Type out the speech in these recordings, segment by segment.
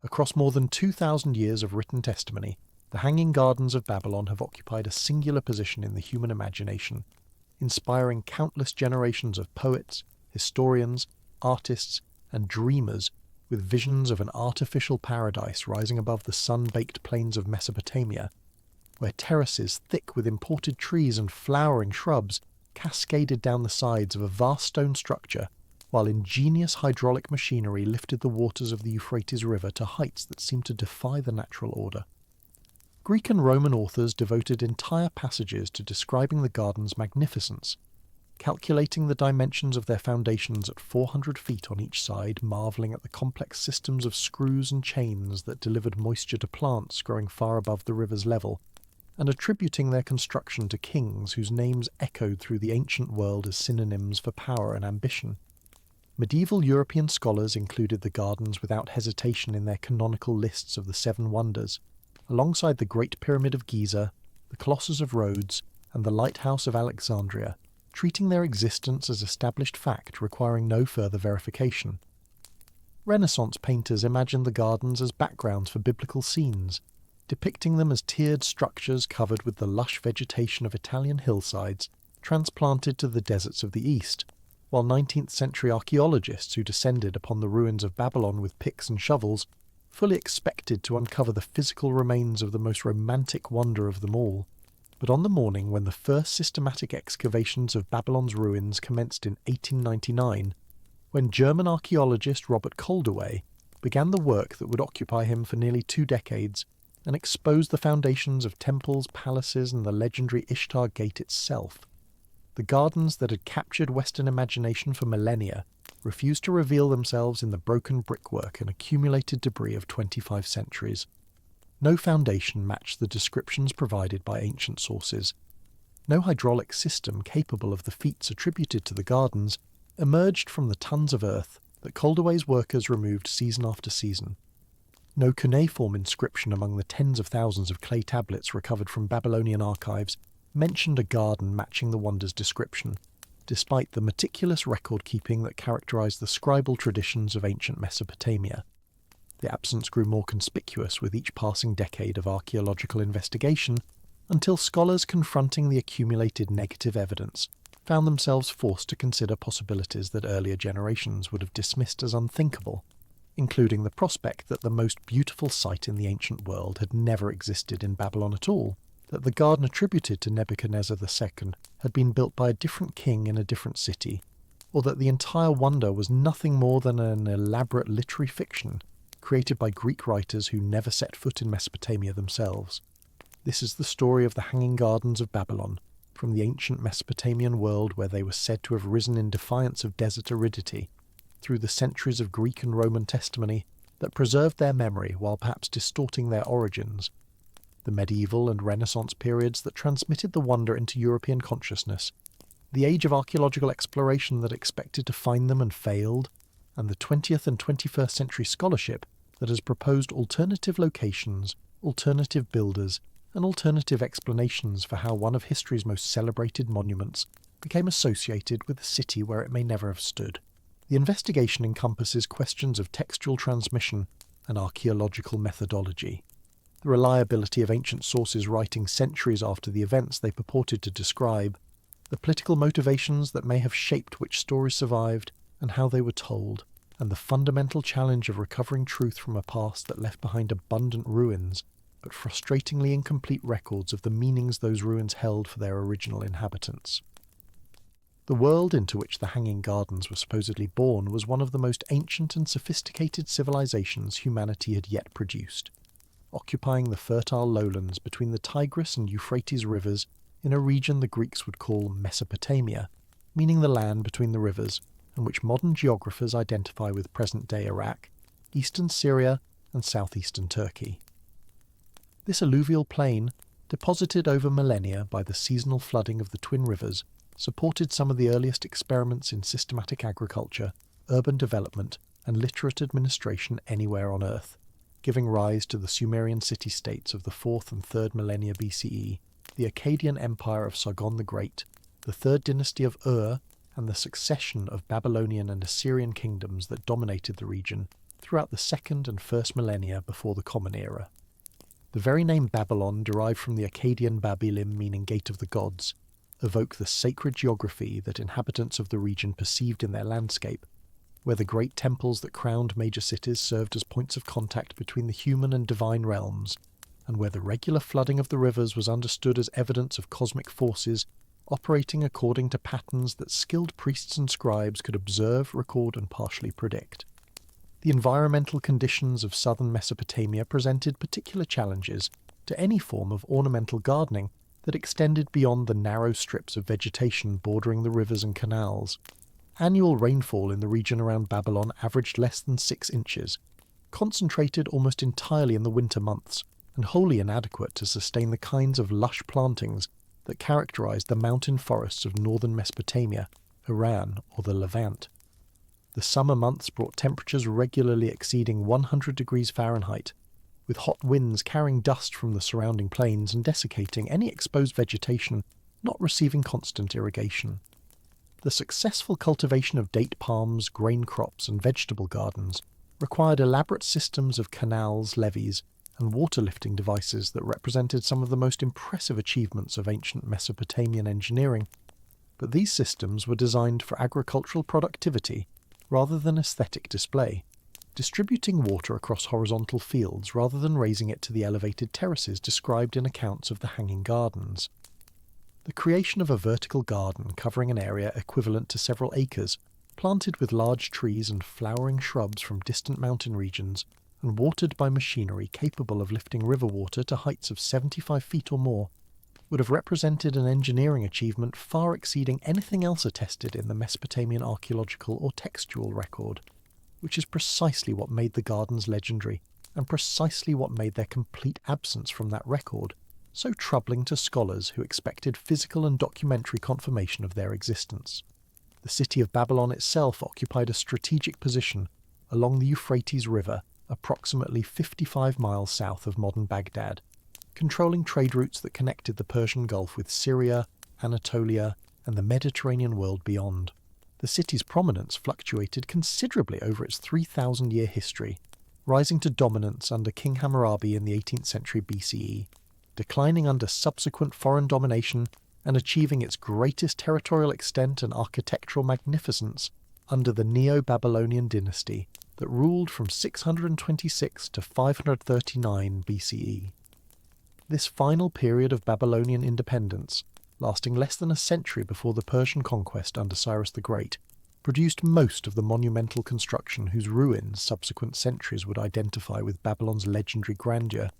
Across more than 2,000 years of written testimony, the Hanging Gardens of Babylon have occupied a singular position in the human imagination, inspiring countless generations of poets, historians, artists, and dreamers with visions of an artificial paradise rising above the sun-baked plains of Mesopotamia, where terraces thick with imported trees and flowering shrubs cascaded down the sides of a vast stone structure, while ingenious hydraulic machinery lifted the waters of the Euphrates River to heights that seemed to defy the natural order. Greek and Roman authors devoted entire passages to describing the gardens' magnificence, calculating the dimensions of their foundations at 400 feet on each side, marvelling at the complex systems of screws and chains that delivered moisture to plants growing far above the river's level, and attributing their construction to kings whose names echoed through the ancient world as synonyms for power and ambition. Medieval European scholars included the gardens without hesitation in their canonical lists of the Seven Wonders, alongside the Great Pyramid of Giza, the Colossus of Rhodes, and the Lighthouse of Alexandria, treating their existence as established fact requiring no further verification. Renaissance painters imagined the gardens as backgrounds for biblical scenes, depicting them as tiered structures covered with the lush vegetation of Italian hillsides transplanted to the deserts of the East, while 19th century archaeologists who descended upon the ruins of Babylon with picks and shovels fully expected to uncover the physical remains of the most romantic wonder of them all. But on the morning when the first systematic excavations of Babylon's ruins commenced in 1899, when German archaeologist Robert Koldewey began the work that would occupy him for nearly 2 decades and expose the foundations of temples, palaces, and the legendary Ishtar Gate itself, the gardens that had captured Western imagination for millennia refused to reveal themselves in the broken brickwork and accumulated debris of 25 centuries. No foundation matched the descriptions provided by ancient sources. No hydraulic system capable of the feats attributed to the gardens emerged from the tons of earth that Koldewey's workers removed season after season. No cuneiform inscription among the tens of thousands of clay tablets recovered from Babylonian archives mentioned a garden matching the wonder's description, despite the meticulous record-keeping that characterized the scribal traditions of ancient Mesopotamia. The absence grew more conspicuous with each passing decade of archaeological investigation, until scholars confronting the accumulated negative evidence found themselves forced to consider possibilities that earlier generations would have dismissed as unthinkable, including the prospect that the most beautiful site in the ancient world had never existed in Babylon at all, that the garden attributed to Nebuchadnezzar II had been built by a different king in a different city, or that the entire wonder was nothing more than an elaborate literary fiction created by Greek writers who never set foot in Mesopotamia themselves. This is the story of the Hanging Gardens of Babylon, from the ancient Mesopotamian world where they were said to have risen in defiance of desert aridity, through the centuries of Greek and Roman testimony that preserved their memory while perhaps distorting their origins, the medieval and Renaissance periods that transmitted the wonder into European consciousness, the age of archaeological exploration that expected to find them and failed, and the 20th and 21st century scholarship that has proposed alternative locations, alternative builders, and alternative explanations for how one of history's most celebrated monuments became associated with a city where it may never have stood. The investigation encompasses questions of textual transmission and archaeological methodology, the reliability of ancient sources writing centuries after the events they purported to describe, the political motivations that may have shaped which stories survived and how they were told, and the fundamental challenge of recovering truth from a past that left behind abundant ruins, but frustratingly incomplete records of the meanings those ruins held for their original inhabitants. The world into which the Hanging Gardens were supposedly born was one of the most ancient and sophisticated civilizations humanity had yet produced, occupying the fertile lowlands between the Tigris and Euphrates rivers in a region the Greeks would call Mesopotamia, meaning the land between the rivers, and which modern geographers identify with present-day Iraq, eastern Syria, and southeastern Turkey. This alluvial plain, deposited over millennia by the seasonal flooding of the twin rivers, supported some of the earliest experiments in systematic agriculture, urban development, and literate administration anywhere on Earth, giving rise to the Sumerian city-states of the 4th and 3rd millennia BCE, the Akkadian Empire of Sargon the Great, the 3rd dynasty of Ur, and the succession of Babylonian and Assyrian kingdoms that dominated the region throughout the second and first millennia before the Common Era. The very name Babylon, derived from the Akkadian Babilim meaning Gate of the Gods, evoke the sacred geography that inhabitants of the region perceived in their landscape, where the great temples that crowned major cities served as points of contact between the human and divine realms, and where the regular flooding of the rivers was understood as evidence of cosmic forces operating according to patterns that skilled priests and scribes could observe, record, and partially predict. The environmental conditions of southern Mesopotamia presented particular challenges to any form of ornamental gardening that extended beyond the narrow strips of vegetation bordering the rivers and canals. Annual rainfall in the region around Babylon averaged less than 6 inches, concentrated almost entirely in the winter months, and wholly inadequate to sustain the kinds of lush plantings that characterized the mountain forests of northern Mesopotamia, Iran, or the Levant. The summer months brought temperatures regularly exceeding 100 degrees Fahrenheit, with hot winds carrying dust from the surrounding plains and desiccating any exposed vegetation not receiving constant irrigation. The successful cultivation of date palms, grain crops, and vegetable gardens required elaborate systems of canals, levees, and water-lifting devices that represented some of the most impressive achievements of ancient Mesopotamian engineering, but these systems were designed for agricultural productivity rather than aesthetic display, distributing water across horizontal fields rather than raising it to the elevated terraces described in accounts of the Hanging Gardens. The creation of a vertical garden covering an area equivalent to several acres, planted with large trees and flowering shrubs from distant mountain regions, and watered by machinery capable of lifting river water to heights of 75 feet or more, would have represented an engineering achievement far exceeding anything else attested in the Mesopotamian archaeological or textual record, which is precisely what made the gardens legendary, and precisely what made their complete absence from that record so troubling to scholars who expected physical and documentary confirmation of their existence. The city of Babylon itself occupied a strategic position along the Euphrates River, approximately 55 miles south of modern Baghdad, controlling trade routes that connected the Persian Gulf with Syria, Anatolia, and the Mediterranean world beyond. The city's prominence fluctuated considerably over its 3,000-year history, rising to dominance under King Hammurabi in the 18th century BCE, declining under subsequent foreign domination, and achieving its greatest territorial extent and architectural magnificence under the Neo-Babylonian dynasty that ruled from 626 to 539 BCE. This final period of Babylonian independence, lasting less than a century before the Persian conquest under Cyrus the Great, produced most of the monumental construction whose ruins subsequent centuries would identify with Babylon's legendary grandeur,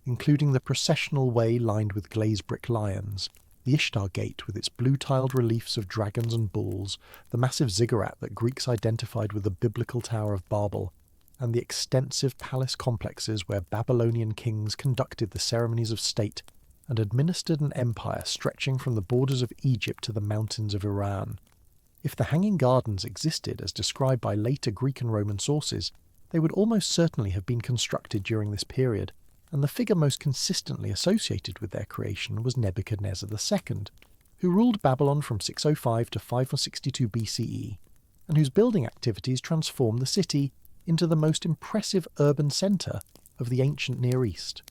including the processional way lined with glazed brick lions, the Ishtar Gate with its blue-tiled reliefs of dragons and bulls, the massive ziggurat that Greeks identified with the biblical Tower of Babel, and the extensive palace complexes where Babylonian kings conducted the ceremonies of state and administered an empire stretching from the borders of Egypt to the mountains of Iran. If the Hanging Gardens existed as described by later Greek and Roman sources, they would almost certainly have been constructed during this period, and the figure most consistently associated with their creation was Nebuchadnezzar II, who ruled Babylon from 605 to 562 BCE, and whose building activities transformed the city into the most impressive urban centre of the ancient Near East.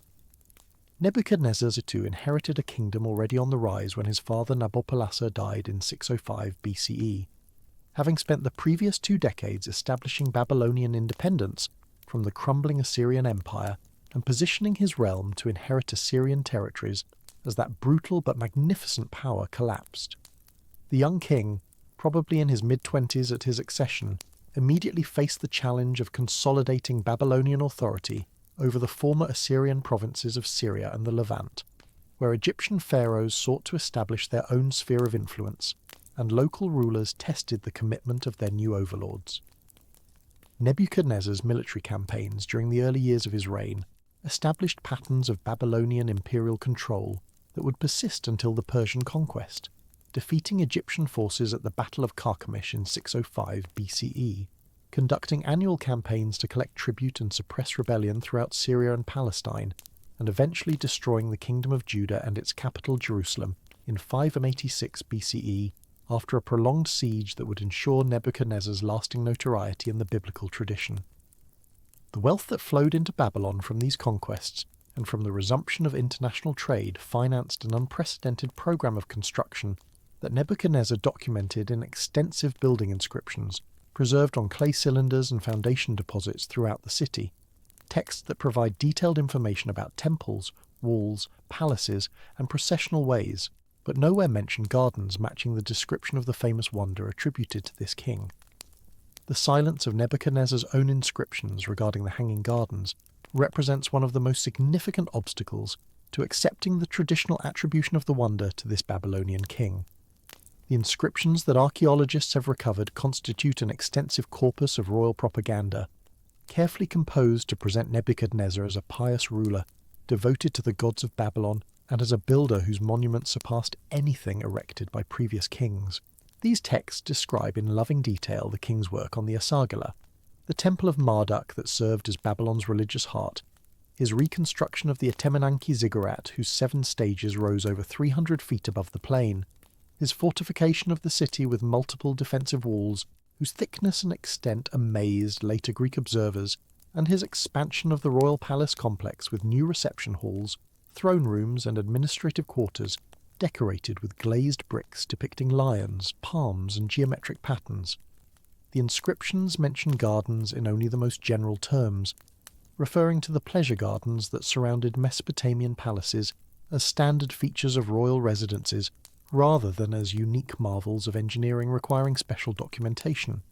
Nebuchadnezzar II inherited a kingdom already on the rise when his father Nabopolassar died in 605 BCE, having spent the previous 2 decades establishing Babylonian independence from the crumbling Assyrian Empire and positioning his realm to inherit Assyrian territories as that brutal but magnificent power collapsed. The young king, probably in his mid-20s at his accession, immediately faced the challenge of consolidating Babylonian authority over the former Assyrian provinces of Syria and the Levant, where Egyptian pharaohs sought to establish their own sphere of influence, and local rulers tested the commitment of their new overlords. Nebuchadnezzar's military campaigns during the early years of his reign established patterns of Babylonian imperial control that would persist until the Persian conquest, defeating Egyptian forces at the Battle of Carchemish in 605 BCE, conducting annual campaigns to collect tribute and suppress rebellion throughout Syria and Palestine, and eventually destroying the Kingdom of Judah and its capital Jerusalem in 586 BCE after a prolonged siege that would ensure Nebuchadnezzar's lasting notoriety in the biblical tradition. The wealth that flowed into Babylon from these conquests and from the resumption of international trade financed an unprecedented program of construction that Nebuchadnezzar documented in extensive building inscriptions preserved on clay cylinders and foundation deposits throughout the city, texts that provide detailed information about temples, walls, palaces, and processional ways, but nowhere mention gardens matching the description of the famous wonder attributed to this king. The silence of Nebuchadnezzar's own inscriptions regarding the Hanging Gardens represents one of the most significant obstacles to accepting the traditional attribution of the wonder to this Babylonian king. The inscriptions that archaeologists have recovered constitute an extensive corpus of royal propaganda, carefully composed to present Nebuchadnezzar as a pious ruler, devoted to the gods of Babylon, and as a builder whose monuments surpassed anything erected by previous kings. These texts describe in loving detail the king's work on the Asargala, the temple of Marduk that served as Babylon's religious heart, his reconstruction of the Etemenanki ziggurat whose 7 stages rose over 300 feet above the plain, his fortification of the city with multiple defensive walls whose thickness and extent amazed later Greek observers, and his expansion of the royal palace complex with new reception halls, throne rooms and administrative quarters decorated with glazed bricks depicting lions, palms and geometric patterns. The inscriptions mention gardens in only the most general terms, referring to the pleasure gardens that surrounded Mesopotamian palaces as standard features of royal residences rather than as unique marvels of engineering requiring special documentation.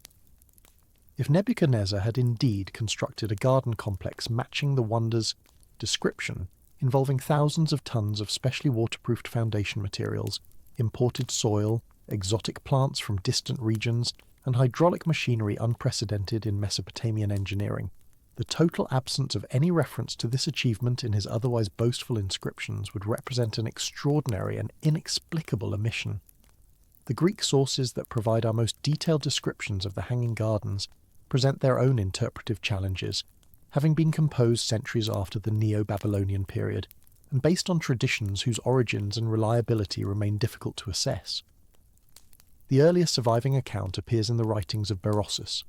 If Nebuchadnezzar had indeed constructed a garden complex matching the wonder's description, involving thousands of tons of specially waterproofed foundation materials, imported soil, exotic plants from distant regions, and hydraulic machinery unprecedented in Mesopotamian engineering, the total absence of any reference to this achievement in his otherwise boastful inscriptions would represent an extraordinary and inexplicable omission. The Greek sources that provide our most detailed descriptions of the Hanging Gardens present their own interpretive challenges, having been composed centuries after the Neo-Babylonian period, and based on traditions whose origins and reliability remain difficult to assess. The earliest surviving account appears in the writings of Berossus,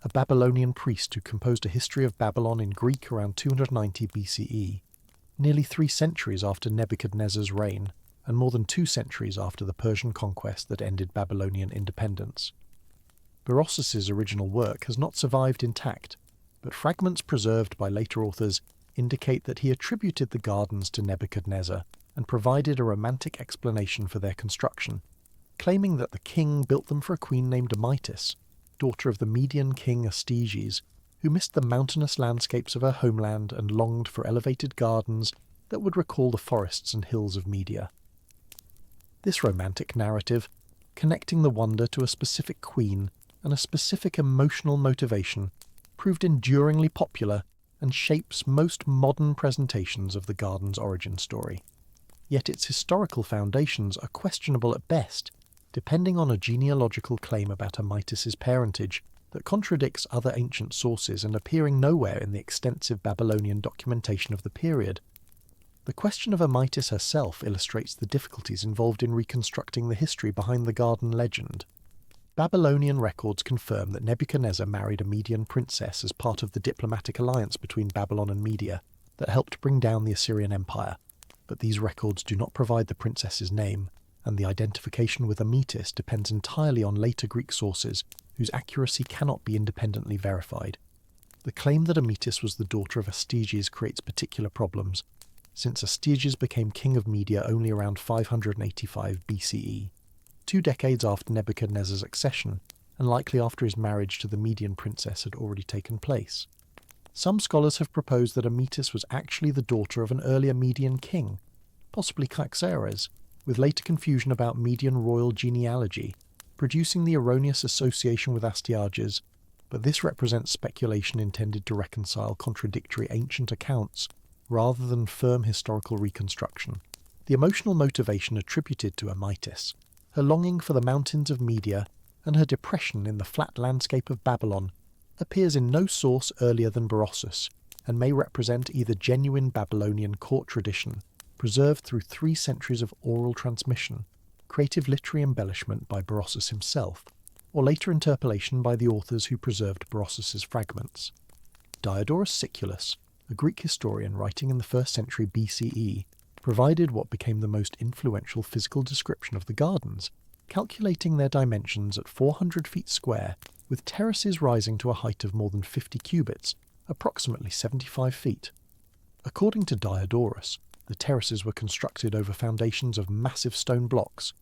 a Babylonian priest who composed a history of Babylon in Greek around 290 BCE, nearly 3 centuries after Nebuchadnezzar's reign, and more than 2 centuries after the Persian conquest that ended Babylonian independence. Berossus's original work has not survived intact, but fragments preserved by later authors indicate that he attributed the gardens to Nebuchadnezzar and provided a romantic explanation for their construction, claiming that the king built them for a queen named Amytis, daughter of the Median king Astyages, who missed the mountainous landscapes of her homeland and longed for elevated gardens that would recall the forests and hills of Media. This romantic narrative, connecting the wonder to a specific queen and a specific emotional motivation, proved enduringly popular and shapes most modern presentations of the garden's origin story. Yet its historical foundations are questionable at best, depending on a genealogical claim about Amytis' parentage that contradicts other ancient sources and appearing nowhere in the extensive Babylonian documentation of the period. The question of Amytis herself illustrates the difficulties involved in reconstructing the history behind the garden legend. Babylonian records confirm that Nebuchadnezzar married a Median princess as part of the diplomatic alliance between Babylon and Media that helped bring down the Assyrian Empire, but these records do not provide the princess's name, and the identification with Amytis depends entirely on later Greek sources whose accuracy cannot be independently verified. The claim that Amytis was the daughter of Astyages creates particular problems, since Astyages became king of Media only around 585 BCE. 2 decades after Nebuchadnezzar's accession, and likely after his marriage to the Median princess had already taken place. Some scholars have proposed that Amytis was actually the daughter of an earlier Median king, possibly Caxares, with later confusion about Median royal genealogy, producing the erroneous association with Astyages, but this represents speculation intended to reconcile contradictory ancient accounts rather than firm historical reconstruction. The emotional motivation attributed to Amytis, her longing for the mountains of Media, and her depression in the flat landscape of Babylon, appears in no source earlier than Berossus, and may represent either genuine Babylonian court tradition, preserved through 3 centuries of oral transmission, creative literary embellishment by Berossus himself, or later interpolation by the authors who preserved Berossus's fragments. Diodorus Siculus, a Greek historian writing in the 1st century BCE, provided what became the most influential physical description of the gardens, calculating their dimensions at 400 feet square, with terraces rising to a height of more than 50 cubits, approximately 75 feet. According to Diodorus, the terraces were constructed over foundations of massive stone blocks,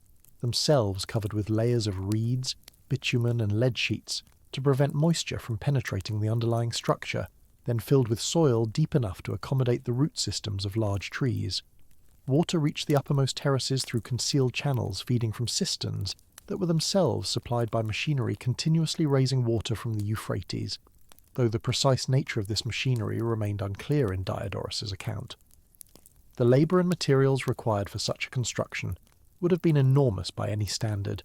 themselves covered with layers of reeds, bitumen and lead sheets to prevent moisture from penetrating the underlying structure, then filled with soil deep enough to accommodate the root systems of large trees. Water reached the uppermost terraces through concealed channels feeding from cisterns that were themselves supplied by machinery continuously raising water from the Euphrates, though the precise nature of this machinery remained unclear in Diodorus's account. The labour and materials required for such a construction would have been enormous by any standard,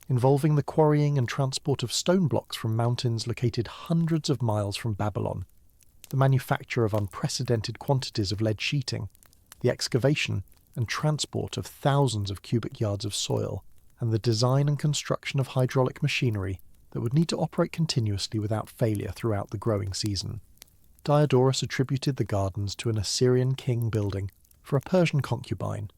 involving the quarrying and transport of stone blocks from mountains located hundreds of miles from Babylon, the manufacture of unprecedented quantities of lead sheeting, the excavation and transport of thousands of cubic yards of soil, and the design and construction of hydraulic machinery that would need to operate continuously without failure throughout the growing season. Diodorus attributed the gardens to an Assyrian king building for a Persian concubine,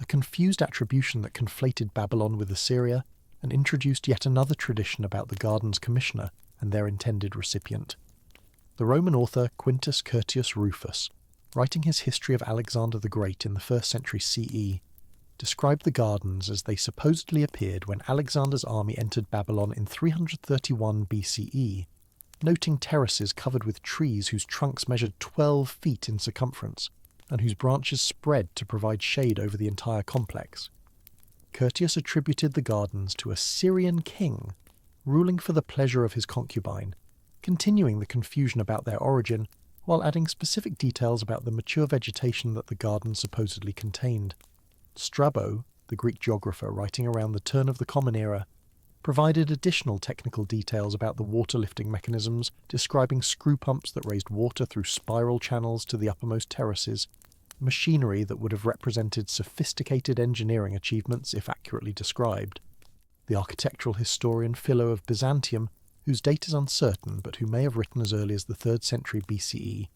a confused attribution that conflated Babylon with Assyria and introduced yet another tradition about the garden's commissioner and their intended recipient. The Roman author Quintus Curtius Rufus, writing his history of Alexander the Great in the 1st century CE, described the gardens as they supposedly appeared when Alexander's army entered Babylon in 331 BCE, noting terraces covered with trees whose trunks measured 12 feet in circumference, and whose branches spread to provide shade over the entire complex. Curtius attributed the gardens to a Syrian king, ruling for the pleasure of his concubine, continuing the confusion about their origin, while adding specific details about the mature vegetation that the gardens supposedly contained. Strabo, the Greek geographer writing around the turn of the Common Era, provided additional technical details about the water-lifting mechanisms, describing screw pumps that raised water through spiral channels to the uppermost terraces, machinery that would have represented sophisticated engineering achievements if accurately described. The architectural historian Philo of Byzantium, whose date is uncertain but who may have written as early as the 3rd century BCE,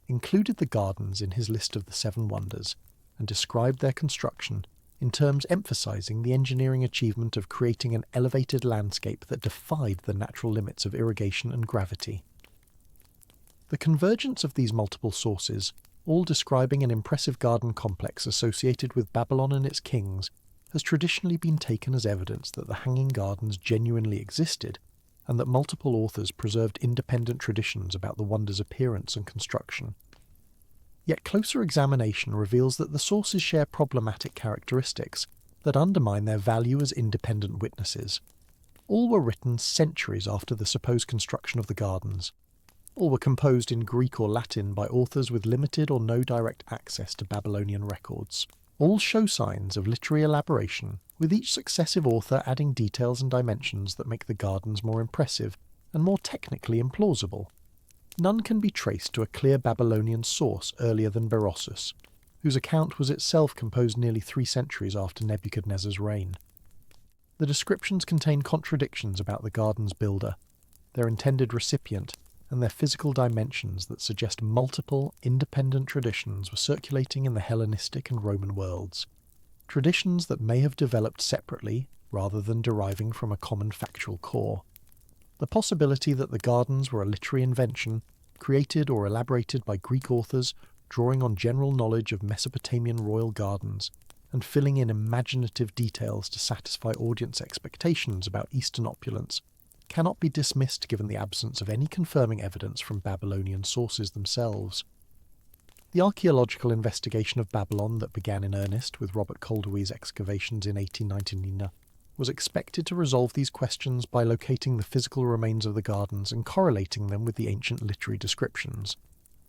included the gardens in his list of the 7 wonders, and described their construction in terms emphasizing the engineering achievement of creating an elevated landscape that defied the natural limits of irrigation and gravity. The convergence of these multiple sources, all describing an impressive garden complex associated with Babylon and its kings, has traditionally been taken as evidence that the Hanging Gardens genuinely existed, and that multiple authors preserved independent traditions about the wonder's appearance and construction. Yet closer examination reveals that the sources share problematic characteristics that undermine their value as independent witnesses. All were written centuries after the supposed construction of the gardens. All were composed in Greek or Latin by authors with limited or no direct access to Babylonian records. All show signs of literary elaboration, with each successive author adding details and dimensions that make the gardens more impressive and more technically implausible. None can be traced to a clear Babylonian source earlier than Berossus, whose account was itself composed nearly 3 centuries after Nebuchadnezzar's reign. The descriptions contain contradictions about the garden's builder, their intended recipient, and their physical dimensions that suggest multiple, independent traditions were circulating in the Hellenistic and Roman worlds. Traditions that may have developed separately, rather than deriving from a common factual core. The possibility that the gardens were a literary invention, created or elaborated by Greek authors, drawing on general knowledge of Mesopotamian royal gardens, and filling in imaginative details to satisfy audience expectations about Eastern opulence, cannot be dismissed given the absence of any confirming evidence from Babylonian sources themselves. The archaeological investigation of Babylon that began in earnest with Robert Calderwood's excavations in 1899 was expected to resolve these questions by locating the physical remains of the gardens and correlating them with the ancient literary descriptions.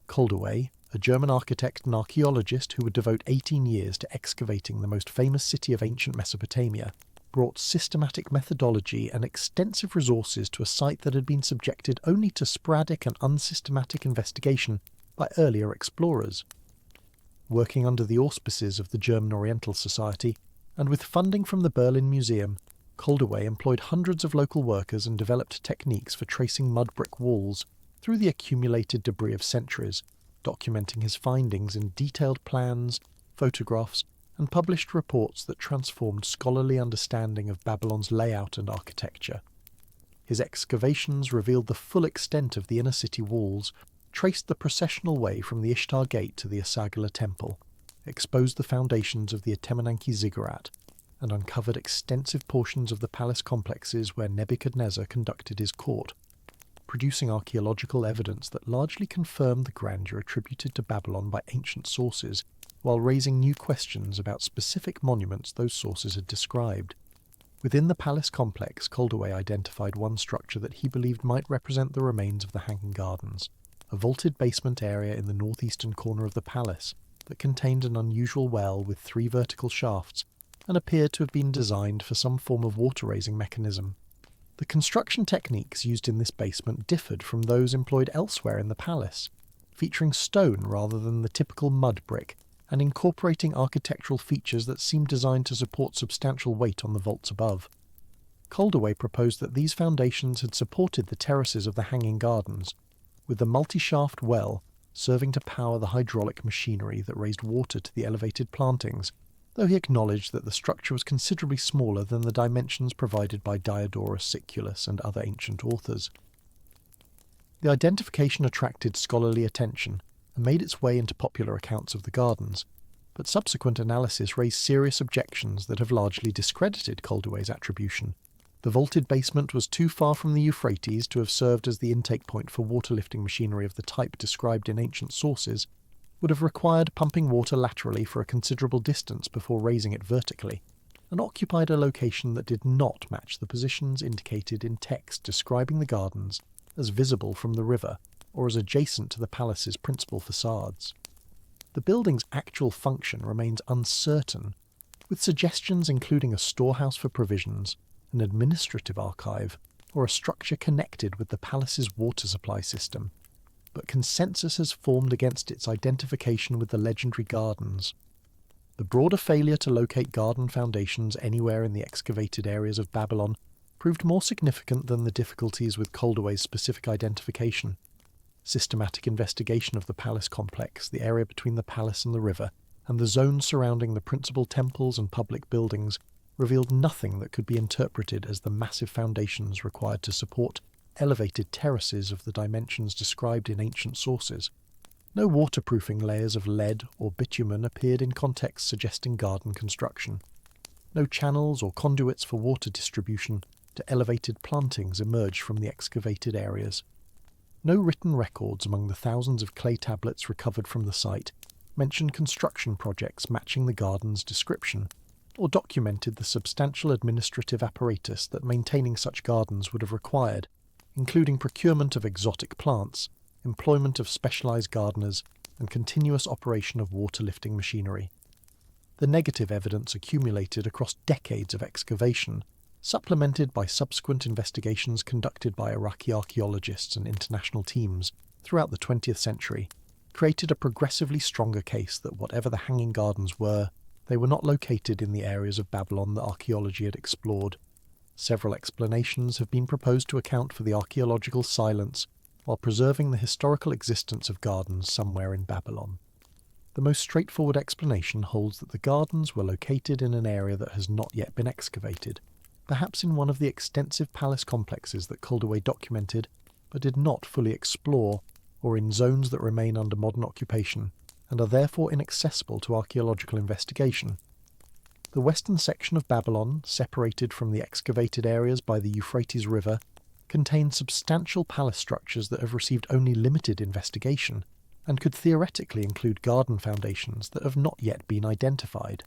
Calderwood, a German architect and archaeologist who would devote 18 years to excavating the most famous city of ancient Mesopotamia, brought systematic methodology and extensive resources to a site that had been subjected only to sporadic and unsystematic investigation by earlier explorers. Working under the auspices of the German Oriental Society, and with funding from the Berlin Museum, Calderwood employed hundreds of local workers and developed techniques for tracing mud brick walls, through the accumulated debris of centuries, documenting his findings in detailed plans, photographs, and published reports that transformed scholarly understanding of Babylon's layout and architecture. His excavations revealed the full extent of the inner city walls, traced the processional way from the Ishtar Gate to the Asagala Temple, exposed the foundations of the Atemananki Ziggurat, and uncovered extensive portions of the palace complexes where Nebuchadnezzar conducted his court, producing archaeological evidence that largely confirmed the grandeur attributed to Babylon by ancient sources, while raising new questions about specific monuments those sources had described. Within the palace complex, Koldewey identified one structure that he believed might represent the remains of the Hanging Gardens, a vaulted basement area in the northeastern corner of the palace that contained an unusual well with 3 vertical shafts and appeared to have been designed for some form of water-raising mechanism. The construction techniques used in this basement differed from those employed elsewhere in the palace, featuring stone rather than the typical mud brick, and incorporating architectural features that seemed designed to support substantial weight on the vaults above. Koldewey proposed that these foundations had supported the terraces of the Hanging Gardens, with the multi-shaft well serving to power the hydraulic machinery that raised water to the elevated plantings, though he acknowledged that the structure was considerably smaller than the dimensions provided by Diodorus Siculus and other ancient authors. The identification attracted scholarly attention and made its way into popular accounts of the gardens, but subsequent analysis raised serious objections that have largely discredited Koldewey's attribution. The vaulted basement was too far from the Euphrates to have served as the intake point for water-lifting machinery of the type described in ancient sources, would have required pumping water laterally for a considerable distance before raising it vertically, and occupied a location that did not match the positions indicated in text describing the gardens as visible from the river or as adjacent to the palace's principal facades. The building's actual function remains uncertain, with suggestions including a storehouse for provisions, an administrative archive, or a structure connected with the palace's water supply system, but consensus has formed against its identification with the legendary gardens. The broader failure to locate garden foundations anywhere in the excavated areas of Babylon proved more significant than the difficulties with Koldewey's specific identification. Systematic investigation of the palace complex, the area between the palace and the river, and the zones surrounding the principal temples and public buildings revealed nothing that could be interpreted as the massive foundations required to support elevated terraces of the dimensions described in ancient sources. No waterproofing layers of lead or bitumen appeared in contexts suggesting garden construction. No channels or conduits for water distribution to elevated plantings emerged from the excavated areas. No written records among the thousands of clay tablets recovered from the site mentioned construction projects matching the garden's description, or documented the substantial administrative apparatus that maintaining such gardens would have required, including procurement of exotic plants, employment of specialized gardeners, and continuous operation of water-lifting machinery. The negative evidence accumulated across decades of excavation, supplemented by subsequent investigations conducted by Iraqi archaeologists and international teams throughout the 20th century, created a progressively stronger case that whatever the Hanging Gardens were, they were not located in the areas of Babylon that archaeology had explored. Several explanations have been proposed to account for the archaeological silence while preserving the historical existence of gardens somewhere in Babylon. The most straightforward explanation holds that the gardens were located in an area that has not yet been excavated, perhaps in one of the extensive palace complexes that Koldewey documented but did not fully explore, or in zones that remain under modern occupation and are therefore inaccessible to archaeological investigation. The western section of Babylon, separated from the excavated areas by the Euphrates River, contains substantial palace structures that have received only limited investigation, and could theoretically include garden foundations that have not yet been identified.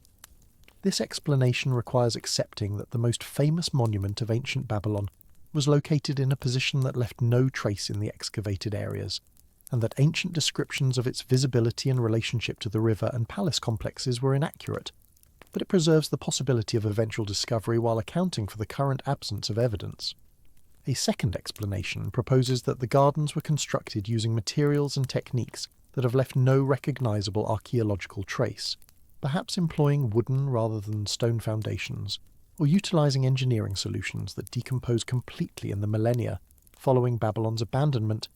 This explanation requires accepting that the most famous monument of ancient Babylon was located in a position that left no trace in the excavated areas, and that ancient descriptions of its visibility and relationship to the river and palace complexes were inaccurate, but it preserves the possibility of eventual discovery while accounting for the current absence of evidence. A second explanation proposes that the gardens were constructed using materials and techniques that have left no recognizable archaeological trace, perhaps employing wooden rather than stone foundations, or utilizing engineering solutions that decompose completely in the millennia following Babylon's abandonment,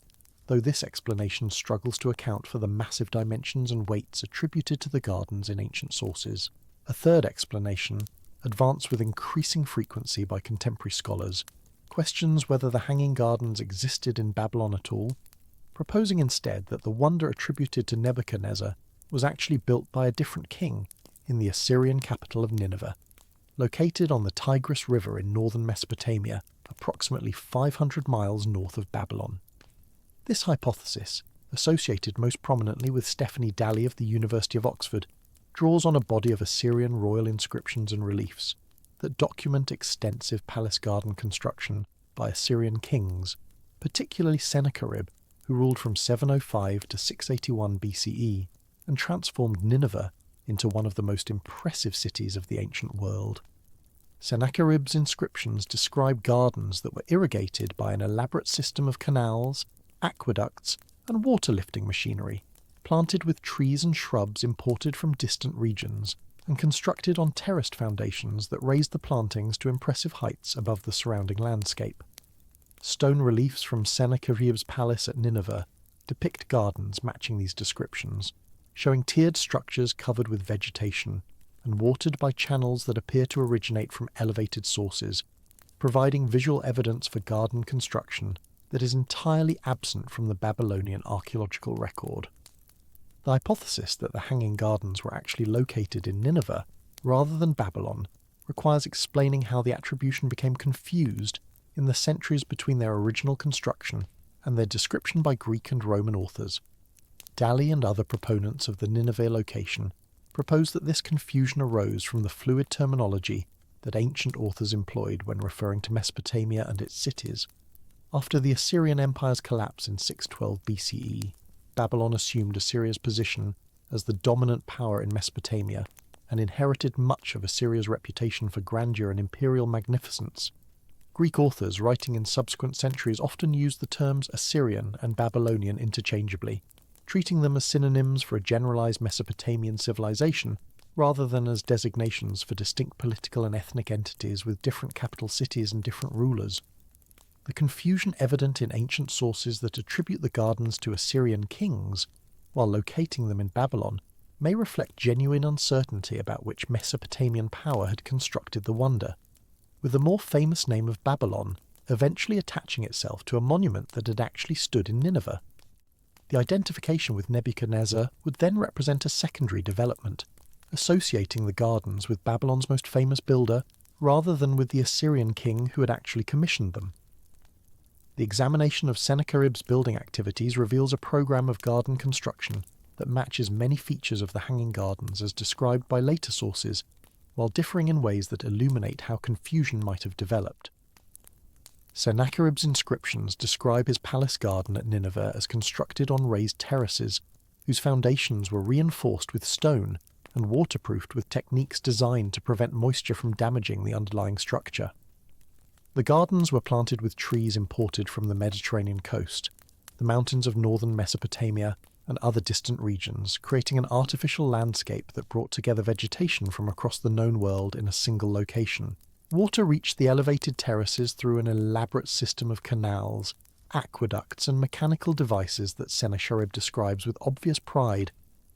though this explanation struggles to account for the massive dimensions and weights attributed to the gardens in ancient sources. A third explanation, advanced with increasing frequency by contemporary scholars, questions whether the Hanging Gardens existed in Babylon at all, proposing instead that the wonder attributed to Nebuchadnezzar was actually built by a different king in the Assyrian capital of Nineveh, located on the Tigris River in northern Mesopotamia, approximately 500 miles north of Babylon. This hypothesis, associated most prominently with Stephanie Dalley of the University of Oxford, draws on a body of Assyrian royal inscriptions and reliefs that document extensive palace garden construction by Assyrian kings, particularly Sennacherib, who ruled from 705 to 681 BCE and transformed Nineveh into one of the most impressive cities of the ancient world. Sennacherib's inscriptions describe gardens that were irrigated by an elaborate system of canals, aqueducts, and water-lifting machinery, planted with trees and shrubs imported from distant regions, and constructed on terraced foundations that raised the plantings to impressive heights above the surrounding landscape. Stone reliefs from Sennacherib's palace at Nineveh depict gardens matching these descriptions, showing tiered structures covered with vegetation and watered by channels that appear to originate from elevated sources, providing visual evidence for garden construction that is entirely absent from the Babylonian archaeological record. The hypothesis that the Hanging Gardens were actually located in Nineveh rather than Babylon requires explaining how the attribution became confused in the centuries between their original construction and their description by Greek and Roman authors. Dalley and other proponents of the Nineveh location propose that this confusion arose from the fluid terminology that ancient authors employed when referring to Mesopotamia and its cities. After the Assyrian Empire's collapse in 612 BCE, Babylon assumed Assyria's position as the dominant power in Mesopotamia and inherited much of Assyria's reputation for grandeur and imperial magnificence. Greek authors writing in subsequent centuries often used the terms Assyrian and Babylonian interchangeably, treating them as synonyms for a generalized Mesopotamian civilization rather than as designations for distinct political and ethnic entities with different capital cities and different rulers. The confusion evident in ancient sources that attribute the gardens to Assyrian kings, while locating them in Babylon, may reflect genuine uncertainty about which Mesopotamian power had constructed the wonder, with the more famous name of Babylon eventually attaching itself to a monument that had actually stood in Nineveh. The identification with Nebuchadnezzar would then represent a secondary development, associating the gardens with Babylon's most famous builder rather than with the Assyrian king who had actually commissioned them. The examination of Sennacherib's building activities reveals a program of garden construction that matches many features of the Hanging Gardens as described by later sources, while differing in ways that illuminate how confusion might have developed. Sennacherib's inscriptions describe his palace garden at Nineveh as constructed on raised terraces, whose foundations were reinforced with stone and waterproofed with techniques designed to prevent moisture from damaging the underlying structure. The gardens were planted with trees imported from the Mediterranean coast, the mountains of northern Mesopotamia, and other distant regions, creating an artificial landscape that brought together vegetation from across the known world in a single location. Water reached the elevated terraces through an elaborate system of canals, aqueducts, and mechanical devices that Sennacherib describes with obvious pride,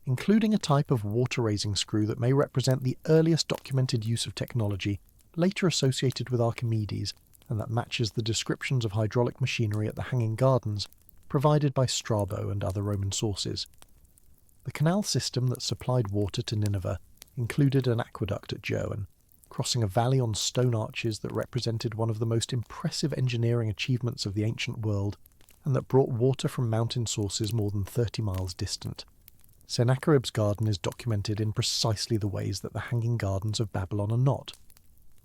including a type of water-raising screw that may represent the earliest documented use of technology, later associated with Archimedes, and that matches the descriptions of hydraulic machinery at the Hanging Gardens, provided by Strabo and other Roman sources. The canal system that supplied water to Nineveh included an aqueduct at Joan, crossing a valley on stone arches that represented one of the most impressive engineering achievements of the ancient world, and that brought water from mountain sources more than 30 miles distant. Sennacherib's garden is documented in precisely the ways that the Hanging Gardens of Babylon are not.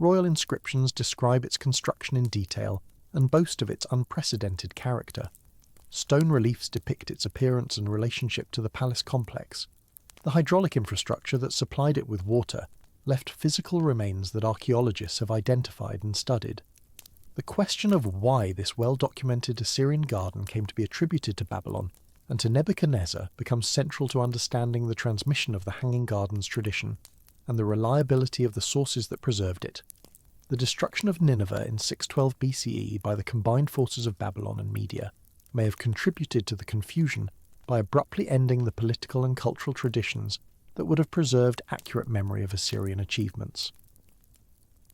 Royal inscriptions describe its construction in detail and boast of its unprecedented character. Stone reliefs depict its appearance and relationship to the palace complex. The hydraulic infrastructure that supplied it with water left physical remains that archaeologists have identified and studied. The question of why this well-documented Assyrian garden came to be attributed to Babylon and to Nebuchadnezzar becomes central to understanding the transmission of the Hanging Gardens tradition and the reliability of the sources that preserved it. The destruction of Nineveh in 612 BCE by the combined forces of Babylon and Media may have contributed to the confusion by abruptly ending the political and cultural traditions that would have preserved accurate memory of Assyrian achievements.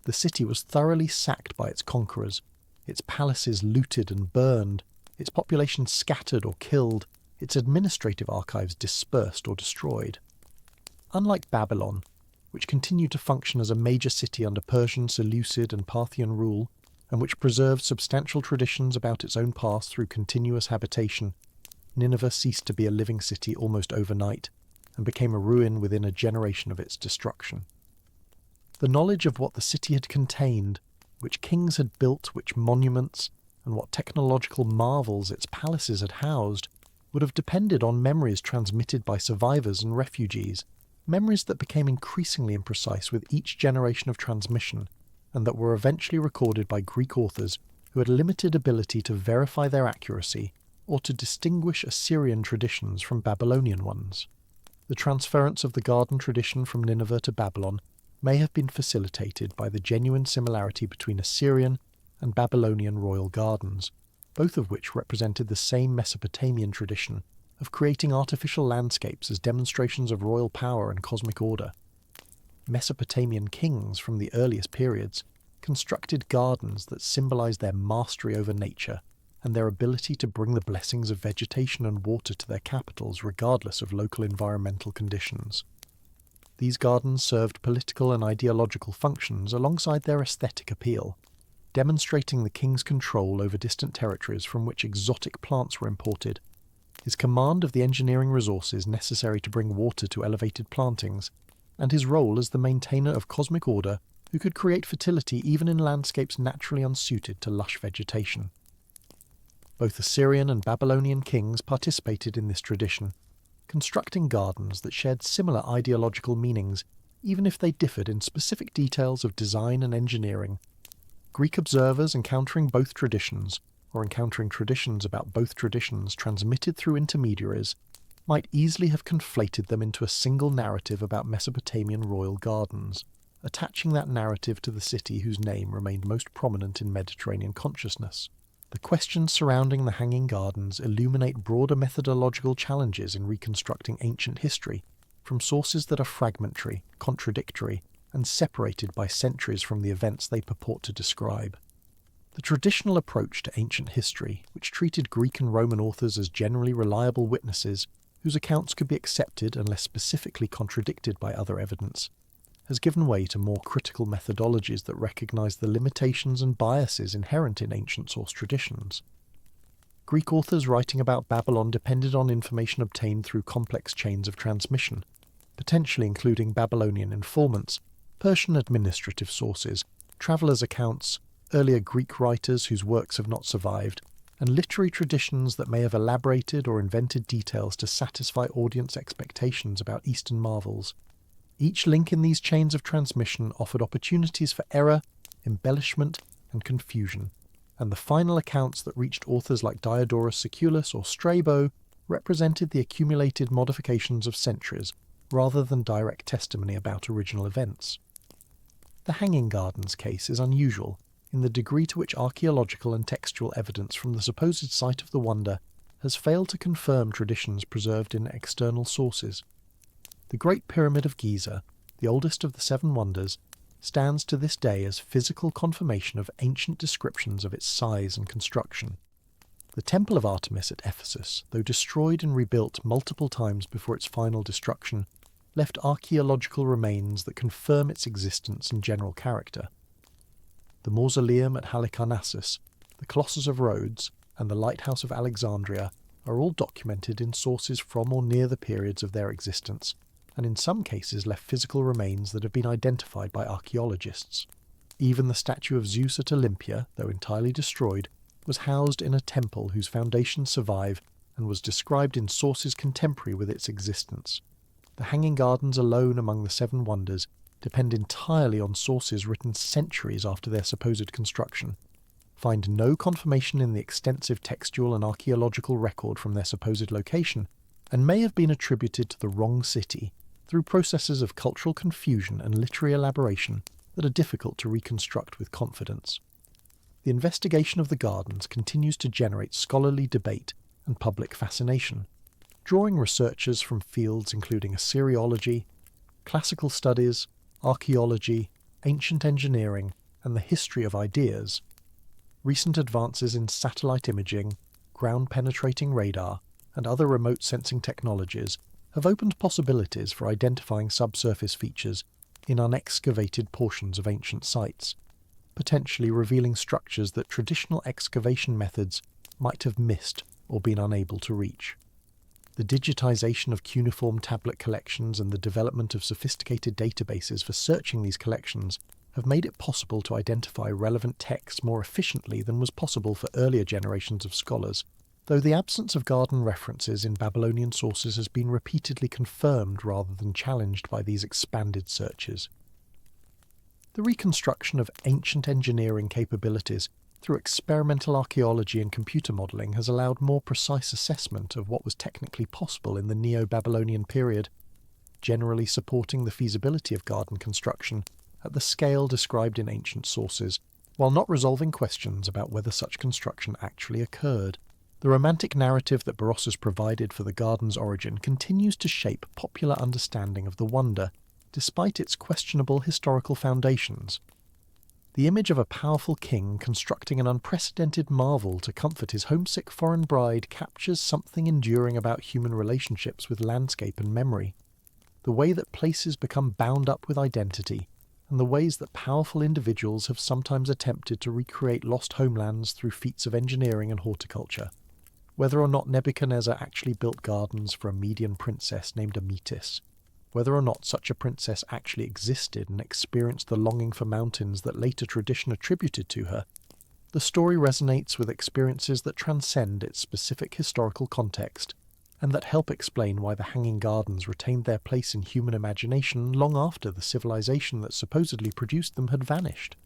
The city was thoroughly sacked by its conquerors, its palaces looted and burned, its population scattered or killed, its administrative archives dispersed or destroyed. Unlike Babylon, which continued to function as a major city under Persian, Seleucid and Parthian rule, and which preserved substantial traditions about its own past through continuous habitation, Nineveh ceased to be a living city almost overnight, and became a ruin within a generation of its destruction. The knowledge of what the city had contained, which kings had built, which monuments, and what technological marvels its palaces had housed, would have depended on memories transmitted by survivors and refugees, memories that became increasingly imprecise with each generation of transmission, and that were eventually recorded by Greek authors who had limited ability to verify their accuracy or to distinguish Assyrian traditions from Babylonian ones. The transference of the garden tradition from Nineveh to Babylon may have been facilitated by the genuine similarity between Assyrian and Babylonian royal gardens, both of which represented the same Mesopotamian tradition of creating artificial landscapes as demonstrations of royal power and cosmic order. Mesopotamian kings from the earliest periods constructed gardens that symbolized their mastery over nature and their ability to bring the blessings of vegetation and water to their capitals regardless of local environmental conditions. These gardens served political and ideological functions alongside their aesthetic appeal, demonstrating the king's control over distant territories from which exotic plants were imported, his command of the engineering resources necessary to bring water to elevated plantings, and his role as the maintainer of cosmic order who could create fertility even in landscapes naturally unsuited to lush vegetation. Both Assyrian and Babylonian kings participated in this tradition, constructing gardens that shared similar ideological meanings, even if they differed in specific details of design and engineering. Greek observers encountering both traditions, or encountering traditions about both traditions transmitted through intermediaries, might easily have conflated them into a single narrative about Mesopotamian royal gardens, attaching that narrative to the city whose name remained most prominent in Mediterranean consciousness. The questions surrounding the Hanging Gardens illuminate broader methodological challenges in reconstructing ancient history, from sources that are fragmentary, contradictory, and separated by centuries from the events they purport to describe. The traditional approach to ancient history, which treated Greek and Roman authors as generally reliable witnesses whose accounts could be accepted unless specifically contradicted by other evidence, has given way to more critical methodologies that recognize the limitations and biases inherent in ancient source traditions. Greek authors writing about Babylon depended on information obtained through complex chains of transmission, potentially including Babylonian informants, Persian administrative sources, travellers' accounts, earlier Greek writers whose works have not survived, and literary traditions that may have elaborated or invented details to satisfy audience expectations about Eastern marvels. Each link in these chains of transmission offered opportunities for error, embellishment, and confusion, and the final accounts that reached authors like Diodorus Siculus or Strabo represented the accumulated modifications of centuries, rather than direct testimony about original events. The Hanging Gardens case is unusual in the degree to which archaeological and textual evidence from the supposed site of the wonder has failed to confirm traditions preserved in external sources. The Great Pyramid of Giza, the oldest of the Seven Wonders, stands to this day as physical confirmation of ancient descriptions of its size and construction. The Temple of Artemis at Ephesus, though destroyed and rebuilt multiple times before its final destruction, left archaeological remains that confirm its existence and general character. The mausoleum at Halicarnassus, the Colossus of Rhodes, and the Lighthouse of Alexandria are all documented in sources from or near the periods of their existence, and in some cases left physical remains that have been identified by archaeologists. Even the statue of Zeus at Olympia, though entirely destroyed, was housed in a temple whose foundations survive and was described in sources contemporary with its existence. The Hanging Gardens alone among the Seven Wonders depend entirely on sources written centuries after their supposed construction, find no confirmation in the extensive textual and archaeological record from their supposed location, and may have been attributed to the wrong city through processes of cultural confusion and literary elaboration that are difficult to reconstruct with confidence. the investigation of the gardens continues to generate scholarly debate and public fascination, drawing researchers from fields including Assyriology, classical studies, archaeology, ancient engineering, and the history of ideas. Recent advances in satellite imaging, ground-penetrating radar, and other remote sensing technologies have opened possibilities for identifying subsurface features in unexcavated portions of ancient sites, potentially revealing structures that traditional excavation methods might have missed or been unable to reach. The digitization of cuneiform tablet collections and the development of sophisticated databases for searching these collections have made it possible to identify relevant texts more efficiently than was possible for earlier generations of scholars, though the absence of garden references in Babylonian sources has been repeatedly confirmed rather than challenged by these expanded searches. The reconstruction of ancient engineering capabilities through experimental archaeology and computer modelling has allowed more precise assessment of what was technically possible in the Neo-Babylonian period, generally supporting the feasibility of garden construction at the scale described in ancient sources, while not resolving questions about whether such construction actually occurred. The romantic narrative that Berossus provided for the garden's origin continues to shape popular understanding of the wonder, despite its questionable historical foundations. The image of a powerful king constructing an unprecedented marvel to comfort his homesick foreign bride captures something enduring about human relationships with landscape and memory, the way that places become bound up with identity, and the ways that powerful individuals have sometimes attempted to recreate lost homelands through feats of engineering and horticulture. Whether or not Nebuchadnezzar actually built gardens for a Median princess named Ametis, whether or not such a princess actually existed and experienced the longing for mountains that later tradition attributed to her, the story resonates with experiences that transcend its specific historical context and that help explain why the Hanging Gardens retained their place in human imagination long after the civilization that supposedly produced them had vanished.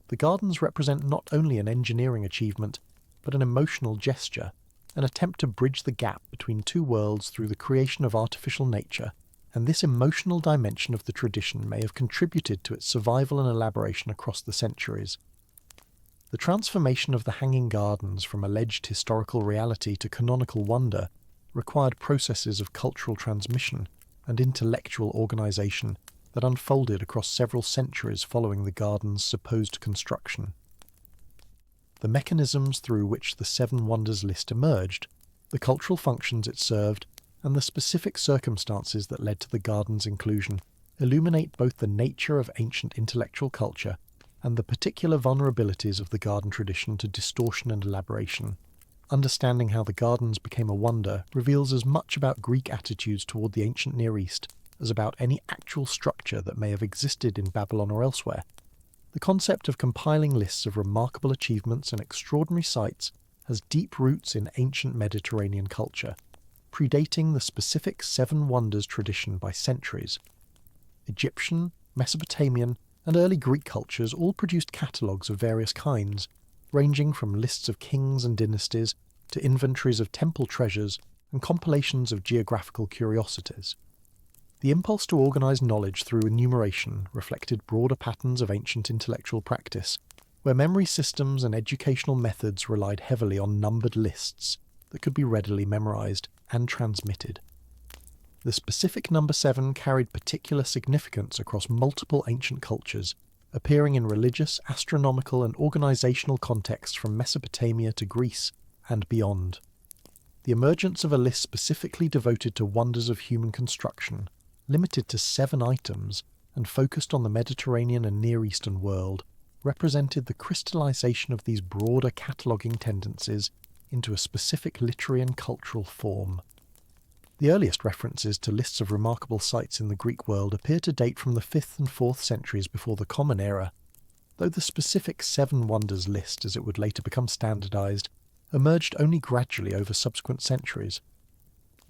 The gardens represent not only an engineering achievement, but an emotional gesture, an attempt to bridge the gap between two worlds through the creation of artificial nature, and this emotional dimension of the tradition may have contributed to its survival and elaboration across the centuries. The transformation of the Hanging Gardens from alleged historical reality to canonical wonder required processes of cultural transmission and intellectual organization that unfolded across several centuries following the garden's supposed construction. The mechanisms through which the Seven Wonders list emerged, the cultural functions it served, and the specific circumstances that led to the garden's inclusion illuminate both the nature of ancient intellectual culture and the particular vulnerabilities of the garden tradition to distortion and elaboration. Understanding how the gardens became a wonder reveals as much about Greek attitudes toward the ancient Near East as about any actual structure that may have existed in Babylon or elsewhere. The concept of compiling lists of remarkable achievements and extraordinary sites has deep roots in ancient Mediterranean culture, predating the specific Seven Wonders tradition by centuries. Egyptian, Mesopotamian, and early Greek cultures all produced catalogues of various kinds, ranging from lists of kings and dynasties to inventories of temple treasures and compilations of geographical curiosities. The impulse to organise knowledge through enumeration reflected broader patterns of ancient intellectual practice, where memory systems and educational methods relied heavily on numbered lists that could be readily memorised and transmitted. The specific number 7 carried particular significance across multiple ancient cultures, appearing in religious, astronomical and organisational contexts from Mesopotamia to Greece and beyond. The emergence of a list specifically devoted to wonders of human construction, limited to 7 items and focused on the Mediterranean and Near Eastern world, represented the crystallisation of these broader cataloguing tendencies into a specific literary and cultural form. The earliest references to lists of remarkable sites in the Greek world appear to date from the 5th and 4th centuries before the Common Era, though the specific Seven Wonders list, as it would later become standardised, emerged only gradually over subsequent centuries.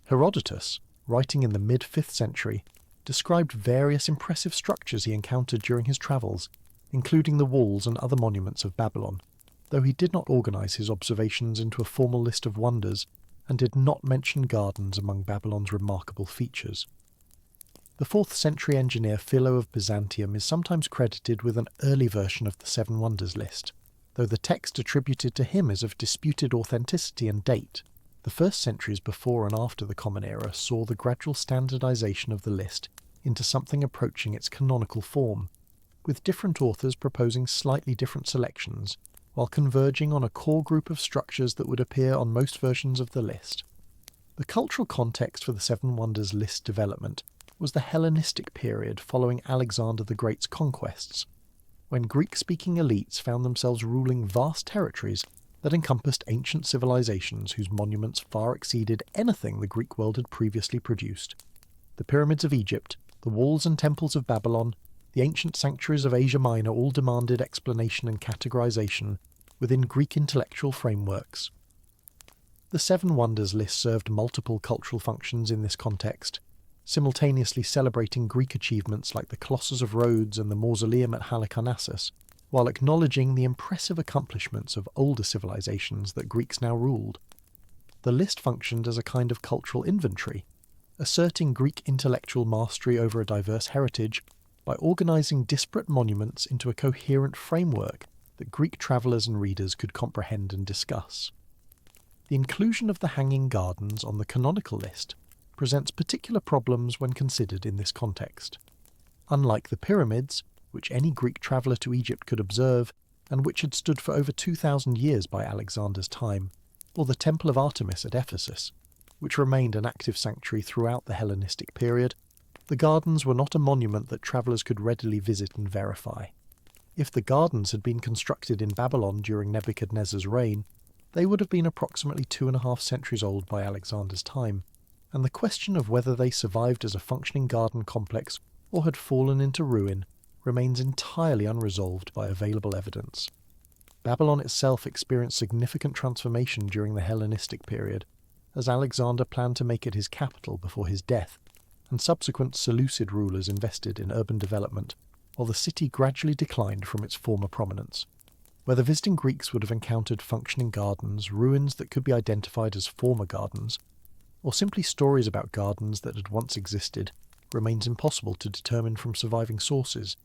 Herodotus, writing in the mid-5th century, described various impressive structures he encountered during his travels, including the walls and other monuments of Babylon, though he did not organise his observations into a formal list of wonders and did not mention gardens among Babylon's remarkable features. The 4th century engineer Philo of Byzantium is sometimes credited with an early version of the Seven Wonders list, though the text attributed to him is of disputed authenticity and date. The first centuries before and after the Common Era saw the gradual standardization of the list into something approaching its canonical form, with different authors proposing slightly different selections, while converging on a core group of structures that would appear on most versions of the list. The cultural context for the Seven Wonders list development was the Hellenistic period following Alexander the Great's conquests, when Greek-speaking elites found themselves ruling vast territories that encompassed ancient civilizations whose monuments far exceeded anything the Greek world had previously produced. The pyramids of Egypt, the walls and temples of Babylon, the ancient sanctuaries of Asia Minor all demanded explanation and categorization within Greek intellectual frameworks. The Seven Wonders list served multiple cultural functions in this context, simultaneously celebrating Greek achievements like the Colossus of Rhodes and the Mausoleum at Halicarnassus, while acknowledging the impressive accomplishments of older civilizations that Greeks now ruled. The list functioned as a kind of cultural inventory, asserting Greek intellectual mastery over a diverse heritage by organizing disparate monuments into a coherent framework that Greek travellers and readers could comprehend and discuss. The inclusion of the Hanging Gardens on the canonical list presents particular problems when considered in this context. Unlike the pyramids, which any Greek traveller to Egypt could observe, and which had stood for over 2,000 years by Alexander's time, or the Temple of Artemis at Ephesus, which remained an active sanctuary throughout the Hellenistic period, the gardens were not a monument that travellers could readily visit and verify. If the gardens had been constructed in Babylon during Nebuchadnezzar's reign, they would have been approximately 2.5 centuries old by Alexander's time, and the question of whether they survived as a functioning garden complex or had fallen into ruin remains entirely unresolved by available evidence. Babylon itself experienced significant transformation during the Hellenistic period, as Alexander planned to make it his capital before his death, and subsequent Seleucid rulers invested in urban development, while the city gradually declined from its former prominence. Whether visiting Greeks would have encountered functioning gardens, ruins that could be identified as former gardens, or simply stories about gardens that had once existed, remains impossible to determine from surviving sources.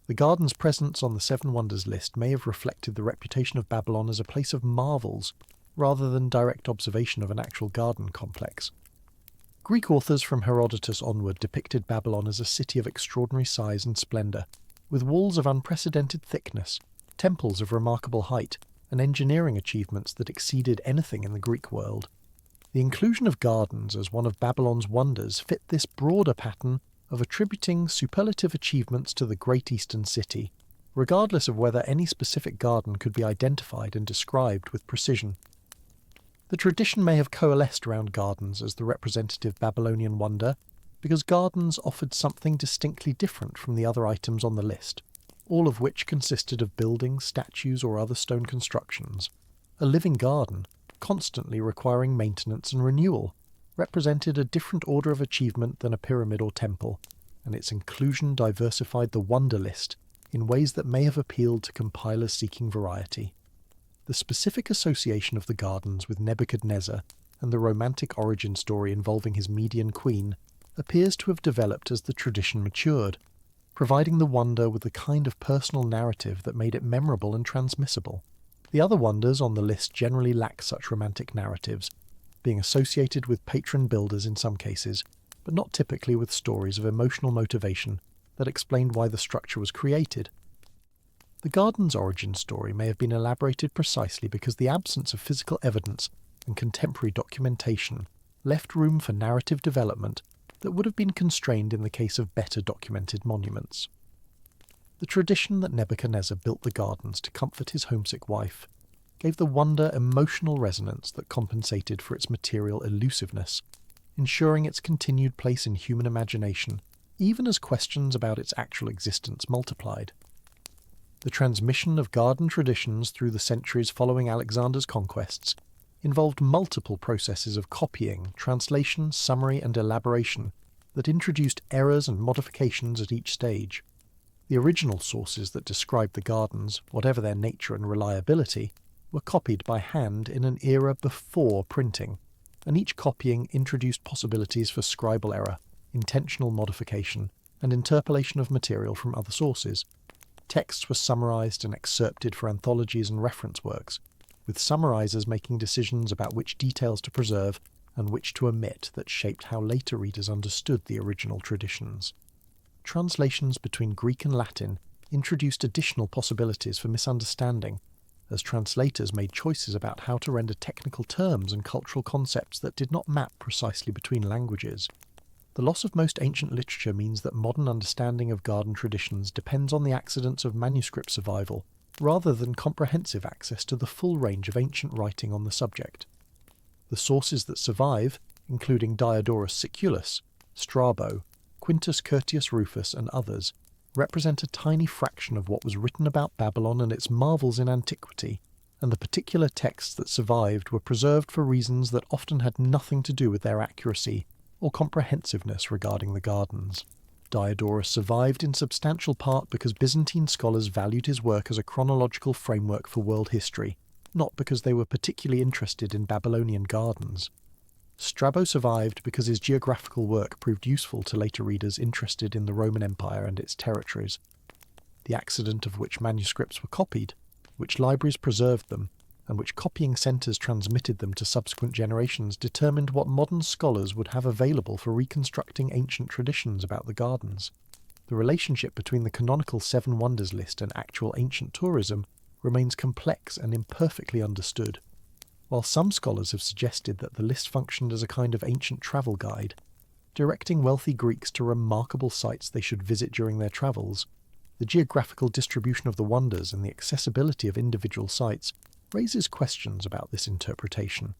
The garden's presence on the Seven Wonders list may have reflected the reputation of Babylon as a place of marvels, rather than direct observation of an actual garden complex. Greek authors from Herodotus onward depicted Babylon as a city of extraordinary size and splendour, with walls of unprecedented thickness, temples of remarkable height, and engineering achievements that exceeded anything in the Greek world. The inclusion of gardens as one of Babylon's wonders fit this broader pattern of attributing superlative achievements to the great eastern city, regardless of whether any specific garden could be identified and described with precision. The tradition may have coalesced around gardens as the representative Babylonian wonder, because gardens offered something distinctly different from the other items on the list, all of which consisted of buildings, statues, or other stone constructions. A living garden, constantly requiring maintenance and renewal, represented a different order of achievement than a pyramid or temple, and its inclusion diversified the wonder list in ways that may have appealed to compilers seeking variety. The specific association of the gardens with Nebuchadnezzar and the romantic origin story involving his Median queen appears to have developed as the tradition matured, providing the wonder with the kind of personal narrative that made it memorable and transmissible. The other wonders on the list generally lack such romantic narratives, being associated with patron builders in some cases, but not typically with stories of emotional motivation that explained why the structure was created. The garden's origin story may have been elaborated precisely because the absence of physical evidence and contemporary documentation left room for narrative development that would have been constrained in the case of better documented monuments. The tradition that Nebuchadnezzar built the gardens to comfort his homesick wife gave the wonder emotional resonance that compensated for its material elusiveness, ensuring its continued place in human imagination, even as questions about its actual existence multiplied. The transmission of garden traditions through the centuries following Alexander's conquests involved multiple processes of copying, translation, summary, and elaboration that introduced errors and modifications at each stage. The original sources that described the gardens, whatever their nature and reliability, were copied by hand in an era before printing, and each copying introduced possibilities for scribal error, intentional modification, and interpolation of material from other sources. Texts were summarized and excerpted for anthologies and reference works, with summarizers making decisions about which details to preserve and which to omit that shaped how later readers understood the original traditions. Translations between Greek and Latin introduced additional possibilities for misunderstanding, as translators made choices about how to render technical terms and cultural concepts that did not map precisely between languages. The loss of most ancient literature means that modern understanding of garden traditions depends on the accidents of manuscript survival, rather than comprehensive access to the full range of ancient writing on the subject. The sources that survive, including Diodorus Siculus, Strabo, Quintus Curtius Rufus, and others, represent a tiny fraction of what was written about Babylon and its marvels in antiquity, and the particular texts that survived were preserved for reasons that often had nothing to do with their accuracy or comprehensiveness regarding the gardens. Diodorus survived in substantial part because Byzantine scholars valued his work as a chronological framework for world history, not because they were particularly interested in Babylonian gardens. Strabo survived because his geographical work proved useful to later readers interested in the Roman Empire and its territories. The accident of which manuscripts were copied, which libraries preserved them, and which copying centres transmitted them to subsequent generations determined what modern scholars would have available for reconstructing ancient traditions about the gardens. The relationship between the canonical Seven Wonders list and actual ancient tourism remains complex and imperfectly understood. While some scholars have suggested that the list functioned as a kind of ancient travel guide, directing wealthy Greeks to remarkable sites they should visit during their travels, the geographical distribution of the wonders and the accessibility of individual sites raises questions about this interpretation.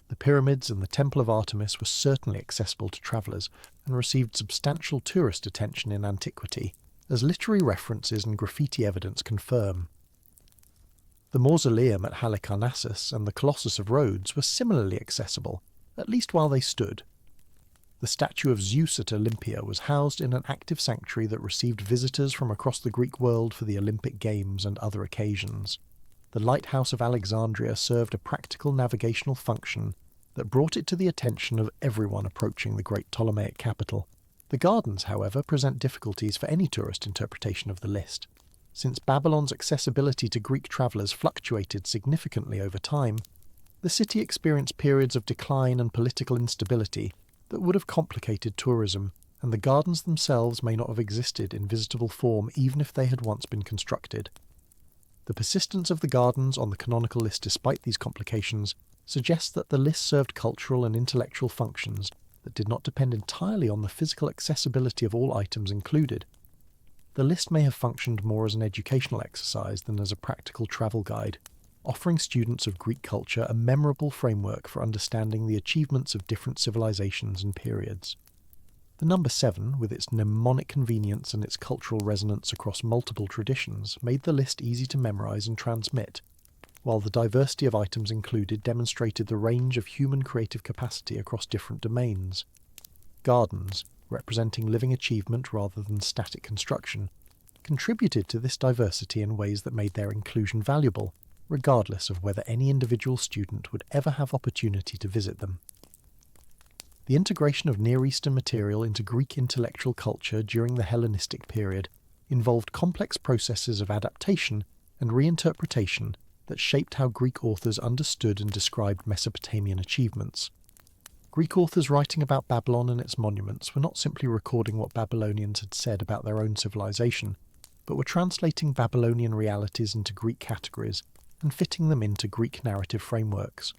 The pyramids and the Temple of Artemis were certainly accessible to travellers and received substantial tourist attention in antiquity, as literary references and graffiti evidence confirm. The mausoleum at Halicarnassus and the Colossus of Rhodes were similarly accessible, at least while they stood. The statue of Zeus at Olympia was housed in an active sanctuary that received visitors from across the Greek world for the Olympic Games and other occasions. The lighthouse of Alexandria served a practical navigational function that brought it to the attention of everyone approaching the great Ptolemaic capital. The gardens, however, present difficulties for any tourist interpretation of the list. Since Babylon's accessibility to Greek travellers fluctuated significantly over time, the city experienced periods of decline and political instability that would have complicated tourism, and the gardens themselves may not have existed in visitable form even if they had once been constructed. The persistence of the gardens on the canonical list despite these complications suggests that the list served cultural and intellectual functions that did not depend entirely on the physical accessibility of all items included. The list may have functioned more as an educational exercise than as a practical travel guide, offering students of Greek culture a memorable framework for understanding the achievements of different civilizations and periods. The number 7, with its mnemonic convenience and its cultural resonance across multiple traditions, made the list easy to memorize and transmit, while the diversity of items included demonstrated the range of human creative capacity across different domains. Gardens, representing living achievement rather than static construction, contributed to this diversity in ways that made their inclusion valuable, regardless of whether any individual student would ever have opportunity to visit them. The integration of Near Eastern material into Greek intellectual culture during the Hellenistic period involved complex processes of adaptation and reinterpretation that shaped how Greek authors understood and described Mesopotamian achievements. Greek authors writing about Babylon and its monuments were not simply recording what Babylonians had said about their own civilization, but were translating Babylonian realities into Greek categories and fitting them into Greek narrative frameworks.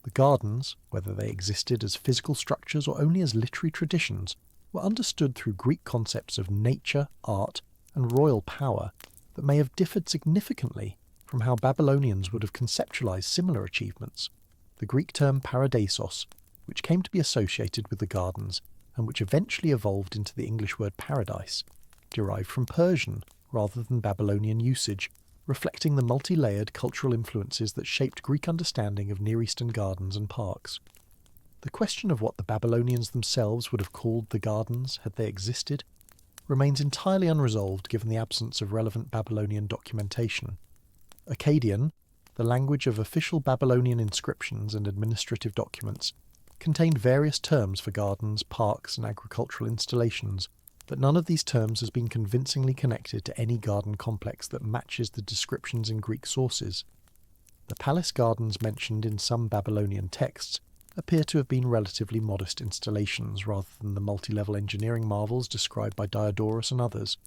The gardens, whether they existed as physical structures or only as literary traditions, were understood through Greek concepts of nature, art, and royal power that may have differed significantly from how Babylonians would have conceptualized similar achievements. The Greek term paradeisos, which came to be associated with the gardens and which eventually evolved into the English word paradise, derived from Persian rather than Babylonian usage, reflecting the multi-layered cultural influences that shaped Greek understanding of Near Eastern gardens and parks. The question of what the Babylonians themselves would have called the gardens had they existed remains entirely unresolved given the absence of relevant Babylonian documentation. Akkadian, the language of official Babylonian inscriptions and administrative documents, contained various terms for gardens, parks, and agricultural installations, but none of these terms has been convincingly connected to any garden complex that matches the descriptions in Greek sources. The palace gardens mentioned in some Babylonian texts appear to have been relatively modest installations rather than the multi-level engineering marvels described by Diodorus and others.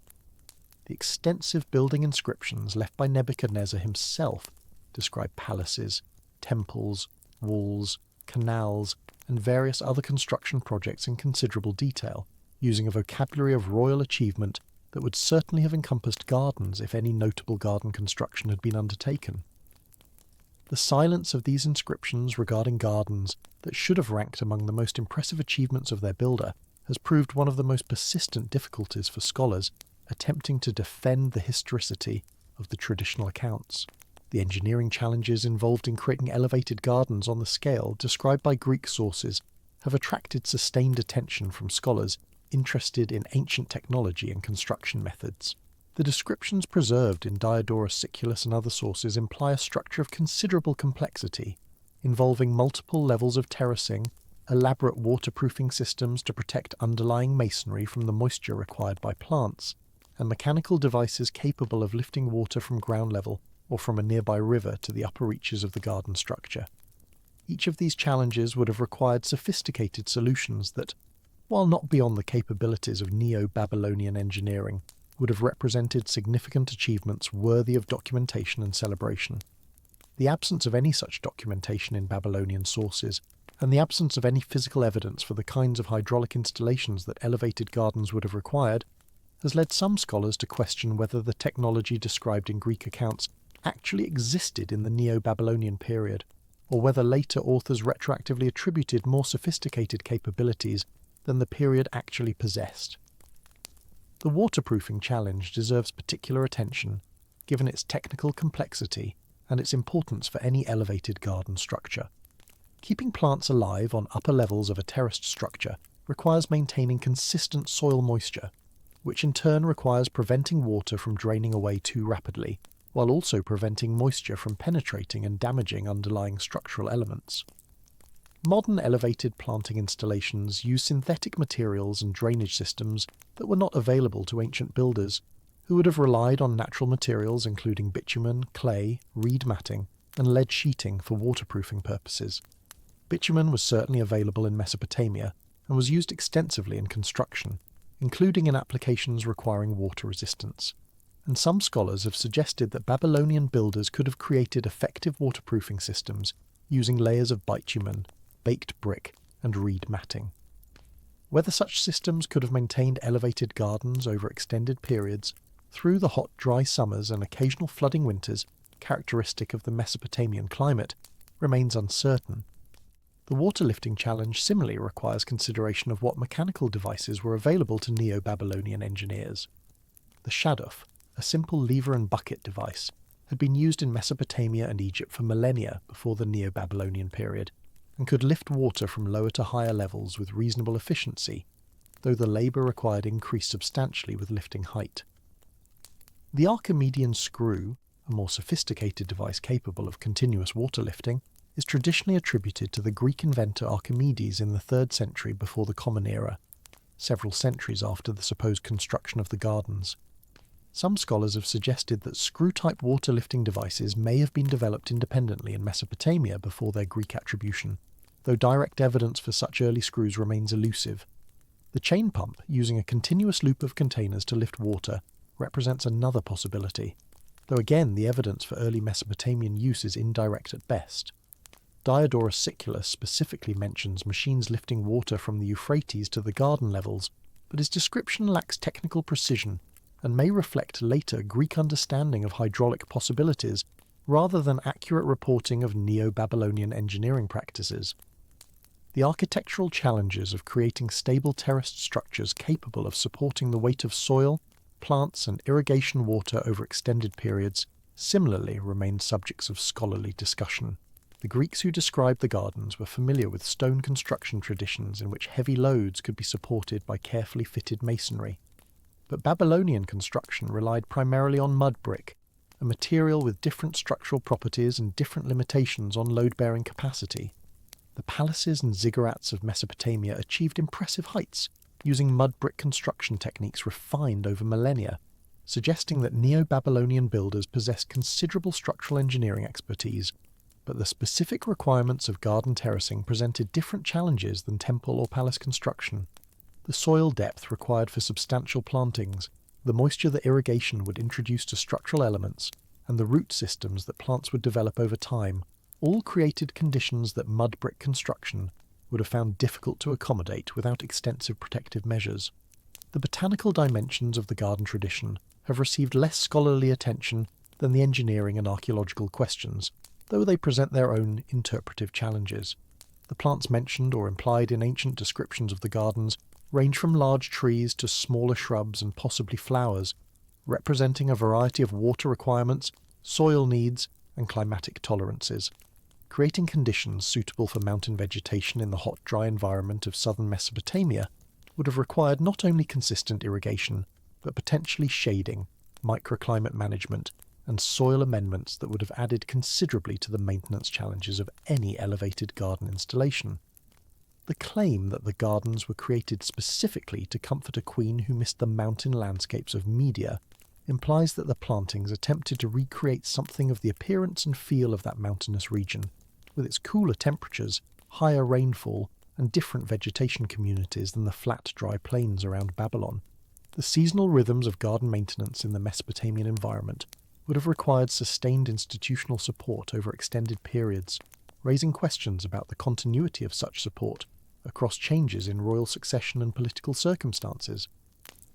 The extensive building inscriptions left by Nebuchadnezzar himself describe palaces, temples, walls, canals, and various other construction projects in considerable detail, using a vocabulary of royal achievement that would certainly have encompassed gardens if any notable garden construction had been undertaken. The silence of these inscriptions regarding gardens that should have ranked among the most impressive achievements of their builder has proved one of the most persistent difficulties for scholars attempting to defend the historicity of the traditional accounts. The engineering challenges involved in creating elevated gardens on the scale described by Greek sources have attracted sustained attention from scholars interested in ancient technology and construction methods. The descriptions preserved in Diodorus Siculus and other sources imply a structure of considerable complexity, involving multiple levels of terracing, elaborate waterproofing systems to protect underlying masonry from the moisture required by plants, and mechanical devices capable of lifting water from ground level or from a nearby river to the upper reaches of the garden structure. Each of these challenges would have required sophisticated solutions that, while not beyond the capabilities of Neo-Babylonian engineering, would have represented significant achievements worthy of documentation and celebration. The absence of any such documentation in Babylonian sources, and the absence of any physical evidence for the kinds of hydraulic installations that elevated gardens would have required, has led some scholars to question whether the technology described in Greek accounts actually existed in the Neo-Babylonian period, or whether later authors retroactively attributed more sophisticated capabilities than the period actually possessed. The waterproofing challenge deserves particular attention, given its technical complexity and its importance for any elevated garden structure. Keeping plants alive on upper levels of a terraced structure requires maintaining consistent soil moisture, which in turn requires preventing water from draining away too rapidly, while also preventing moisture from penetrating and damaging underlying structural elements. Modern elevated planting installations use synthetic materials and drainage systems that were not available to ancient builders, who would have relied on natural materials including bitumen, clay, reed matting, and lead sheeting for waterproofing purposes. Bitumen was certainly available in Mesopotamia and was used extensively in construction, including in applications requiring water resistance. And some scholars have suggested that Babylonian builders could have created effective waterproofing systems using layers of bitumen, baked brick, and reed matting. Whether such systems could have maintained elevated gardens over extended periods, through the hot, dry summers and occasional flooding winters characteristic of the Mesopotamian climate, remains uncertain. The water lifting challenge similarly requires consideration of what mechanical devices were available to Neo-Babylonian engineers. The shaduf, a simple lever and bucket device, had been used in Mesopotamia and Egypt for millennia before the Neo-Babylonian period, and could lift water from lower to higher levels with reasonable efficiency, though the labour required increased substantially with lifting height. The Archimedean screw, a more sophisticated device capable of continuous water lifting, is traditionally attributed to the Greek inventor Archimedes in the 3rd century before the Common Era, several centuries after the supposed construction of the gardens. Some scholars have suggested that screw-type water-lifting devices may have been developed independently in Mesopotamia before their Greek attribution, though direct evidence for such early screws remains elusive. The chain pump, using a continuous loop of containers to lift water, represents another possibility, though again the evidence for early Mesopotamian use is indirect at best. Diodorus Siculus specifically mentions machines lifting water from the Euphrates to the garden levels, but his description lacks technical precision and may reflect later Greek understanding of hydraulic possibilities rather than accurate reporting of Neo-Babylonian engineering practices. The architectural challenges of creating stable terraced structures capable of supporting the weight of soil, plants and irrigation water over extended periods similarly remained subjects of scholarly discussion. The Greeks who described the gardens were familiar with stone construction traditions in which heavy loads could be supported by carefully fitted masonry. But Babylonian construction relied primarily on mud brick, a material with different structural properties and different limitations on load-bearing capacity. The palaces and ziggurats of Mesopotamia achieved impressive heights, using mud brick construction techniques refined over millennia, suggesting that Neo-Babylonian builders possessed considerable structural engineering expertise, but the specific requirements of garden terracing presented different challenges than temple or palace construction. The soil depth required for substantial plantings, the moisture that irrigation would introduce to structural elements, and the root systems that plants would develop over time all created conditions that mud brick construction would have found difficult to accommodate without extensive protective measures. The botanical dimensions of the garden tradition have received less scholarly attention than the engineering and archaeological questions, though they present their own interpretive challenges. The plants mentioned or implied in ancient descriptions of the gardens range from large trees to smaller shrubs and possibly flowers, representing a variety of water requirements, soil needs, and climatic tolerances, creating conditions suitable for mountain vegetation in the hot, dry environment of southern Mesopotamia would have required not only consistent irrigation, but potentially shading, microclimate management, and soil amendments that would have added considerably to the maintenance challenges of any elevated garden installation. The claim that the gardens were created specifically to comfort a queen who missed the mountain landscapes of Media implies that the plantings attempted to recreate something of the appearance and feel of that mountainous region, with its cooler temperatures, higher rainfall, and different vegetation communities than the flat, dry plains around Babylon. The seasonal rhythms of garden maintenance in the Mesopotamian environment would have required sustained institutional support over extended periods, raising questions about the continuity of such support across changes in royal succession and political circumstances.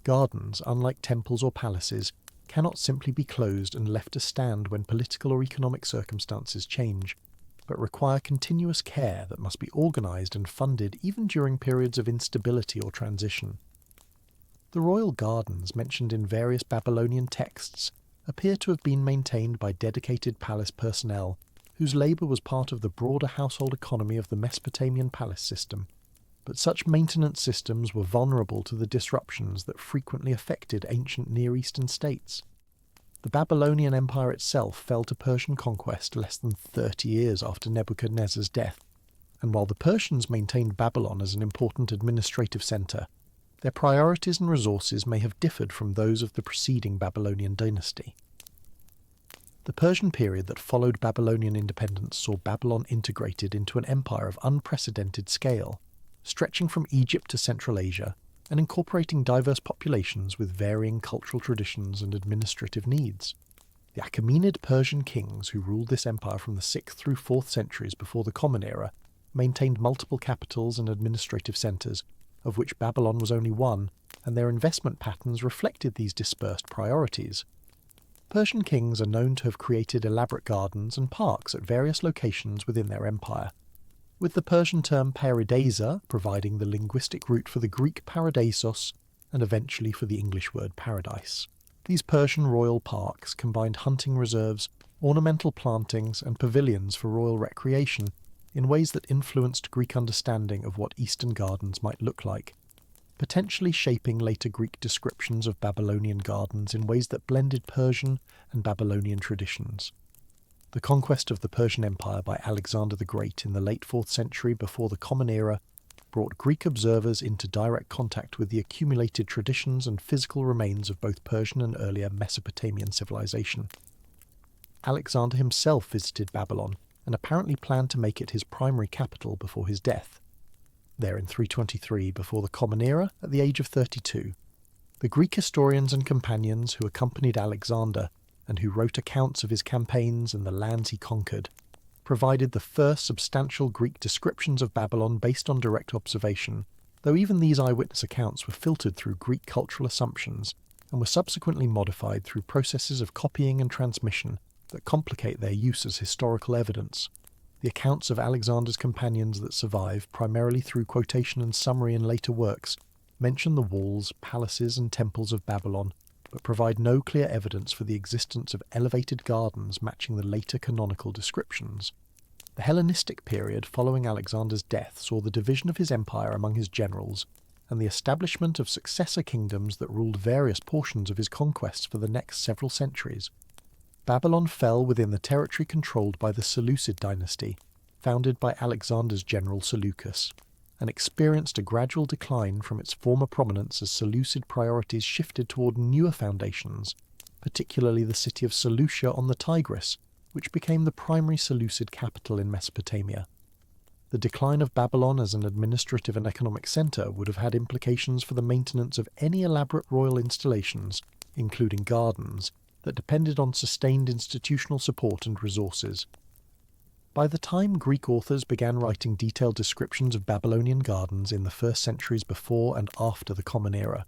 Gardens, unlike temples or palaces, cannot simply be closed and left to stand when political or economic circumstances change, but require continuous care that must be organised and funded even during periods of instability or transition. The royal gardens mentioned in various Babylonian texts appear to have been maintained by dedicated palace personnel, whose labour was part of the broader household economy of the Mesopotamian palace system. But such maintenance systems were vulnerable to the disruptions that frequently affected ancient Near Eastern states. The Babylonian Empire itself fell to Persian conquest less than 30 years after Nebuchadnezzar's death, and while the Persians maintained Babylon as an important administrative centre, their priorities and resources may have differed from those of the preceding Babylonian dynasty. The Persian period that followed Babylonian independence saw Babylon integrated into an empire of unprecedented scale, stretching from Egypt to Central Asia and incorporating diverse populations with varying cultural traditions and administrative needs. The Achaemenid Persian kings who ruled this empire from the 6th through 4th centuries before the Common Era maintained multiple capitals and administrative centres, of which Babylon was only one, and their investment patterns reflected these dispersed priorities. Persian kings are known to have created elaborate gardens and parks at various locations within their empire, with the Persian term paradisa providing the linguistic root for the Greek paradisos and eventually for the English word paradise. These Persian royal parks combined hunting reserves, ornamental plantings, and pavilions for royal recreation in ways that influenced Greek understanding of what Eastern gardens might look like, potentially shaping later Greek descriptions of Babylonian gardens in ways that blended Persian and Babylonian traditions. The conquest of the Persian Empire by Alexander the Great in the late 4th century before the Common Era brought Greek observers into direct contact with the accumulated traditions and physical remains of both Persian and earlier Mesopotamian civilization. Alexander himself visited Babylon and apparently planned to make it his primary capital before his death. There in 323 before the Common Era, at the age of 32. The Greek historians and companions who accompanied Alexander and who wrote accounts of his campaigns and the lands he conquered, provided the first substantial Greek descriptions of Babylon based on direct observation, though even these eyewitness accounts were filtered through Greek cultural assumptions and were subsequently modified through processes of copying and transmission that complicate their use as historical evidence. The accounts of Alexander's companions that survive, primarily through quotation and summary in later works, mention the walls, palaces, and temples of Babylon, but provide no clear evidence for the existence of elevated gardens matching the later canonical descriptions. The Hellenistic period following Alexander's death saw the division of his empire among his generals, and the establishment of successor kingdoms that ruled various portions of his conquests for the next several centuries. Babylon fell within the territory controlled by the Seleucid dynasty, founded by Alexander's general Seleucus. and experienced a gradual decline from its former prominence as Seleucid priorities shifted toward newer foundations, particularly the city of Seleucia on the Tigris, which became the primary Seleucid capital in Mesopotamia. The decline of Babylon as an administrative and economic centre would have had implications for the maintenance of any elaborate royal installations, including gardens, that depended on sustained institutional support and resources. By the time Greek authors began writing detailed descriptions of Babylonian gardens in the first centuries before and after the Common Era,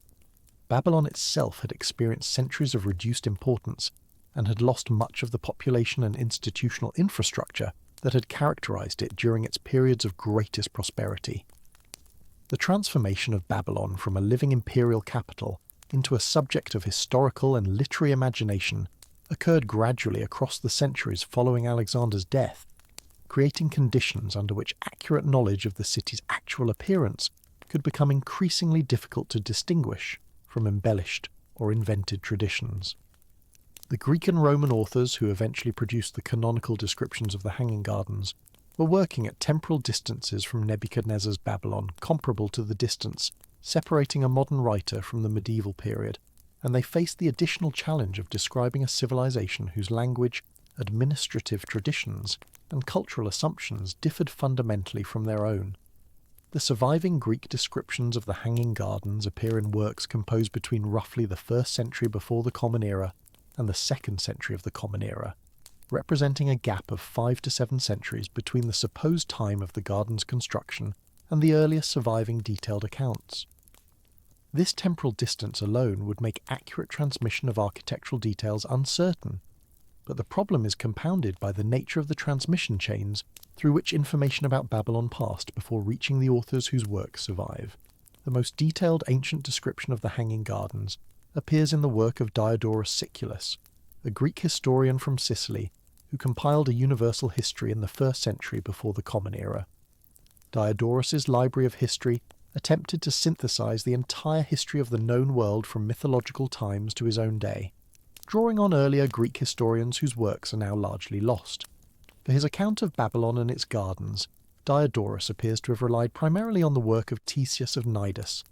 Babylon itself had experienced centuries of reduced importance and had lost much of the population and institutional infrastructure that had characterized it during its periods of greatest prosperity. The transformation of Babylon from a living imperial capital into a subject of historical and literary imagination occurred gradually across the centuries following Alexander's death, creating conditions under which accurate knowledge of the city's actual appearance could become increasingly difficult to distinguish from embellished or invented traditions. The Greek and Roman authors who eventually produced the canonical descriptions of the Hanging Gardens were working at temporal distances from Nebuchadnezzar's Babylon comparable to the distance separating a modern writer from the medieval period, and they faced the additional challenge of describing a civilization whose language, administrative traditions, and cultural assumptions differed fundamentally from their own. The surviving Greek descriptions of the Hanging Gardens appear in works composed between roughly the 1st century before the Common Era and the 2nd century of the Common Era, representing a gap of 5 to 7 centuries between the supposed time of the garden's construction and the earliest surviving detailed accounts. This temporal distance alone would make accurate transmission of architectural details uncertain, but the problem is compounded by the nature of the transmission chains through which information about Babylon passed before reaching the authors whose works survive. The most detailed ancient description of the Hanging Gardens appears in the work of Diodorus Siculus, a Greek historian from Sicily who compiled a universal history in the 1st century before the Common Era. Diodorus's library of history attempted to synthesize the entire history of the known world from mythological times to his own day, drawing on earlier Greek historians whose works are now largely lost. For his account of Babylon and its gardens, Diodorus appears to have relied primarily on the work of Ctesias of Cnidus,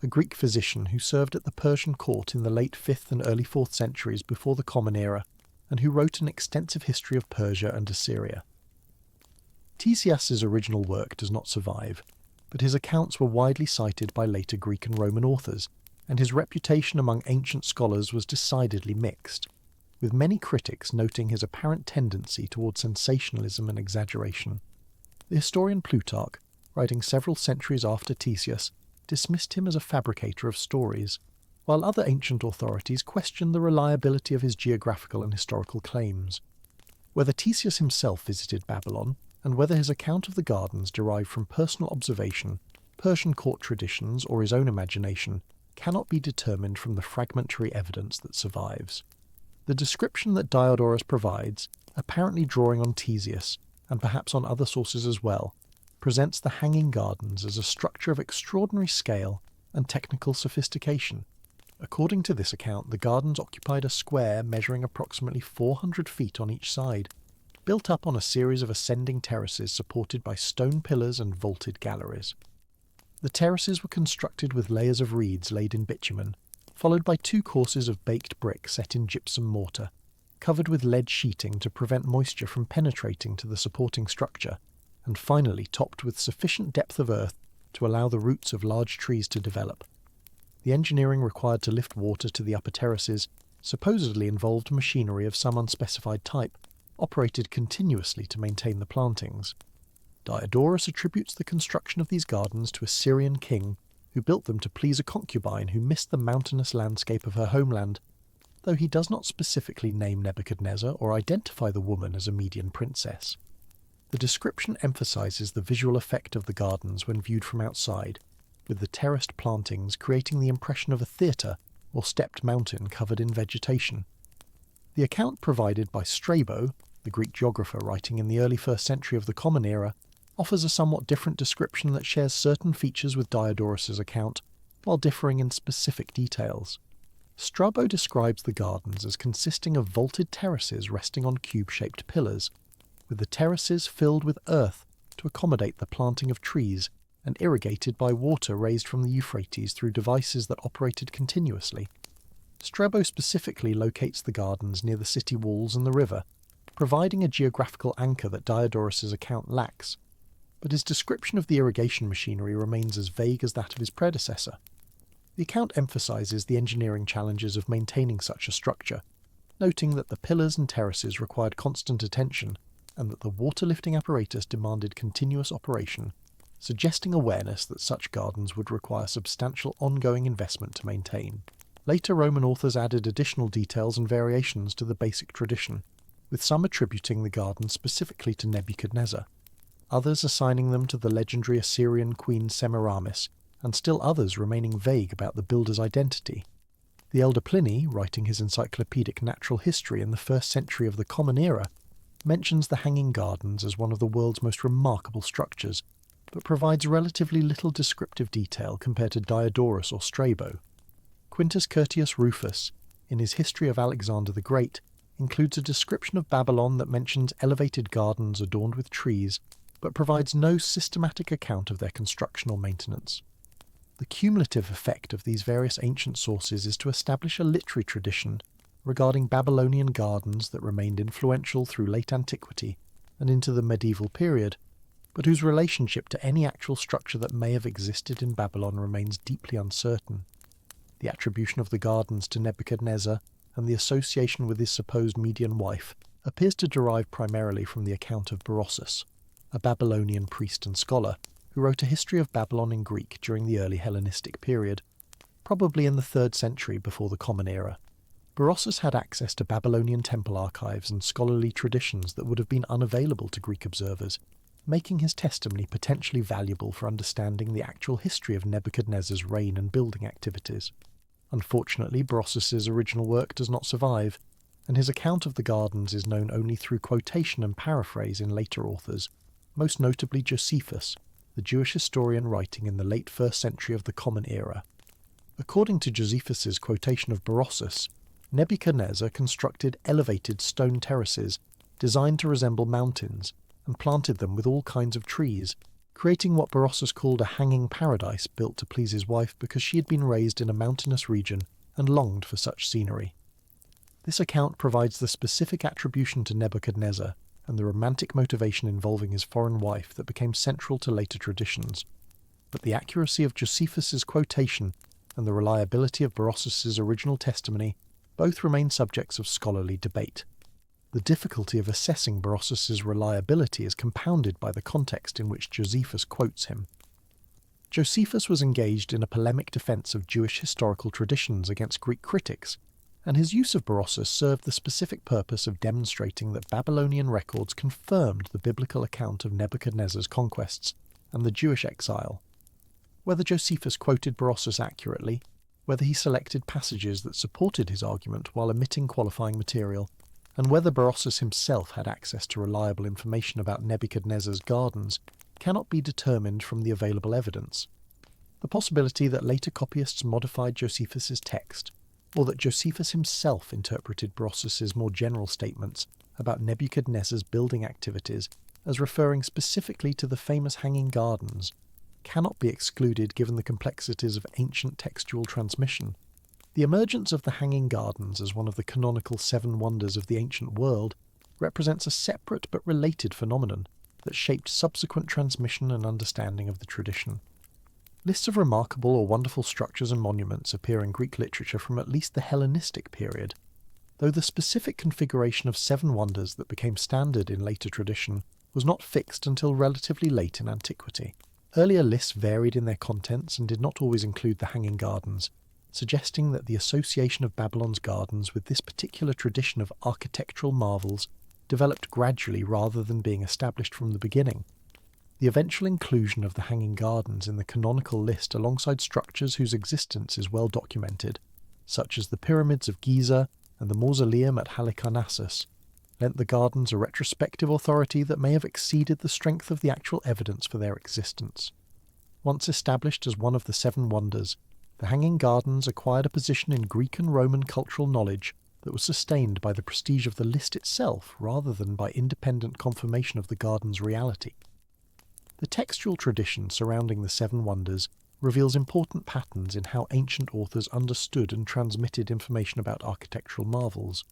a Greek physician who served at the Persian court in the late 5th and early 4th centuries before the Common Era, and who wrote an extensive history of Persia and Assyria. Ctesias's original work does not survive, but his accounts were widely cited by later Greek and Roman authors, and his reputation among ancient scholars was decidedly mixed, with many critics noting his apparent tendency toward sensationalism and exaggeration. The historian Plutarch, writing several centuries after Ctesias, dismissed him as a fabricator of stories, while other ancient authorities questioned the reliability of his geographical and historical claims. Whether Ctesias himself visited Babylon, and whether his account of the gardens derived from personal observation, Persian court traditions, or his own imagination, cannot be determined from the fragmentary evidence that survives. The description that Diodorus provides, apparently drawing on Ctesias, and perhaps on other sources as well, presents the Hanging Gardens as a structure of extraordinary scale and technical sophistication. According to this account, the gardens occupied a square measuring approximately 400 feet on each side, built up on a series of ascending terraces supported by stone pillars and vaulted galleries. The terraces were constructed with layers of reeds laid in bitumen, followed by 2 courses of baked brick set in gypsum mortar, covered with lead sheeting to prevent moisture from penetrating to the supporting structure, and finally topped with sufficient depth of earth to allow the roots of large trees to develop. The engineering required to lift water to the upper terraces supposedly involved machinery of some unspecified type, operated continuously to maintain the plantings. Diodorus attributes the construction of these gardens to a Syrian king who built them to please a concubine who missed the mountainous landscape of her homeland, though he does not specifically name Nebuchadnezzar or identify the woman as a Median princess. The description emphasizes the visual effect of the gardens when viewed from outside, with the terraced plantings creating the impression of a theatre or stepped mountain covered in vegetation. The account provided by Strabo, the Greek geographer writing in the early 1st century of the Common Era, offers a somewhat different description that shares certain features with Diodorus's account, while differing in specific details. Strabo describes the gardens as consisting of vaulted terraces resting on cube-shaped pillars, with the terraces filled with earth to accommodate the planting of trees and irrigated by water raised from the Euphrates through devices that operated continuously. Strabo specifically locates the gardens near the city walls and the river, providing a geographical anchor that Diodorus's account lacks, but his description of the irrigation machinery remains as vague as that of his predecessor. The account emphasises the engineering challenges of maintaining such a structure, noting that the pillars and terraces required constant attention and that the water-lifting apparatus demanded continuous operation, suggesting awareness that such gardens would require substantial ongoing investment to maintain. Later Roman authors added additional details and variations to the basic tradition, with some attributing the gardens specifically to Nebuchadnezzar, others assigning them to the legendary Assyrian queen Semiramis, and still others remaining vague about the builder's identity. The elder Pliny, writing his encyclopedic natural history in the 1st century of the Common Era, mentions the Hanging Gardens as one of the world's most remarkable structures, but provides relatively little descriptive detail compared to Diodorus or Strabo. Quintus Curtius Rufus, in his History of Alexander the Great, includes a description of Babylon that mentions elevated gardens adorned with trees, but provides no systematic account of their construction or maintenance. The cumulative effect of these various ancient sources is to establish a literary tradition regarding Babylonian gardens that remained influential through late antiquity and into the medieval period, but whose relationship to any actual structure that may have existed in Babylon remains deeply uncertain. The attribution of the gardens to Nebuchadnezzar and the association with his supposed Median wife appears to derive primarily from the account of Berossus, a Babylonian priest and scholar, who wrote a history of Babylon in Greek during the early Hellenistic period, probably in the 3rd century before the Common Era. Berossus had access to Babylonian temple archives and scholarly traditions that would have been unavailable to Greek observers, making his testimony potentially valuable for understanding the actual history of Nebuchadnezzar's reign and building activities. Unfortunately, Berossus's original work does not survive, and his account of the gardens is known only through quotation and paraphrase in later authors, most notably Josephus, the Jewish historian writing in the late 1st century of the Common Era. According to Josephus's quotation of Berossus, Nebuchadnezzar constructed elevated stone terraces designed to resemble mountains, and planted them with all kinds of trees, creating what Berossus called a hanging paradise built to please his wife because she had been raised in a mountainous region and longed for such scenery. This account provides the specific attribution to Nebuchadnezzar and the romantic motivation involving his foreign wife that became central to later traditions, but the accuracy of Josephus's quotation and the reliability of Berossus's original testimony both remain subjects of scholarly debate. The difficulty of assessing Berossus's reliability is compounded by the context in which Josephus quotes him. Josephus was engaged in a polemic defense of Jewish historical traditions against Greek critics, and his use of Berossus served the specific purpose of demonstrating that Babylonian records confirmed the biblical account of Nebuchadnezzar's conquests and the Jewish exile. Whether Josephus quoted Berossus accurately, whether he selected passages that supported his argument while omitting qualifying material, and whether Berossus himself had access to reliable information about Nebuchadnezzar's gardens cannot be determined from the available evidence. The possibility that later copyists modified Josephus's text, or that Josephus himself interpreted Berossus's more general statements about Nebuchadnezzar's building activities as referring specifically to the famous Hanging Gardens, cannot be excluded given the complexities of ancient textual transmission. The emergence of the Hanging Gardens as one of the canonical 7 wonders of the ancient world represents a separate but related phenomenon that shaped subsequent transmission and understanding of the tradition. Lists of remarkable or wonderful structures and monuments appear in Greek literature from at least the Hellenistic period, though the specific configuration of 7 wonders that became standard in later tradition was not fixed until relatively late in antiquity. Earlier lists varied in their contents and did not always include the Hanging Gardens, suggesting that the association of Babylon's gardens with this particular tradition of architectural marvels developed gradually rather than being established from the beginning. The eventual inclusion of the Hanging Gardens in the canonical list alongside structures whose existence is well documented, such as the pyramids of Giza and the mausoleum at Halicarnassus, lent the gardens a retrospective authority that may have exceeded the strength of the actual evidence for their existence. Once established as one of the 7 wonders, the Hanging Gardens acquired a position in Greek and Roman cultural knowledge that was sustained by the prestige of the list itself rather than by independent confirmation of the garden's reality. The textual tradition surrounding the Seven Wonders reveals important patterns in how ancient authors understood and transmitted information about architectural marvels.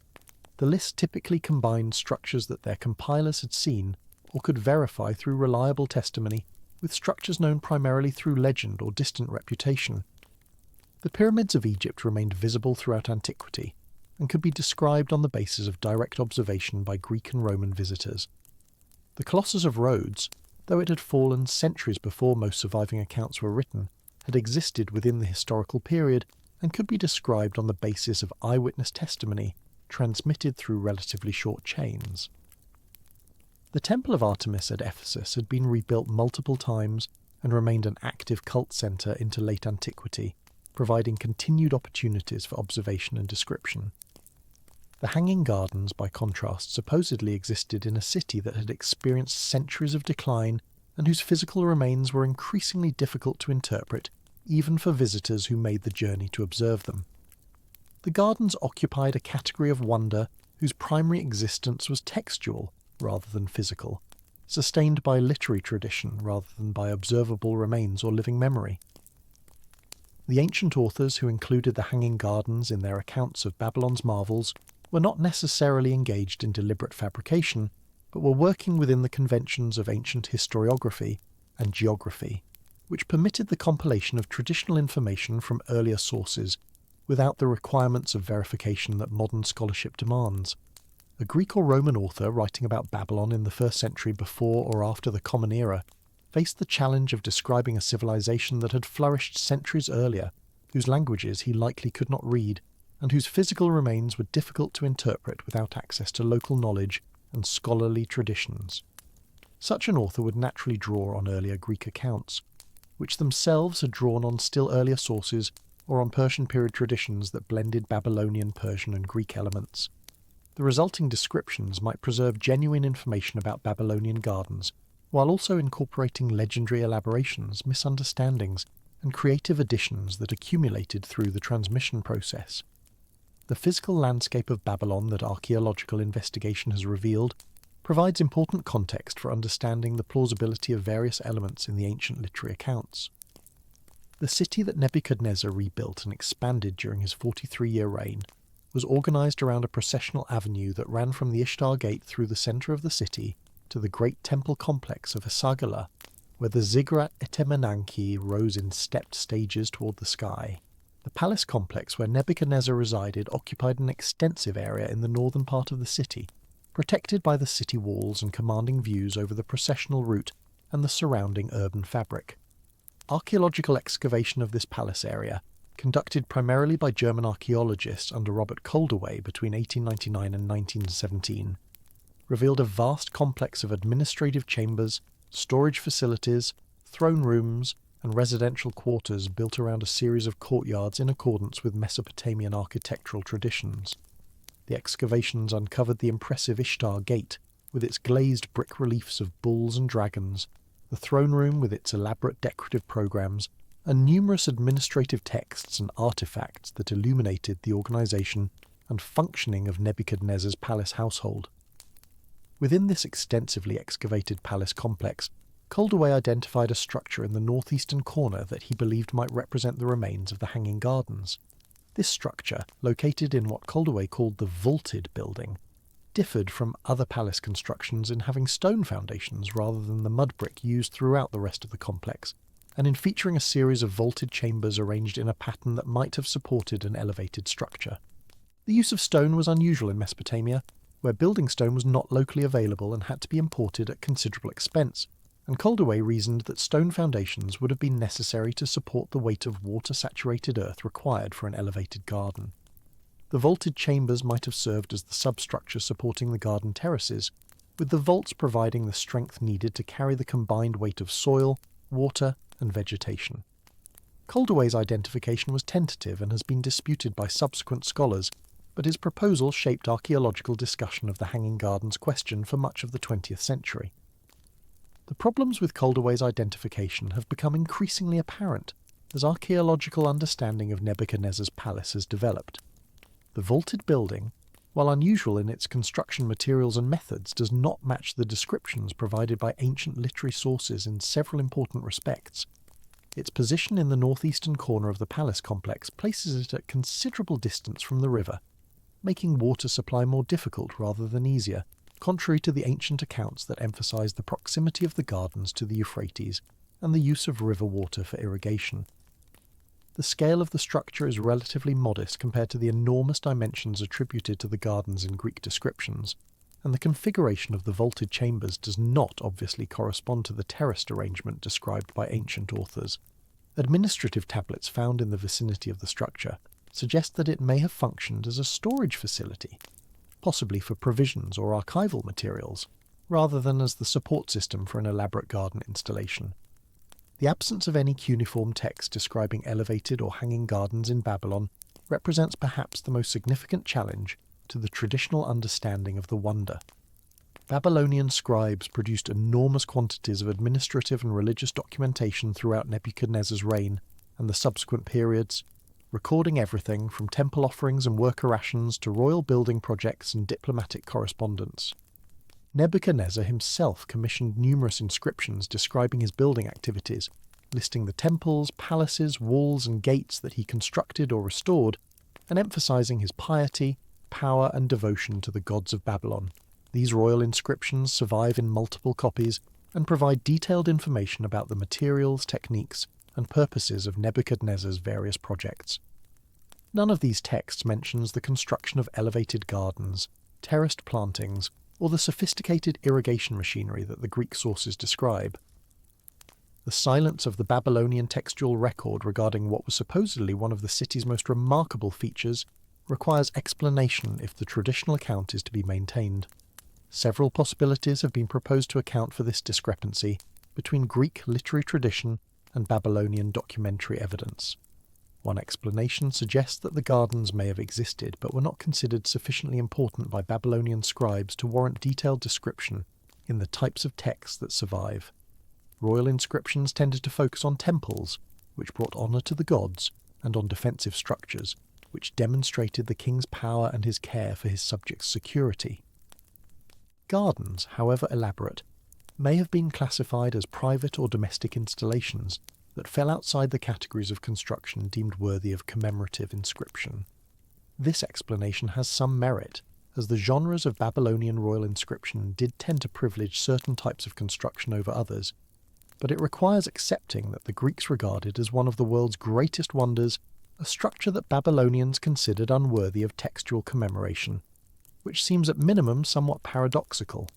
The list typically combined structures that their compilers had seen or could verify through reliable testimony with structures known primarily through legend or distant reputation. The pyramids of Egypt remained visible throughout antiquity and could be described on the basis of direct observation by Greek and Roman visitors. The Colossus of Rhodes, though it had fallen centuries before most surviving accounts were written, had existed within the historical period and could be described on the basis of eyewitness testimony transmitted through relatively short chains. The Temple of Artemis at Ephesus had been rebuilt multiple times and remained an active cult centre into late antiquity, providing continued opportunities for observation and description. The Hanging Gardens, by contrast, supposedly existed in a city that had experienced centuries of decline and whose physical remains were increasingly difficult to interpret, even for visitors who made the journey to observe them. The gardens occupied a category of wonder whose primary existence was textual rather than physical, sustained by literary tradition rather than by observable remains or living memory. The ancient authors who included the Hanging Gardens in their accounts of Babylon's marvels were not necessarily engaged in deliberate fabrication, but were working within the conventions of ancient historiography and geography, which permitted the compilation of traditional information from earlier sources without the requirements of verification that modern scholarship demands. A Greek or Roman author writing about Babylon in the 1st century before or after the Common Era faced the challenge of describing a civilization that had flourished centuries earlier, whose languages he likely could not read, and whose physical remains were difficult to interpret without access to local knowledge and scholarly traditions. Such an author would naturally draw on earlier Greek accounts, which themselves had drawn on still earlier sources or on Persian period traditions that blended Babylonian, Persian and Greek elements. The resulting descriptions might preserve genuine information about Babylonian gardens, while also incorporating legendary elaborations, misunderstandings, and creative additions that accumulated through the transmission process. The physical landscape of Babylon that archaeological investigation has revealed provides important context for understanding the plausibility of various elements in the ancient literary accounts. The city that Nebuchadnezzar rebuilt and expanded during his 43-year reign was organised around a processional avenue that ran from the Ishtar Gate through the centre of the city to the great temple complex of Esagila, where the Ziggurat Etemenanki rose in stepped stages toward the sky. The palace complex where Nebuchadnezzar resided occupied an extensive area in the northern part of the city, protected by the city walls and commanding views over the processional route and the surrounding urban fabric. Archaeological excavation of this palace area, conducted primarily by German archaeologists under Robert Coldaway between 1899 and 1917, revealed a vast complex of administrative chambers, storage facilities, throne rooms, and residential quarters built around a series of courtyards in accordance with Mesopotamian architectural traditions. The excavations uncovered the impressive Ishtar Gate, with its glazed brick reliefs of bulls and dragons, the throne room with its elaborate decorative programs, and numerous administrative texts and artifacts that illuminated the organisation and functioning of Nebuchadnezzar's palace household. Within this extensively excavated palace complex, Coldaway identified a structure in the northeastern corner that he believed might represent the remains of the Hanging Gardens. This structure, located in what Coldaway called the vaulted building, differed from other palace constructions in having stone foundations rather than the mud brick used throughout the rest of the complex, and in featuring a series of vaulted chambers arranged in a pattern that might have supported an elevated structure. The use of stone was unusual in Mesopotamia, where building stone was not locally available and had to be imported at considerable expense, and Coldaway reasoned that stone foundations would have been necessary to support the weight of water-saturated earth required for an elevated garden. The vaulted chambers might have served as the substructure supporting the garden terraces, with the vaults providing the strength needed to carry the combined weight of soil, water, and vegetation. Coldaway's identification was tentative and has been disputed by subsequent scholars, but his proposal shaped archaeological discussion of the Hanging Gardens question for much of the 20th century. The problems with Coldaway's identification have become increasingly apparent as archaeological understanding of Nebuchadnezzar's palace has developed. The vaulted building, while unusual in its construction materials and methods, does not match the descriptions provided by ancient literary sources in several important respects. Its position in the northeastern corner of the palace complex places it at considerable distance from the river, making water supply more difficult rather than easier, contrary to the ancient accounts that emphasize the proximity of the gardens to the Euphrates and the use of river water for irrigation. The scale of the structure is relatively modest compared to the enormous dimensions attributed to the gardens in Greek descriptions, and the configuration of the vaulted chambers does not obviously correspond to the terraced arrangement described by ancient authors. Administrative tablets found in the vicinity of the structure suggest that it may have functioned as a storage facility, possibly for provisions or archival materials, rather than as the support system for an elaborate garden installation. The absence of any cuneiform text describing elevated or hanging gardens in Babylon represents perhaps the most significant challenge to the traditional understanding of the wonder. Babylonian scribes produced enormous quantities of administrative and religious documentation throughout Nebuchadnezzar's reign and the subsequent periods, recording everything from temple offerings and worker rations to royal building projects and diplomatic correspondence. Nebuchadnezzar himself commissioned numerous inscriptions describing his building activities, listing the temples, palaces, walls and gates that he constructed or restored, and emphasizing his piety, power and devotion to the gods of Babylon. These royal inscriptions survive in multiple copies and provide detailed information about the materials, techniques, and purposes of Nebuchadnezzar's various projects. None of these texts mentions the construction of elevated gardens, terraced plantings, or the sophisticated irrigation machinery that the Greek sources describe. The silence of the Babylonian textual record regarding what was supposedly one of the city's most remarkable features requires explanation if the traditional account is to be maintained. Several possibilities have been proposed to account for this discrepancy between Greek literary tradition and Babylonian documentary evidence. One explanation suggests that the gardens may have existed but were not considered sufficiently important by Babylonian scribes to warrant detailed description in the types of texts that survive. Royal inscriptions tended to focus on temples, which brought honour to the gods, and on defensive structures, which demonstrated the king's power and his care for his subjects' security. Gardens, however elaborate, may have been classified as private or domestic installations that fell outside the categories of construction deemed worthy of commemorative inscription. This explanation has some merit, as the genres of Babylonian royal inscription did tend to privilege certain types of construction over others, but it requires accepting that the Greeks regarded as one of the world's greatest wonders a structure that Babylonians considered unworthy of textual commemoration, which seems at minimum somewhat paradoxical.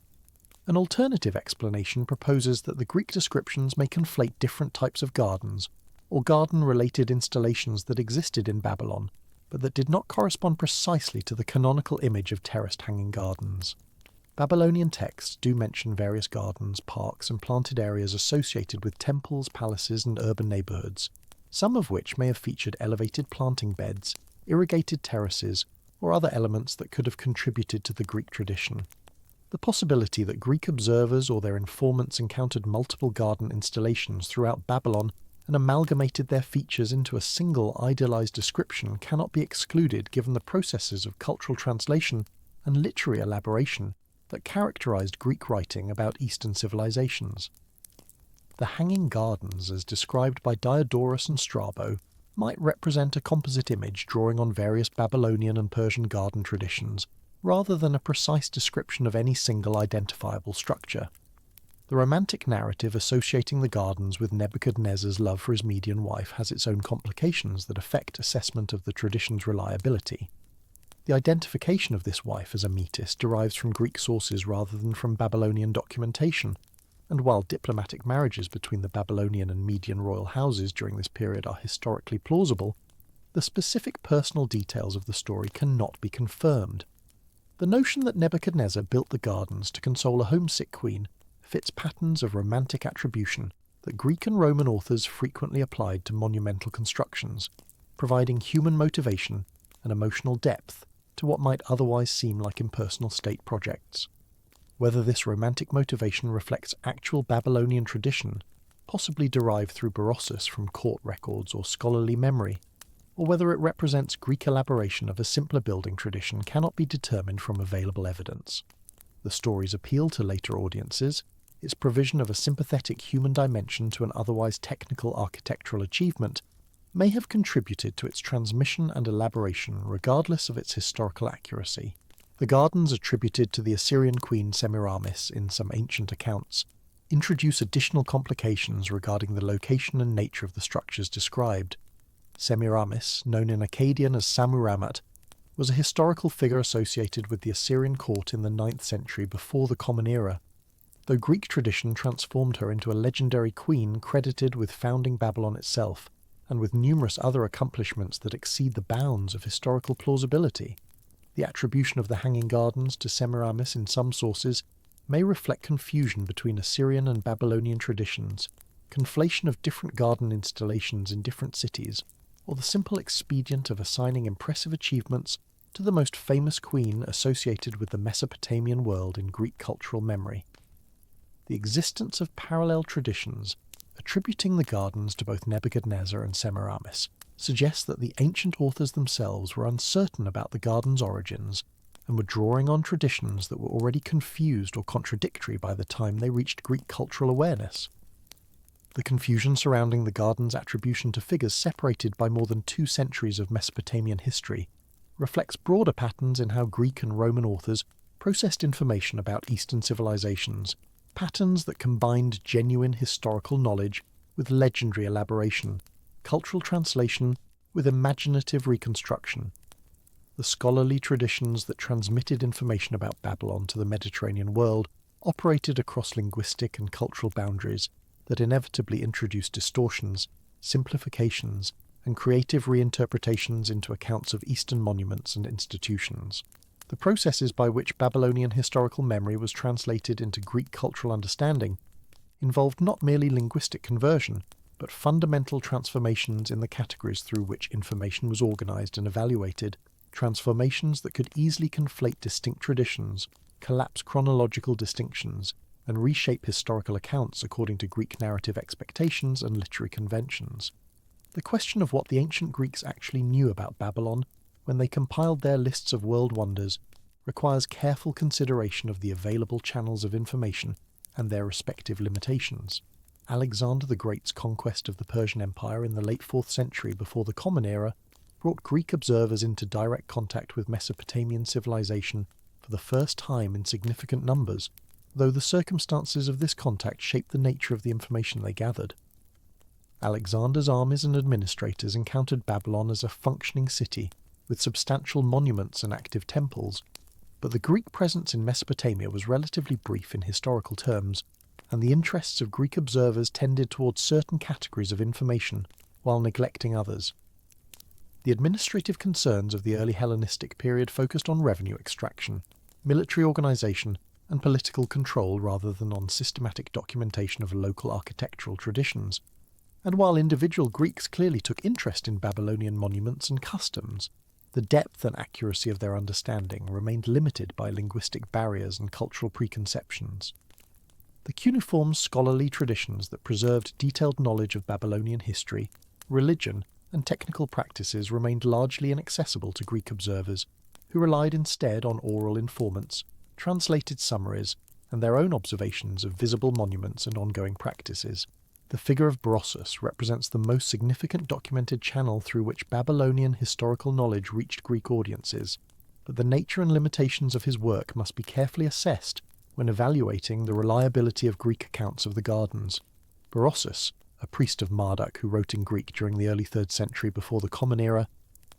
An alternative explanation proposes that the Greek descriptions may conflate different types of gardens, or garden-related installations that existed in Babylon, but that did not correspond precisely to the canonical image of terraced hanging gardens. Babylonian texts do mention various gardens, parks, and planted areas associated with temples, palaces, and urban neighbourhoods, some of which may have featured elevated planting beds, irrigated terraces, or other elements that could have contributed to the Greek tradition. The possibility that Greek observers or their informants encountered multiple garden installations throughout Babylon and amalgamated their features into a single idealized description cannot be excluded given the processes of cultural translation and literary elaboration that characterized Greek writing about Eastern civilizations. The hanging gardens, as described by Diodorus and Strabo, might represent a composite image drawing on various Babylonian and Persian garden traditions, rather than a precise description of any single identifiable structure. The romantic narrative associating the gardens with Nebuchadnezzar's love for his Median wife has its own complications that affect assessment of the tradition's reliability. The identification of this wife as a metis derives from Greek sources rather than from Babylonian documentation, and while diplomatic marriages between the Babylonian and Median royal houses during this period are historically plausible, the specific personal details of the story cannot be confirmed. The notion that Nebuchadnezzar built the gardens to console a homesick queen fits patterns of romantic attribution that Greek and Roman authors frequently applied to monumental constructions, providing human motivation and emotional depth to what might otherwise seem like impersonal state projects. Whether this romantic motivation reflects actual Babylonian tradition, possibly derived through Berossus from court records or scholarly memory, or whether it represents Greek elaboration of a simpler building tradition cannot be determined from available evidence. The story's appeal to later audiences, its provision of a sympathetic human dimension to an otherwise technical architectural achievement, may have contributed to its transmission and elaboration regardless of its historical accuracy. The gardens attributed to the Assyrian queen Semiramis in some ancient accounts introduce additional complications regarding the location and nature of the structures described. Semiramis, known in Akkadian as Samuramat, was a historical figure associated with the Assyrian court in the 9th century before the Common Era, though Greek tradition transformed her into a legendary queen credited with founding Babylon itself, and with numerous other accomplishments that exceed the bounds of historical plausibility. The attribution of the Hanging Gardens to Semiramis in some sources may reflect confusion between Assyrian and Babylonian traditions, conflation of different garden installations in different cities, or the simple expedient of assigning impressive achievements to the most famous queen associated with the Mesopotamian world in Greek cultural memory. The existence of parallel traditions attributing the gardens to both Nebuchadnezzar and Semiramis suggests that the ancient authors themselves were uncertain about the gardens' origins and were drawing on traditions that were already confused or contradictory by the time they reached Greek cultural awareness. The confusion surrounding the gardens' attribution to figures separated by more than 2 centuries of Mesopotamian history reflects broader patterns in how Greek and Roman authors processed information about Eastern civilizations, patterns that combined genuine historical knowledge with legendary elaboration, cultural translation with imaginative reconstruction. The scholarly traditions that transmitted information about Babylon to the Mediterranean world operated across linguistic and cultural boundaries that inevitably introduced distortions, simplifications, and creative reinterpretations into accounts of Eastern monuments and institutions. The processes by which Babylonian historical memory was translated into Greek cultural understanding involved not merely linguistic conversion, but fundamental transformations in the categories through which information was organized and evaluated, transformations that could easily conflate distinct traditions, collapse chronological distinctions, and reshape historical accounts according to Greek narrative expectations and literary conventions. The question of what the ancient Greeks actually knew about Babylon when they compiled their lists of world wonders requires careful consideration of the available channels of information and their respective limitations. Alexander the Great's conquest of the Persian Empire in the late 4th century before the Common Era brought Greek observers into direct contact with Mesopotamian civilization for the first time in significant numbers, though the circumstances of this contact shaped the nature of the information they gathered. Alexander's armies and administrators encountered Babylon as a functioning city with substantial monuments and active temples, but the Greek presence in Mesopotamia was relatively brief in historical terms, and the interests of Greek observers tended towards certain categories of information while neglecting others. The administrative concerns of the early Hellenistic period focused on revenue extraction, military organization, and political control rather than on systematic documentation of local architectural traditions. And while individual Greeks clearly took interest in Babylonian monuments and customs, the depth and accuracy of their understanding remained limited by linguistic barriers and cultural preconceptions. The cuneiform scholarly traditions that preserved detailed knowledge of Babylonian history, religion, and technical practices remained largely inaccessible to Greek observers, who relied instead on oral informants, translated summaries, and their own observations of visible monuments and ongoing practices. The figure of Berossus represents the most significant documented channel through which Babylonian historical knowledge reached Greek audiences, but the nature and limitations of his work must be carefully assessed when evaluating the reliability of Greek accounts of the gardens. Berossus, a priest of Marduk who wrote in Greek during the early 3rd century before the Common Era,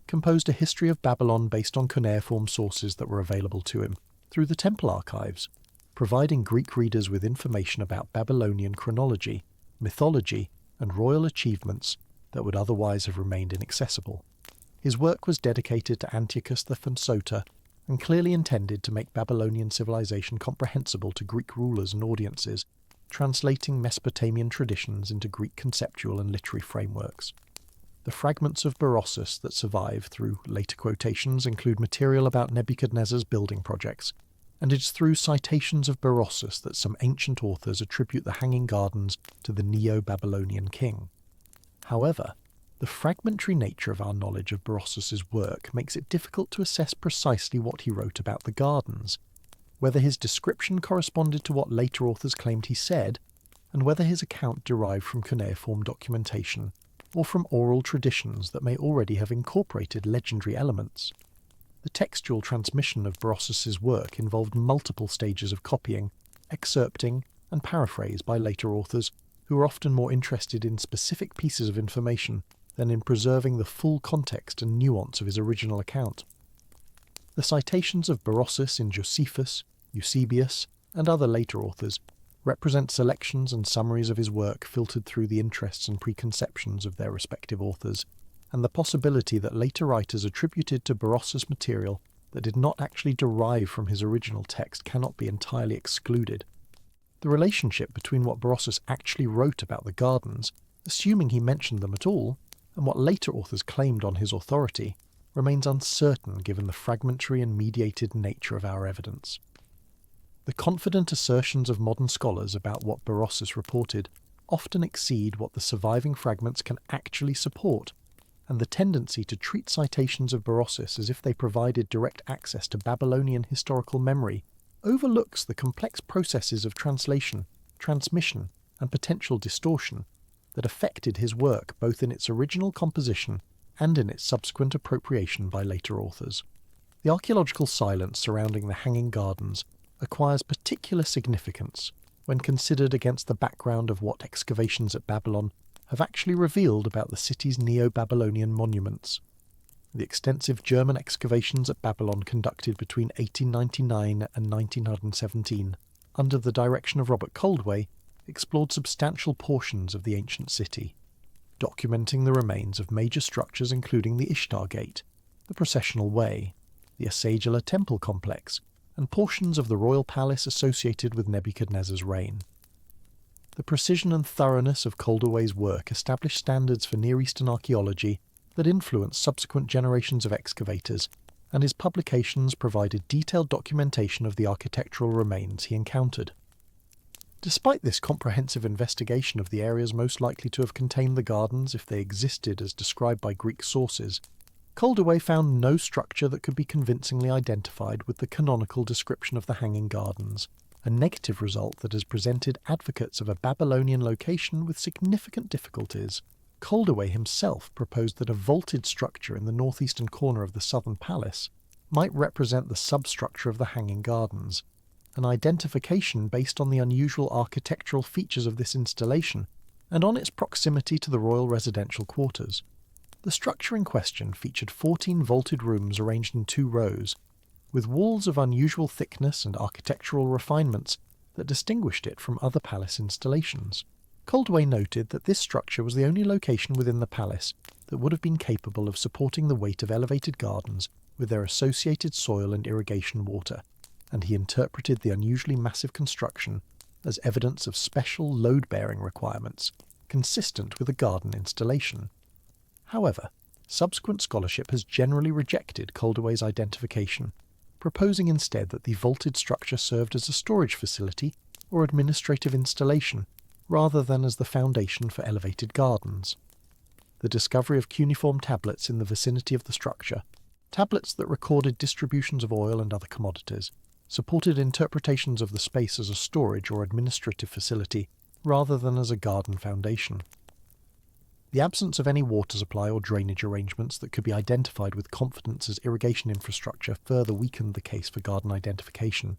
composed a history of Babylon based on cuneiform sources that were available to him through the temple archives, providing Greek readers with information about Babylonian chronology, mythology, and royal achievements that would otherwise have remained inaccessible. His work was dedicated to Antiochus the Phonsota and clearly intended to make Babylonian civilization comprehensible to Greek rulers and audiences, translating Mesopotamian traditions into Greek conceptual and literary frameworks. The fragments of Berossus that survive through later quotations include material about Nebuchadnezzar's building projects, and it is through citations of Berossus that some ancient authors attribute the Hanging Gardens to the Neo-Babylonian king. However, The fragmentary nature of our knowledge of Berossus's work makes it difficult to assess precisely what he wrote about the gardens, whether his description corresponded to what later authors claimed he said, and whether his account derived from cuneiform documentation or from oral traditions that may already have incorporated legendary elements. The textual transmission of Berossus's work involved multiple stages of copying, excerpting, and paraphrase by later authors who were often more interested in specific pieces of information than in preserving the full context and nuance of his original account. The citations of Berossus in Josephus, Eusebius, and other later authors represent selections and summaries of his work filtered through the interests and preconceptions of their respective authors, and the possibility that later writers attributed to Berossus material that did not actually derive from his original text cannot be entirely excluded. The relationship between what Berossus actually wrote about the gardens, assuming he mentioned them at all, and what later authors claimed on his authority, remains uncertain given the fragmentary and mediated nature of our evidence. The confident assertions of modern scholars about what Berossus reported often exceed what the surviving fragments can actually support, and the tendency to treat citations of Berossus as if they provided direct access to Babylonian historical memory overlooks the complex processes of translation, transmission, and potential distortion that affected his work both in its original composition and in its subsequent appropriation by later authors. The archaeological silence surrounding the Hanging Gardens acquires particular significance when considered against the background of what excavations at Babylon have actually revealed about the city's Neo-Babylonian monuments. The extensive German excavations at Babylon conducted between 1899 and 1917, under the direction of Robert Coldway, explored substantial portions of the ancient city, documenting the remains of major structures including the Ishtar Gate, the Processional Way, the Asagila Temple Complex, and portions of the royal palace associated with Nebuchadnezzar's reign. The precision and thoroughness of Coldaway's work established standards for Near Eastern archaeology that influenced subsequent generations of excavators, and his publications provided detailed documentation of the architectural remains he encountered. Despite this comprehensive investigation of the areas most likely to have contained the gardens if they existed as described by Greek sources, Coldaway found no structure that could be convincingly identified with the canonical description of the Hanging Gardens, a negative result that has presented advocates of a Babylonian location with significant difficulties. Coldaway himself proposed that a vaulted structure in the northeastern corner of the southern palace might represent the substructure of the Hanging Gardens, an identification based on the unusual architectural features of this installation and on its proximity to the royal residential quarters. The structure in question featured 14 vaulted rooms arranged in 2 rows, with walls of unusual thickness and architectural refinements that distinguished it from other palace installations. Coldway noted that this structure was the only location within the palace that would have been capable of supporting the weight of elevated gardens with their associated soil and irrigation water, and he interpreted the unusually massive construction as evidence of special load-bearing requirements consistent with a garden installation. However, subsequent scholarship has generally rejected Coldaway's identification, proposing instead that the vaulted structure served as a storage facility or administrative installation, rather than as the foundation for elevated gardens. The discovery of cuneiform tablets in the vicinity of the structure, tablets that recorded distributions of oil and other commodities, supported interpretations of the space as a storage or administrative facility, rather than as a garden foundation. The absence of any water supply or drainage arrangements that could be identified with confidence as irrigation infrastructure further weakened the case for garden identification,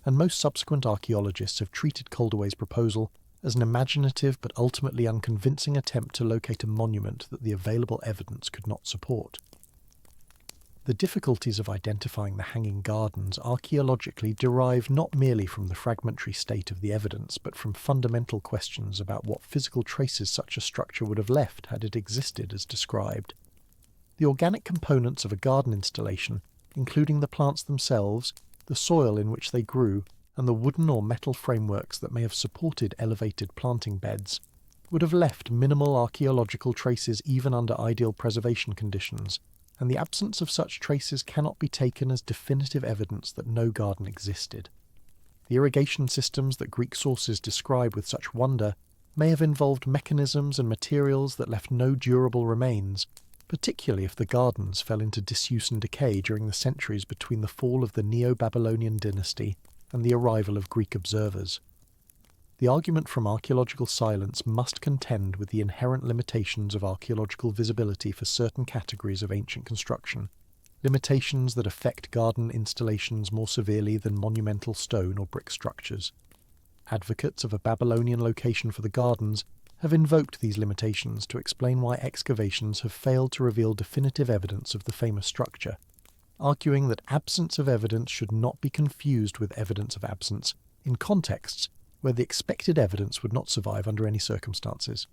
and most subsequent archaeologists have treated Coldaway's proposal as an imaginative but ultimately unconvincing attempt to locate a monument that the available evidence could not support. The difficulties of identifying the Hanging Gardens archaeologically derive not merely from the fragmentary state of the evidence, but from fundamental questions about what physical traces such a structure would have left had it existed as described. The organic components of a garden installation, including the plants themselves, the soil in which they grew, and the wooden or metal frameworks that may have supported elevated planting beds, would have left minimal archaeological traces even under ideal preservation conditions, and the absence of such traces cannot be taken as definitive evidence that no garden existed. The irrigation systems that Greek sources describe with such wonder may have involved mechanisms and materials that left no durable remains, particularly if the gardens fell into disuse and decay during the centuries between the fall of the Neo-Babylonian dynasty and the arrival of Greek observers. The argument from archaeological silence must contend with the inherent limitations of archaeological visibility for certain categories of ancient construction, limitations that affect garden installations more severely than monumental stone or brick structures. Advocates of a Babylonian location for the gardens have invoked these limitations to explain why excavations have failed to reveal definitive evidence of the famous structure, arguing that absence of evidence should not be confused with evidence of absence in contexts where the expected evidence would not survive under any circumstances.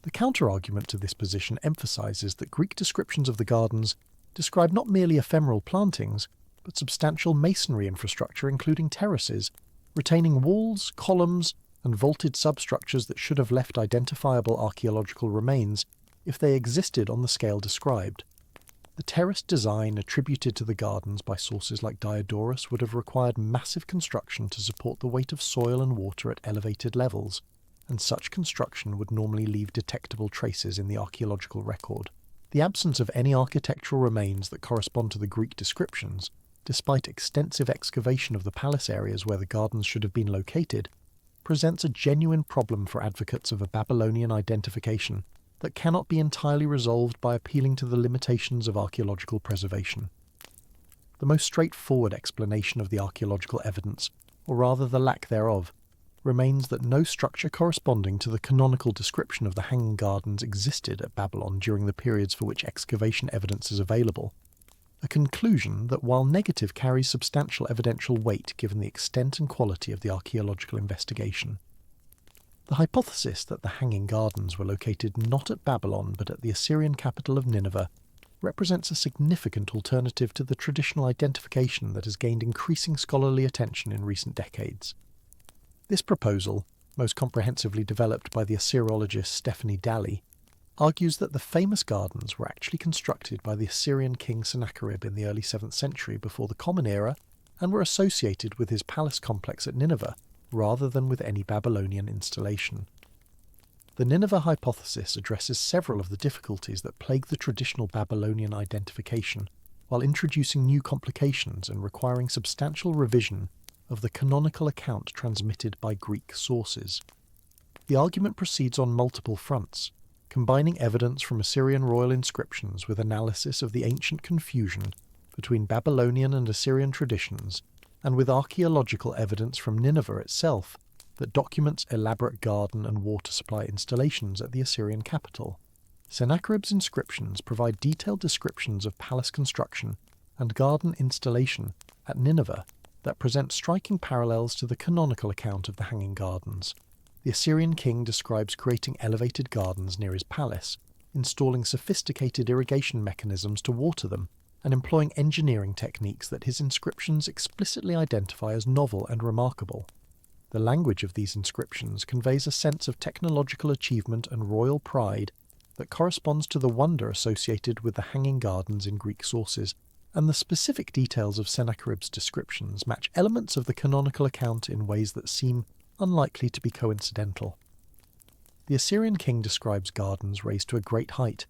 The counter-argument to this position emphasizes that Greek descriptions of the gardens describe not merely ephemeral plantings, but substantial masonry infrastructure including terraces, retaining walls, columns, and vaulted substructures that should have left identifiable archaeological remains if they existed on the scale described. The terraced design attributed to the gardens by sources like Diodorus would have required massive construction to support the weight of soil and water at elevated levels, and such construction would normally leave detectable traces in the archaeological record. The absence of any architectural remains that correspond to the Greek descriptions, despite extensive excavation of the palace areas where the gardens should have been located, presents a genuine problem for advocates of a Babylonian identification that cannot be entirely resolved by appealing to the limitations of archaeological preservation. The most straightforward explanation of the archaeological evidence, or rather the lack thereof, remains that no structure corresponding to the canonical description of the Hanging Gardens existed at Babylon during the periods for which excavation evidence is available, a conclusion that, while negative, carries substantial evidential weight given the extent and quality of the archaeological investigation. The hypothesis that the Hanging Gardens were located not at Babylon but at the Assyrian capital of Nineveh represents a significant alternative to the traditional identification that has gained increasing scholarly attention in recent decades. This proposal, most comprehensively developed by the Assyriologist Stephanie Daly, argues that the famous gardens were actually constructed by the Assyrian king Sennacherib in the early 7th century before the Common Era and were associated with his palace complex at Nineveh, rather than with any Babylonian installation. The Nineveh hypothesis addresses several of the difficulties that plague the traditional Babylonian identification, while introducing new complications and requiring substantial revision of the canonical account transmitted by Greek sources. The argument proceeds on multiple fronts, combining evidence from Assyrian royal inscriptions with analysis of the ancient confusion between Babylonian and Assyrian traditions, and with archaeological evidence from Nineveh itself that documents elaborate garden and water supply installations at the Assyrian capital. Sennacherib's inscriptions provide detailed descriptions of palace construction and garden installation at Nineveh that present striking parallels to the canonical account of the Hanging Gardens. The Assyrian king describes creating elevated gardens near his palace, installing sophisticated irrigation mechanisms to water them, and employing engineering techniques that his inscriptions explicitly identify as novel and remarkable. The language of these inscriptions conveys a sense of technological achievement and royal pride that corresponds to the wonder associated with the Hanging Gardens in Greek sources, and the specific details of Sennacherib's descriptions match elements of the canonical account in ways that seem unlikely to be coincidental. The Assyrian king describes gardens raised to a great height,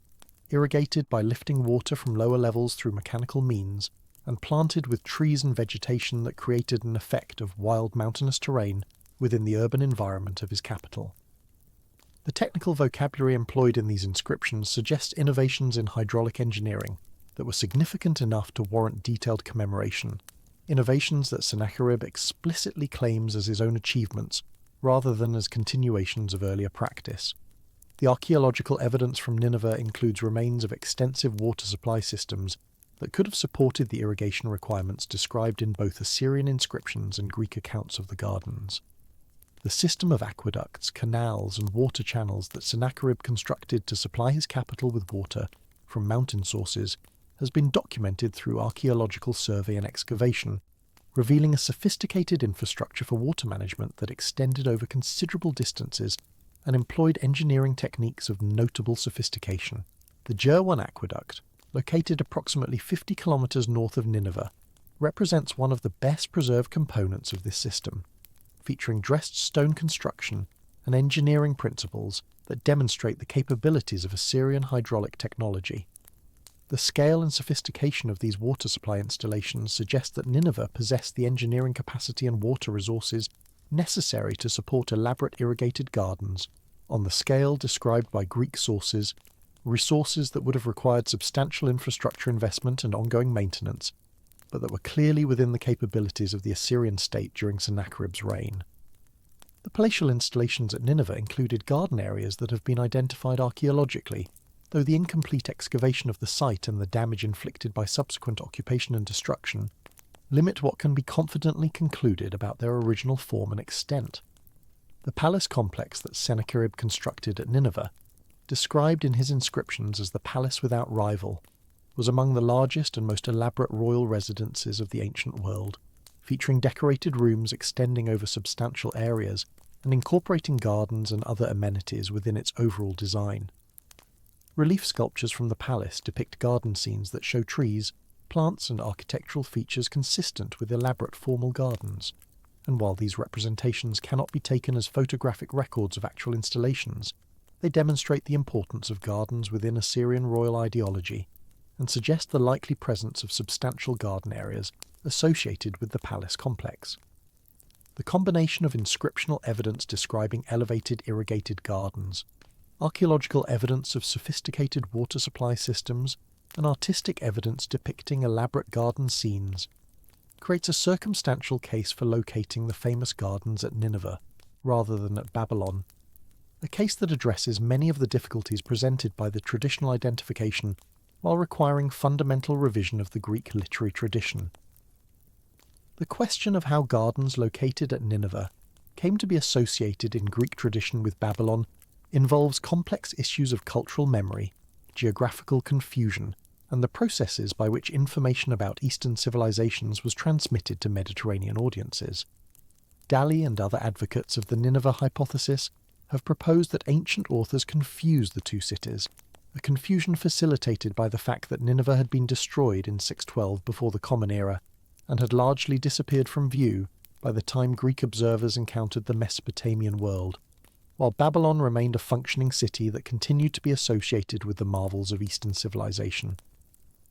irrigated by lifting water from lower levels through mechanical means, and planted with trees and vegetation that created an effect of wild mountainous terrain within the urban environment of his capital. The technical vocabulary employed in these inscriptions suggests innovations in hydraulic engineering that were significant enough to warrant detailed commemoration, innovations that Sennacherib explicitly claims as his own achievements rather than as continuations of earlier practice. The archaeological evidence from Nineveh includes remains of extensive water supply systems that could have supported the irrigation requirements described in both Assyrian inscriptions and Greek accounts of the gardens. The system of aqueducts, canals, and water channels that Sennacherib constructed to supply his capital with water from mountain sources has been documented through archaeological survey and excavation, revealing a sophisticated infrastructure for water management that extended over considerable distances and employed engineering techniques of notable sophistication. The Jer-1 aqueduct, located approximately 50 kilometers north of Nineveh, represents one of the best preserved components of this system, featuring dressed stone construction and engineering principles that demonstrate the capabilities of Assyrian hydraulic technology. The scale and sophistication of these water supply installations suggest that Nineveh possessed the engineering capacity and water resources necessary to support elaborate irrigated gardens on the scale described by Greek sources, resources that would have required substantial infrastructure investment and ongoing maintenance, but that were clearly within the capabilities of the Assyrian state during Sennacherib's reign. The palatial installations at Nineveh included garden areas that have been identified archaeologically, though the incomplete excavation of the site and the damage inflicted by subsequent occupation and destruction limit what can be confidently concluded about their original form and extent. The palace complex that Sennacherib constructed at Nineveh, described in his inscriptions as the palace without rival, was among the largest and most elaborate royal residences of the ancient world, featuring decorated rooms extending over substantial areas and incorporating gardens and other amenities within its overall design. Relief sculptures from the palace depict garden scenes that show trees, plants and architectural features consistent with elaborate formal gardens, and while these representations cannot be taken as photographic records of actual installations, they demonstrate the importance of gardens within Assyrian royal ideology and suggest the likely presence of substantial garden areas associated with the palace complex. The combination of inscriptional evidence describing elevated irrigated gardens, archaeological evidence of sophisticated water supply systems, and artistic evidence depicting elaborate garden scenes creates a circumstantial case for locating the famous gardens at Nineveh, rather than at Babylon, a case that addresses many of the difficulties presented by the traditional identification while requiring fundamental revision of the Greek literary tradition. The question of how gardens located at Nineveh came to be associated in Greek tradition with Babylon involves complex issues of cultural memory, geographical confusion, and the processes by which information about Eastern civilizations was transmitted to Mediterranean audiences. Daly and other advocates of the Nineveh hypothesis have proposed that ancient authors confused the two cities, a confusion facilitated by the fact that Nineveh had been destroyed in 612 before the Common Era and had largely disappeared from view by the time Greek observers encountered the Mesopotamian world, while Babylon remained a functioning city that continued to be associated with the marvels of Eastern civilization.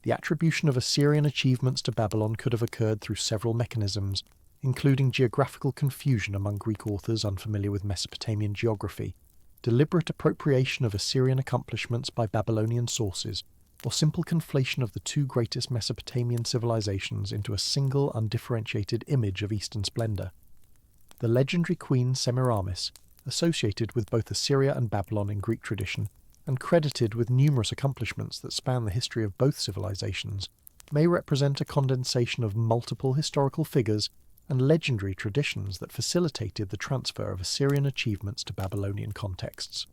The attribution of Assyrian achievements to Babylon could have occurred through several mechanisms, including geographical confusion among Greek authors unfamiliar with Mesopotamian geography, deliberate appropriation of Assyrian accomplishments by Babylonian sources, or simple conflation of the two greatest Mesopotamian civilizations into a single undifferentiated image of Eastern splendor. The legendary queen Semiramis, associated with both Assyria and Babylon in Greek tradition, and credited with numerous accomplishments that span the history of both civilizations, may represent a condensation of multiple historical figures and legendary traditions that facilitated the transfer of Assyrian achievements to Babylonian contexts.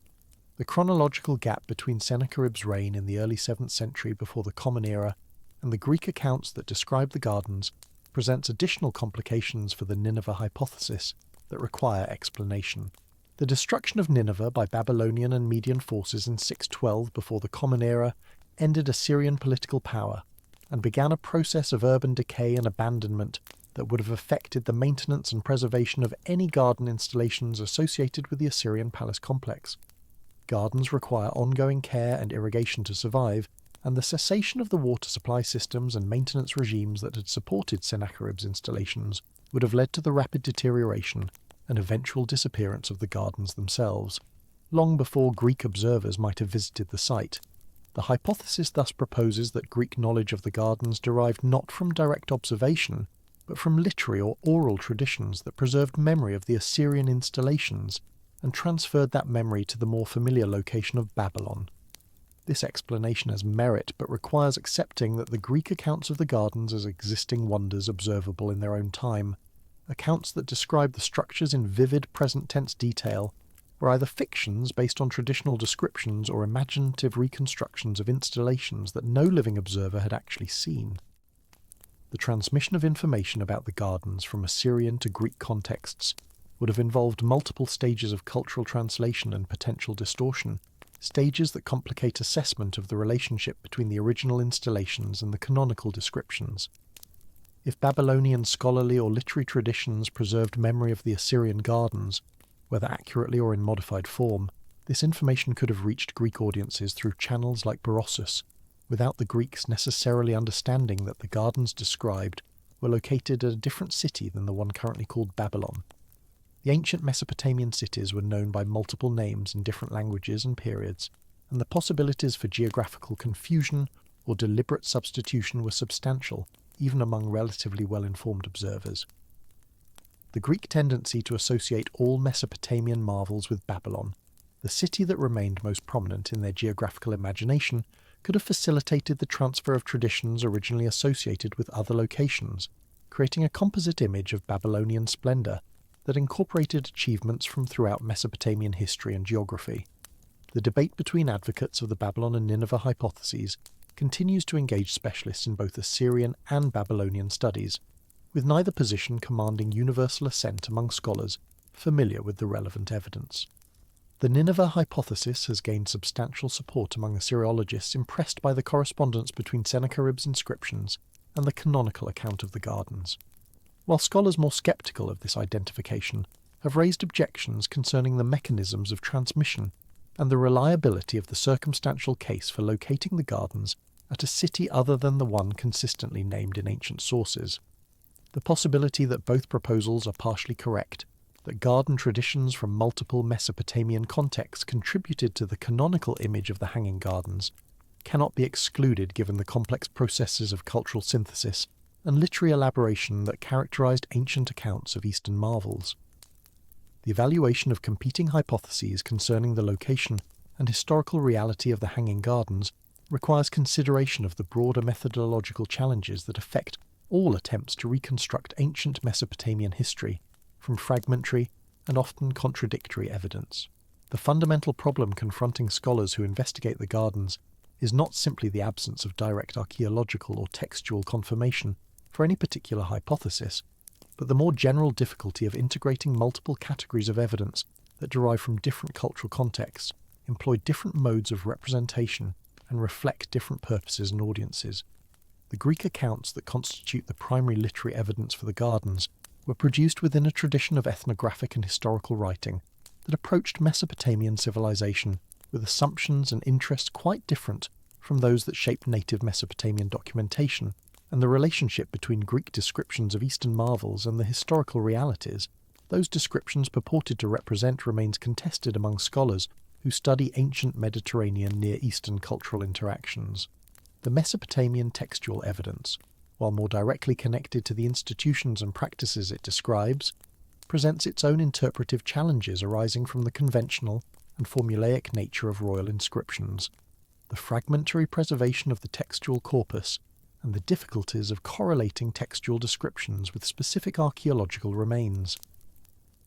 The chronological gap between Sennacherib's reign in the early 7th century before the Common Era and the Greek accounts that describe the gardens presents additional complications for the Nineveh hypothesis that require explanation. The destruction of Nineveh by Babylonian and Median forces in 612 before the Common Era ended Assyrian political power and began a process of urban decay and abandonment that would have affected the maintenance and preservation of any garden installations associated with the Assyrian palace complex. Gardens require ongoing care and irrigation to survive, and the cessation of the water supply systems and maintenance regimes that had supported Sennacherib's installations would have led to the rapid deterioration and eventual disappearance of the gardens themselves, long before Greek observers might have visited the site. The hypothesis thus proposes that Greek knowledge of the gardens derived not from direct observation, but from literary or oral traditions that preserved memory of the Assyrian installations and transferred that memory to the more familiar location of Babylon. This explanation has merit, but requires accepting that the Greek accounts of the gardens as existing wonders observable in their own time, accounts that describe the structures in vivid present-tense detail, were either fictions based on traditional descriptions or imaginative reconstructions of installations that no living observer had actually seen. The transmission of information about the gardens from Assyrian to Greek contexts would have involved multiple stages of cultural translation and potential distortion, stages that complicate assessment of the relationship between the original installations and the canonical descriptions. If Babylonian scholarly or literary traditions preserved memory of the Assyrian gardens, Whether accurately or in modified form, this information could have reached Greek audiences through channels like Berossus, without the Greeks necessarily understanding that the gardens described were located at a different city than the one currently called Babylon. The ancient Mesopotamian cities were known by multiple names in different languages and periods, and the possibilities for geographical confusion or deliberate substitution were substantial, even among relatively well-informed observers. The Greek tendency to associate all Mesopotamian marvels with Babylon, the city that remained most prominent in their geographical imagination, could have facilitated the transfer of traditions originally associated with other locations, creating a composite image of Babylonian splendour that incorporated achievements from throughout Mesopotamian history and geography. The debate between advocates of the Babylon and Nineveh hypotheses continues to engage specialists in both Assyrian and Babylonian studies, with neither position commanding universal assent among scholars familiar with the relevant evidence. The Nineveh hypothesis has gained substantial support among Assyriologists impressed by the correspondence between Sennacherib's inscriptions and the canonical account of the gardens, while scholars more sceptical of this identification have raised objections concerning the mechanisms of transmission and the reliability of the circumstantial case for locating the gardens at a city other than the one consistently named in ancient sources. The possibility that both proposals are partially correct, that garden traditions from multiple Mesopotamian contexts contributed to the canonical image of the Hanging Gardens, cannot be excluded given the complex processes of cultural synthesis and literary elaboration that characterized ancient accounts of Eastern marvels. The evaluation of competing hypotheses concerning the location and historical reality of the Hanging Gardens requires consideration of the broader methodological challenges that affect all attempts to reconstruct ancient Mesopotamian history from fragmentary and often contradictory evidence. The fundamental problem confronting scholars who investigate the gardens is not simply the absence of direct archaeological or textual confirmation for any particular hypothesis, but the more general difficulty of integrating multiple categories of evidence that derive from different cultural contexts, employ different modes of representation, and reflect different purposes and audiences. The Greek accounts that constitute the primary literary evidence for the gardens were produced within a tradition of ethnographic and historical writing that approached Mesopotamian civilization with assumptions and interests quite different from those that shaped native Mesopotamian documentation, and the relationship between Greek descriptions of Eastern marvels and the historical realities those descriptions purported to represent remains contested among scholars who study ancient Mediterranean Near Eastern cultural interactions. The Mesopotamian textual evidence, while more directly connected to the institutions and practices it describes, presents its own interpretive challenges arising from the conventional and formulaic nature of royal inscriptions, the fragmentary preservation of the textual corpus, and the difficulties of correlating textual descriptions with specific archaeological remains.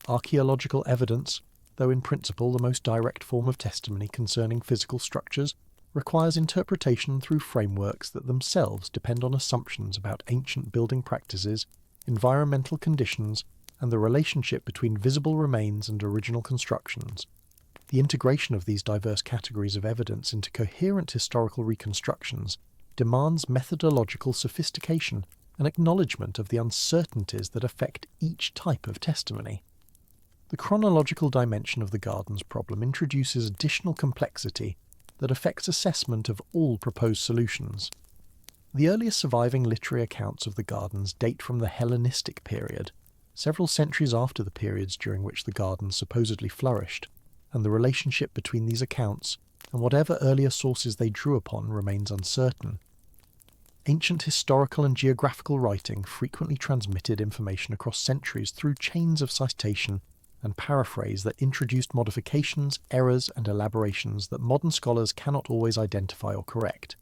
Archaeological evidence, though in principle the most direct form of testimony concerning physical structures, requires interpretation through frameworks that themselves depend on assumptions about ancient building practices, environmental conditions, and the relationship between visible remains and original constructions. The integration of these diverse categories of evidence into coherent historical reconstructions demands methodological sophistication and acknowledgement of the uncertainties that affect each type of testimony. The chronological dimension of the gardens problem introduces additional complexity that affects assessment of all proposed solutions. The earliest surviving literary accounts of the gardens date from the Hellenistic period, several centuries after the periods during which the gardens supposedly flourished, and the relationship between these accounts and whatever earlier sources they drew upon remains uncertain. Ancient historical and geographical writing frequently transmitted information across centuries through chains of citation and paraphrase that introduced modifications, errors, and elaborations that modern scholars cannot always identify or correct.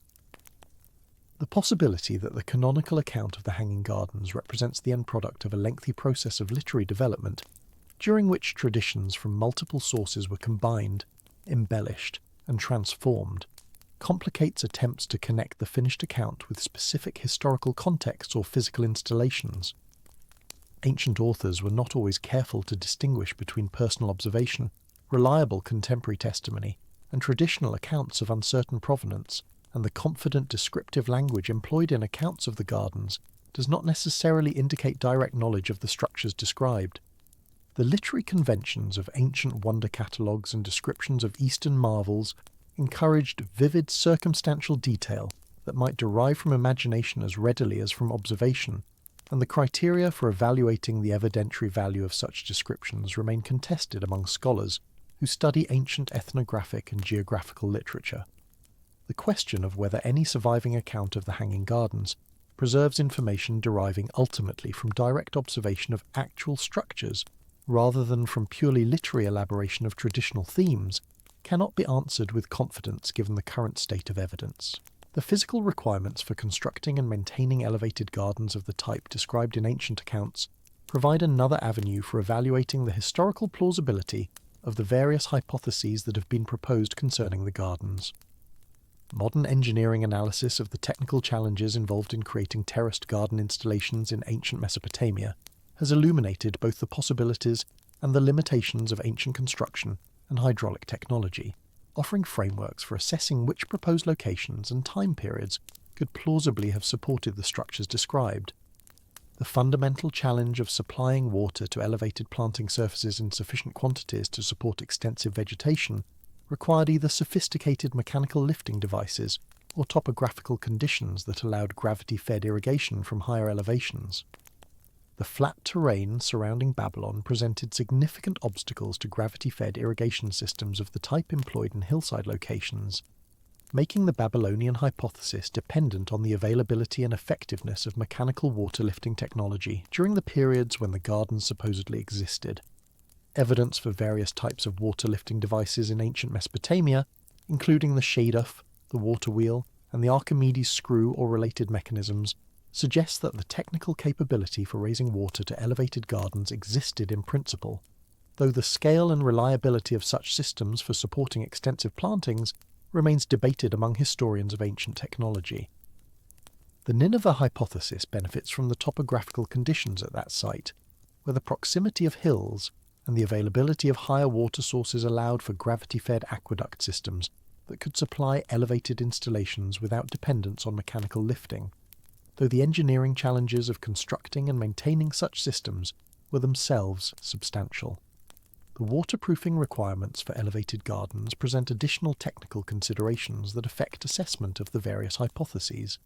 The possibility that the canonical account of the Hanging Gardens represents the end product of a lengthy process of literary development, during which traditions from multiple sources were combined, embellished, and transformed, complicates attempts to connect the finished account with specific historical contexts or physical installations. Ancient authors were not always careful to distinguish between personal observation, reliable contemporary testimony, and traditional accounts of uncertain provenance, and the confident descriptive language employed in accounts of the gardens does not necessarily indicate direct knowledge of the structures described. The literary conventions of ancient wonder catalogues and descriptions of Eastern marvels encouraged vivid circumstantial detail that might derive from imagination as readily as from observation, and the criteria for evaluating the evidentiary value of such descriptions remain contested among scholars who study ancient ethnographic and geographical literature. The question of whether any surviving account of the Hanging Gardens preserves information deriving ultimately from direct observation of actual structures rather than from purely literary elaboration of traditional themes cannot be answered with confidence given the current state of evidence. The physical requirements for constructing and maintaining elevated gardens of the type described in ancient accounts provide another avenue for evaluating the historical plausibility of the various hypotheses that have been proposed concerning the gardens. Modern engineering analysis of the technical challenges involved in creating terraced garden installations in ancient Mesopotamia has illuminated both the possibilities and the limitations of ancient construction and hydraulic technology, offering frameworks for assessing which proposed locations and time periods could plausibly have supported the structures described. The fundamental challenge of supplying water to elevated planting surfaces in sufficient quantities to support extensive vegetation required either sophisticated mechanical lifting devices or topographical conditions that allowed gravity-fed irrigation from higher elevations. The flat terrain surrounding Babylon presented significant obstacles to gravity-fed irrigation systems of the type employed in hillside locations, making the Babylonian hypothesis dependent on the availability and effectiveness of mechanical water lifting technology during the periods when the gardens supposedly existed. Evidence for various types of water lifting devices in ancient Mesopotamia, including the shaduf, the water wheel, and the Archimedes screw or related mechanisms, suggests that the technical capability for raising water to elevated gardens existed in principle, though the scale and reliability of such systems for supporting extensive plantings remains debated among historians of ancient technology. The Nineveh hypothesis benefits from the topographical conditions at that site, where the proximity of hills and the availability of higher water sources allowed for gravity-fed aqueduct systems that could supply elevated installations without dependence on mechanical lifting, though the engineering challenges of constructing and maintaining such systems were themselves substantial. The waterproofing requirements for elevated gardens present additional technical considerations that affect assessment of the various hypotheses.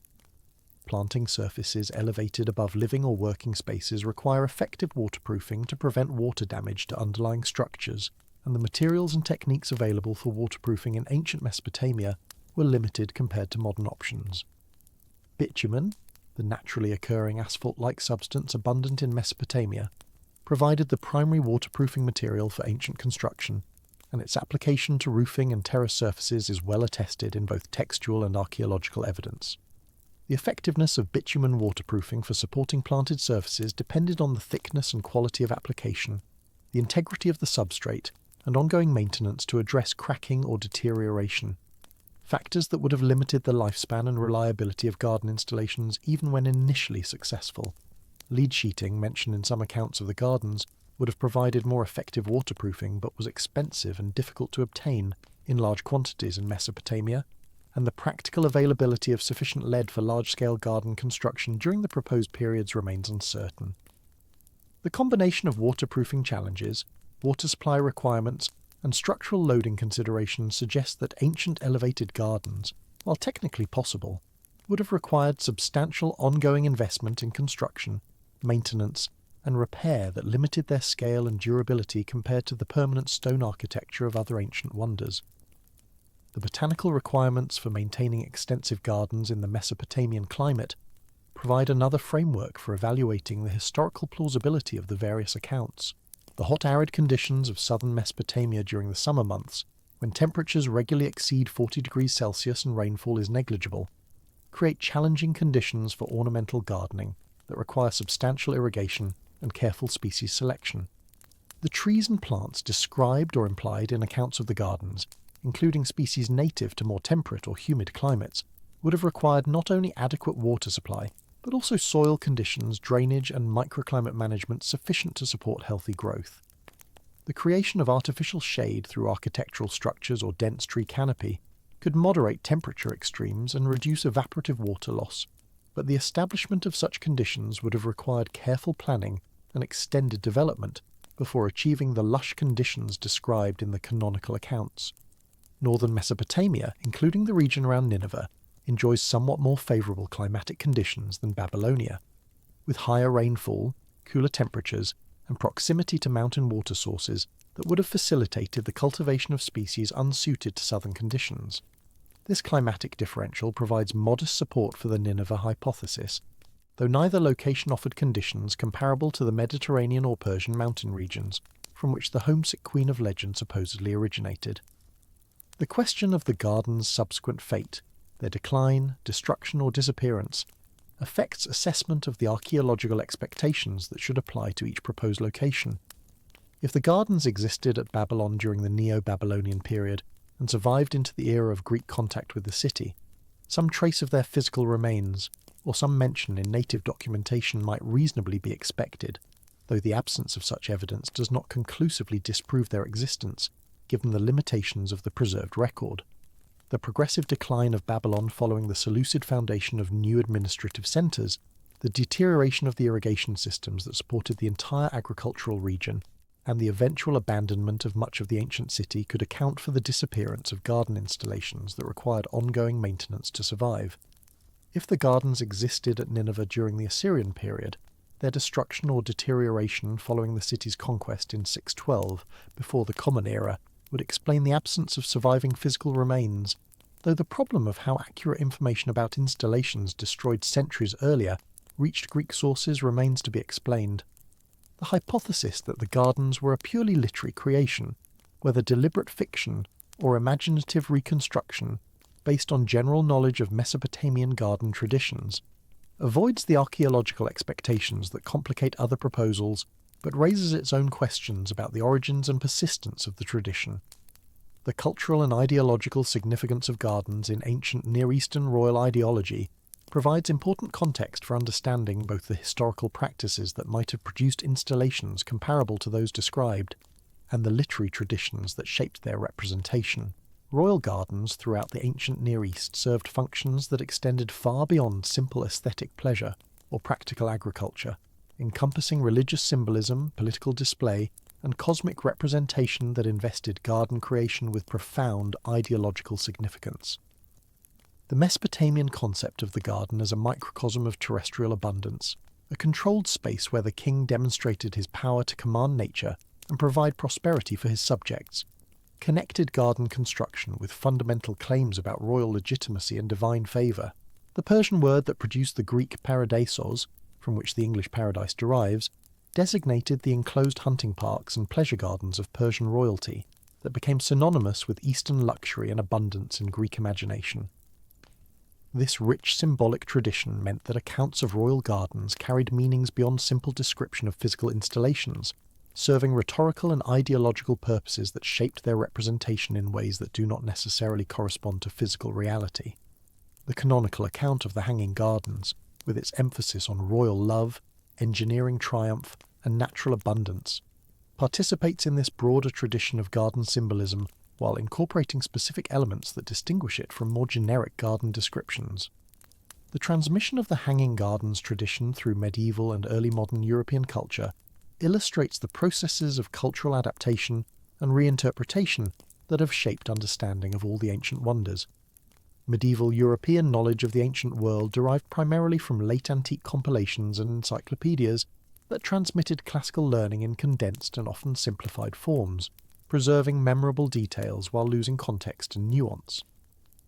Planting surfaces elevated above living or working spaces require effective waterproofing to prevent water damage to underlying structures, and the materials and techniques available for waterproofing in ancient Mesopotamia were limited compared to modern options. Bitumen, the naturally occurring asphalt-like substance abundant in Mesopotamia, provided the primary waterproofing material for ancient construction, and its application to roofing and terrace surfaces is well attested in both textual and archaeological evidence. The effectiveness of bitumen waterproofing for supporting planted surfaces depended on the thickness and quality of application, the integrity of the substrate, and ongoing maintenance to address cracking or deterioration, factors that would have limited the lifespan and reliability of garden installations even when initially successful. Lead sheeting, mentioned in some accounts of the gardens, would have provided more effective waterproofing but was expensive and difficult to obtain in large quantities in Mesopotamia, and the practical availability of sufficient lead for large-scale garden construction during the proposed periods remains uncertain. The combination of waterproofing challenges, water supply requirements, and structural loading considerations suggests that ancient elevated gardens, while technically possible, would have required substantial ongoing investment in construction, maintenance, and repair that limited their scale and durability compared to the permanent stone architecture of other ancient wonders. The botanical requirements for maintaining extensive gardens in the Mesopotamian climate provide another framework for evaluating the historical plausibility of the various accounts. The hot arid conditions of southern Mesopotamia during the summer months, when temperatures regularly exceed 40 degrees Celsius and rainfall is negligible, create challenging conditions for ornamental gardening that require substantial irrigation and careful species selection. The trees and plants described or implied in accounts of the gardens, including species native to more temperate or humid climates, would have required not only adequate water supply, but also soil conditions, drainage and microclimate management sufficient to support healthy growth. The creation of artificial shade through architectural structures or dense tree canopy could moderate temperature extremes and reduce evaporative water loss, but the establishment of such conditions would have required careful planning and extended development before achieving the lush conditions described in the canonical accounts. Northern Mesopotamia, including the region around Nineveh, enjoys somewhat more favourable climatic conditions than Babylonia, with higher rainfall, cooler temperatures, and proximity to mountain water sources that would have facilitated the cultivation of species unsuited to southern conditions. This climatic differential provides modest support for the Nineveh hypothesis, though neither location offered conditions comparable to the Mediterranean or Persian mountain regions, from which the homesick queen of legend supposedly originated. The question of the gardens' subsequent fate, their decline, destruction or disappearance, affects assessment of the archaeological expectations that should apply to each proposed location. If the gardens existed at Babylon during the Neo-Babylonian period and survived into the era of Greek contact with the city, some trace of their physical remains, or some mention in native documentation might reasonably be expected, though the absence of such evidence does not conclusively disprove their existence, given the limitations of the preserved record. The progressive decline of Babylon following the Seleucid foundation of new administrative centres, the deterioration of the irrigation systems that supported the entire agricultural region, and the eventual abandonment of much of the ancient city could account for the disappearance of garden installations that required ongoing maintenance to survive. If the gardens existed at Nineveh during the Assyrian period, their destruction or deterioration following the city's conquest in 612, before the Common Era, would explain the absence of surviving physical remains, though the problem of how accurate information about installations destroyed centuries earlier reached Greek sources remains to be explained. The hypothesis that the gardens were a purely literary creation, whether deliberate fiction or imaginative reconstruction based on general knowledge of Mesopotamian garden traditions, avoids the archaeological expectations that complicate other proposals, but raises its own questions about the origins and persistence of the tradition. The cultural and ideological significance of gardens in ancient Near Eastern royal ideology provides important context for understanding both the historical practices that might have produced installations comparable to those described, and the literary traditions that shaped their representation. Royal gardens throughout the ancient Near East served functions that extended far beyond simple aesthetic pleasure or practical agriculture, encompassing religious symbolism, political display, and cosmic representation that invested garden creation with profound ideological significance. The Mesopotamian concept of the garden as a microcosm of terrestrial abundance, a controlled space where the king demonstrated his power to command nature and provide prosperity for his subjects, connected garden construction with fundamental claims about royal legitimacy and divine favour. The Persian word that produced the Greek paradisos, from which the English paradise derives, designated the enclosed hunting parks and pleasure gardens of Persian royalty that became synonymous with Eastern luxury and abundance in Greek imagination. This rich symbolic tradition meant that accounts of royal gardens carried meanings beyond simple description of physical installations, serving rhetorical and ideological purposes that shaped their representation in ways that do not necessarily correspond to physical reality. The canonical account of the Hanging Gardens, with its emphasis on royal love, engineering triumph, and natural abundance, participates in this broader tradition of garden symbolism while incorporating specific elements that distinguish it from more generic garden descriptions. The transmission of the Hanging Gardens tradition through medieval and early modern European culture illustrates the processes of cultural adaptation and reinterpretation that have shaped understanding of all the ancient wonders. Medieval European knowledge of the ancient world derived primarily from late antique compilations and encyclopedias that transmitted classical learning in condensed and often simplified forms, preserving memorable details while losing context and nuance.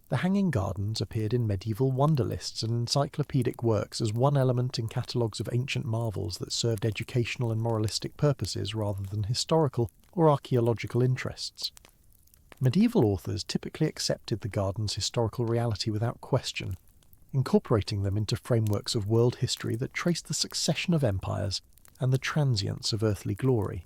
The Hanging Gardens appeared in medieval wonder lists and encyclopedic works as one element in catalogues of ancient marvels that served educational and moralistic purposes rather than historical or archaeological interests. Medieval authors typically accepted the gardens' historical reality without question, incorporating them into frameworks of world history that traced the succession of empires and the transience of earthly glory.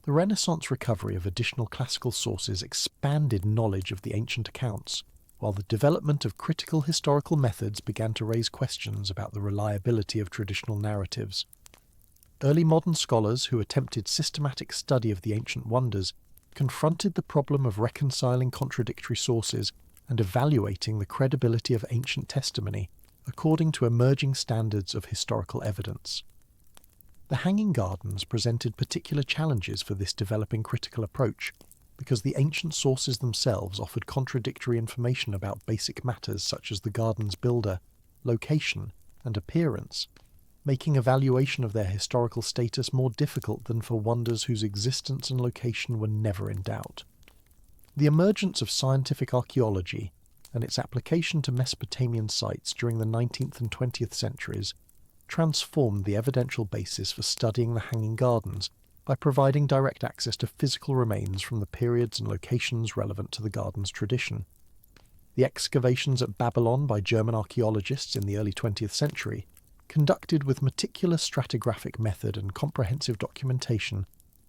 The Renaissance recovery of additional classical sources expanded knowledge of the ancient accounts, while the development of critical historical methods began to raise questions about the reliability of traditional narratives. Early modern scholars who attempted systematic study of the ancient wonders confronted the problem of reconciling contradictory sources and evaluating the credibility of ancient testimony according to emerging standards of historical evidence. The Hanging Gardens presented particular challenges for this developing critical approach, because the ancient sources themselves offered contradictory information about basic matters such as the garden's builder, location, and appearance, making evaluation of their historical status more difficult than for wonders whose existence and location were never in doubt. The emergence of scientific archaeology and its application to Mesopotamian sites during the 19th and 20th centuries transformed the evidential basis for studying the Hanging Gardens by providing direct access to physical remains from the periods and locations relevant to the garden's tradition. The excavations at Babylon by German archaeologists in the early 20th century, conducted with meticulous stratigraphic method and comprehensive documentation,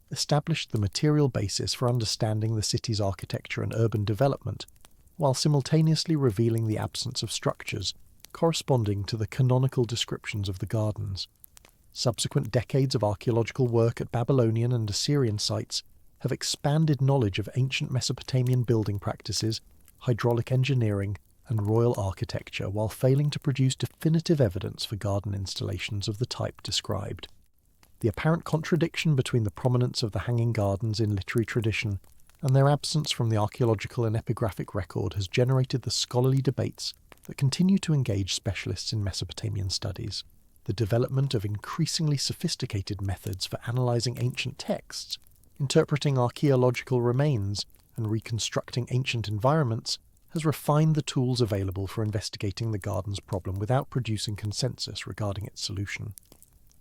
established the material basis for understanding the city's architecture and urban development, while simultaneously revealing the absence of structures corresponding to the canonical descriptions of the gardens. Subsequent decades of archaeological work at Babylonian and Assyrian sites have expanded knowledge of ancient Mesopotamian building practices, hydraulic engineering, and royal architecture, while failing to produce definitive evidence for garden installations of the type described. The apparent contradiction between the prominence of the Hanging Gardens in literary tradition and their absence from the archaeological and epigraphic record has generated the scholarly debates that continue to engage specialists in Mesopotamian studies. The development of increasingly sophisticated methods for analysing ancient texts, interpreting archaeological remains, and reconstructing ancient environments has refined the tools available for investigating the garden's problem without producing consensus regarding its solution.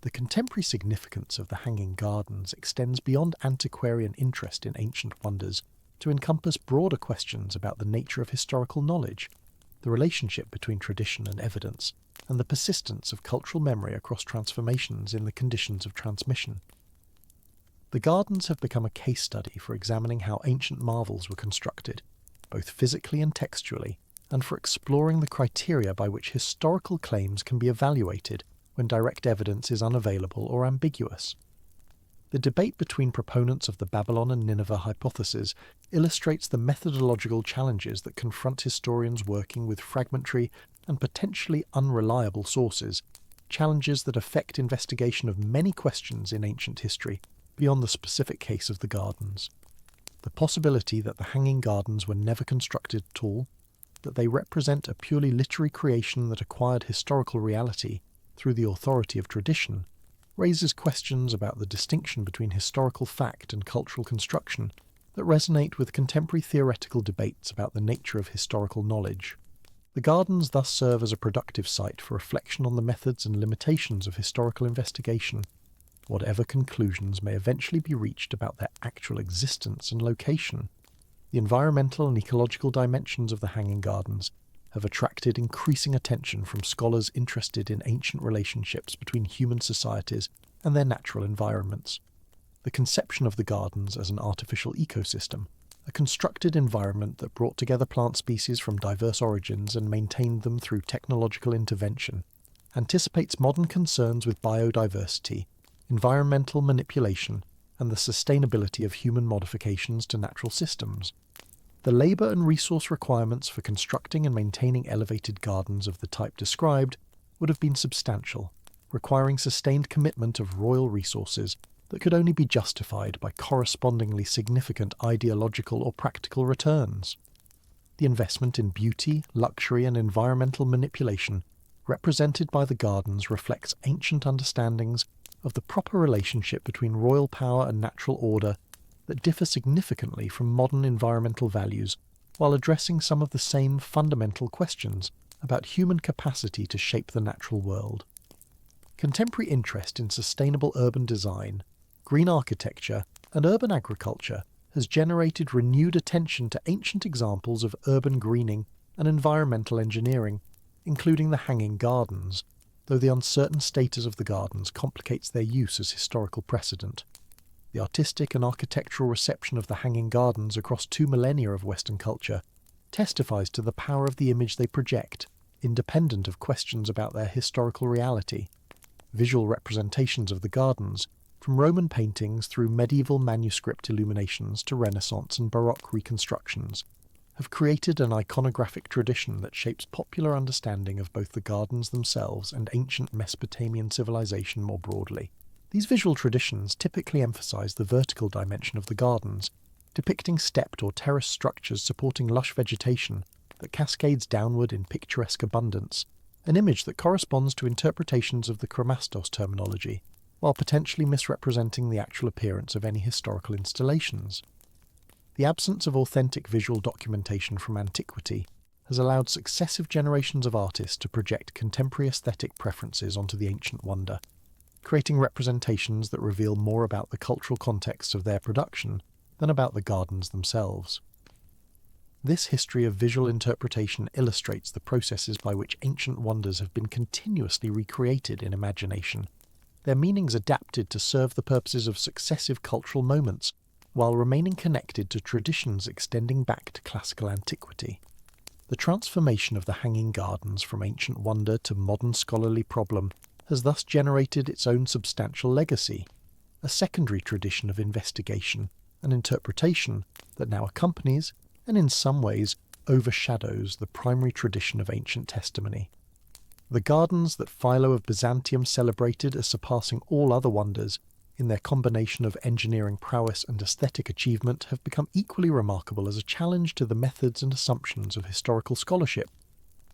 The contemporary significance of the Hanging Gardens extends beyond antiquarian interest in ancient wonders to encompass broader questions about the nature of historical knowledge, the relationship between tradition and evidence, and the persistence of cultural memory across transformations in the conditions of transmission. The gardens have become a case study for examining how ancient marvels were constructed, both physically and textually, and for exploring the criteria by which historical claims can be evaluated when direct evidence is unavailable or ambiguous. The debate between proponents of the Babylon and Nineveh hypothesis illustrates the methodological challenges that confront historians working with fragmentary and potentially unreliable sources, challenges that affect investigation of many questions in ancient history beyond the specific case of the gardens. The possibility that the Hanging Gardens were never constructed at all, that they represent a purely literary creation that acquired historical reality through the authority of tradition, raises questions about the distinction between historical fact and cultural construction that resonate with contemporary theoretical debates about the nature of historical knowledge. The gardens thus serve as a productive site for reflection on the methods and limitations of historical investigation, whatever conclusions may eventually be reached about their actual existence and location. The environmental and ecological dimensions of the Hanging Gardens have attracted increasing attention from scholars interested in ancient relationships between human societies and their natural environments. The conception of the gardens as an artificial ecosystem, a constructed environment that brought together plant species from diverse origins and maintained them through technological intervention, anticipates modern concerns with biodiversity, environmental manipulation, and the sustainability of human modifications to natural systems. The labour and resource requirements for constructing and maintaining elevated gardens of the type described would have been substantial, requiring sustained commitment of royal resources that could only be justified by correspondingly significant ideological or practical returns. The investment in beauty, luxury, and environmental manipulation represented by the gardens reflects ancient understandings of the proper relationship between royal power and natural order that differ significantly from modern environmental values, while addressing some of the same fundamental questions about human capacity to shape the natural world. Contemporary interest in sustainable urban design, green architecture, and urban agriculture has generated renewed attention to ancient examples of urban greening and environmental engineering, including the Hanging Gardens, though the uncertain status of the gardens complicates their use as historical precedent. The artistic and architectural reception of the Hanging Gardens across 2 millennia of Western culture testifies to the power of the image they project, independent of questions about their historical reality. Visual representations of the gardens, from Roman paintings through medieval manuscript illuminations to Renaissance and Baroque reconstructions, have created an iconographic tradition that shapes popular understanding of both the gardens themselves and ancient Mesopotamian civilization more broadly. These visual traditions typically emphasize the vertical dimension of the gardens, depicting stepped or terrace structures supporting lush vegetation that cascades downward in picturesque abundance, an image that corresponds to interpretations of the chromastos terminology, while potentially misrepresenting the actual appearance of any historical installations. The absence of authentic visual documentation from antiquity has allowed successive generations of artists to project contemporary aesthetic preferences onto the ancient wonder, creating representations that reveal more about the cultural context of their production than about the gardens themselves. This history of visual interpretation illustrates the processes by which ancient wonders have been continuously recreated in imagination, their meanings adapted to serve the purposes of successive cultural moments, while remaining connected to traditions extending back to classical antiquity. The transformation of the Hanging Gardens from ancient wonder to modern scholarly problem has thus generated its own substantial legacy, a secondary tradition of investigation and interpretation that now accompanies, and in some ways overshadows, the primary tradition of ancient testimony. The gardens that Philo of Byzantium celebrated as surpassing all other wonders in their combination of engineering prowess and aesthetic achievement have become equally remarkable as a challenge to the methods and assumptions of historical scholarship,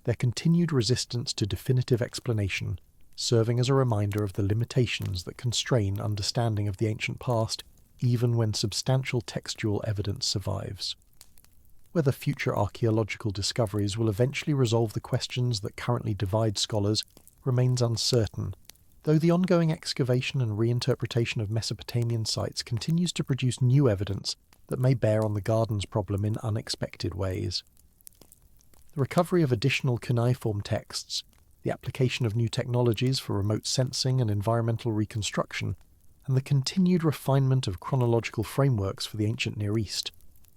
their continued resistance to definitive explanation serving as a reminder of the limitations that constrain understanding of the ancient past even when substantial textual evidence survives. Whether future archaeological discoveries will eventually resolve the questions that currently divide scholars remains uncertain, though the ongoing excavation and reinterpretation of Mesopotamian sites continues to produce new evidence that may bear on the gardens problem in unexpected ways. The recovery of additional cuneiform texts, the application of new technologies for remote sensing and environmental reconstruction, and the continued refinement of chronological frameworks for the ancient Near East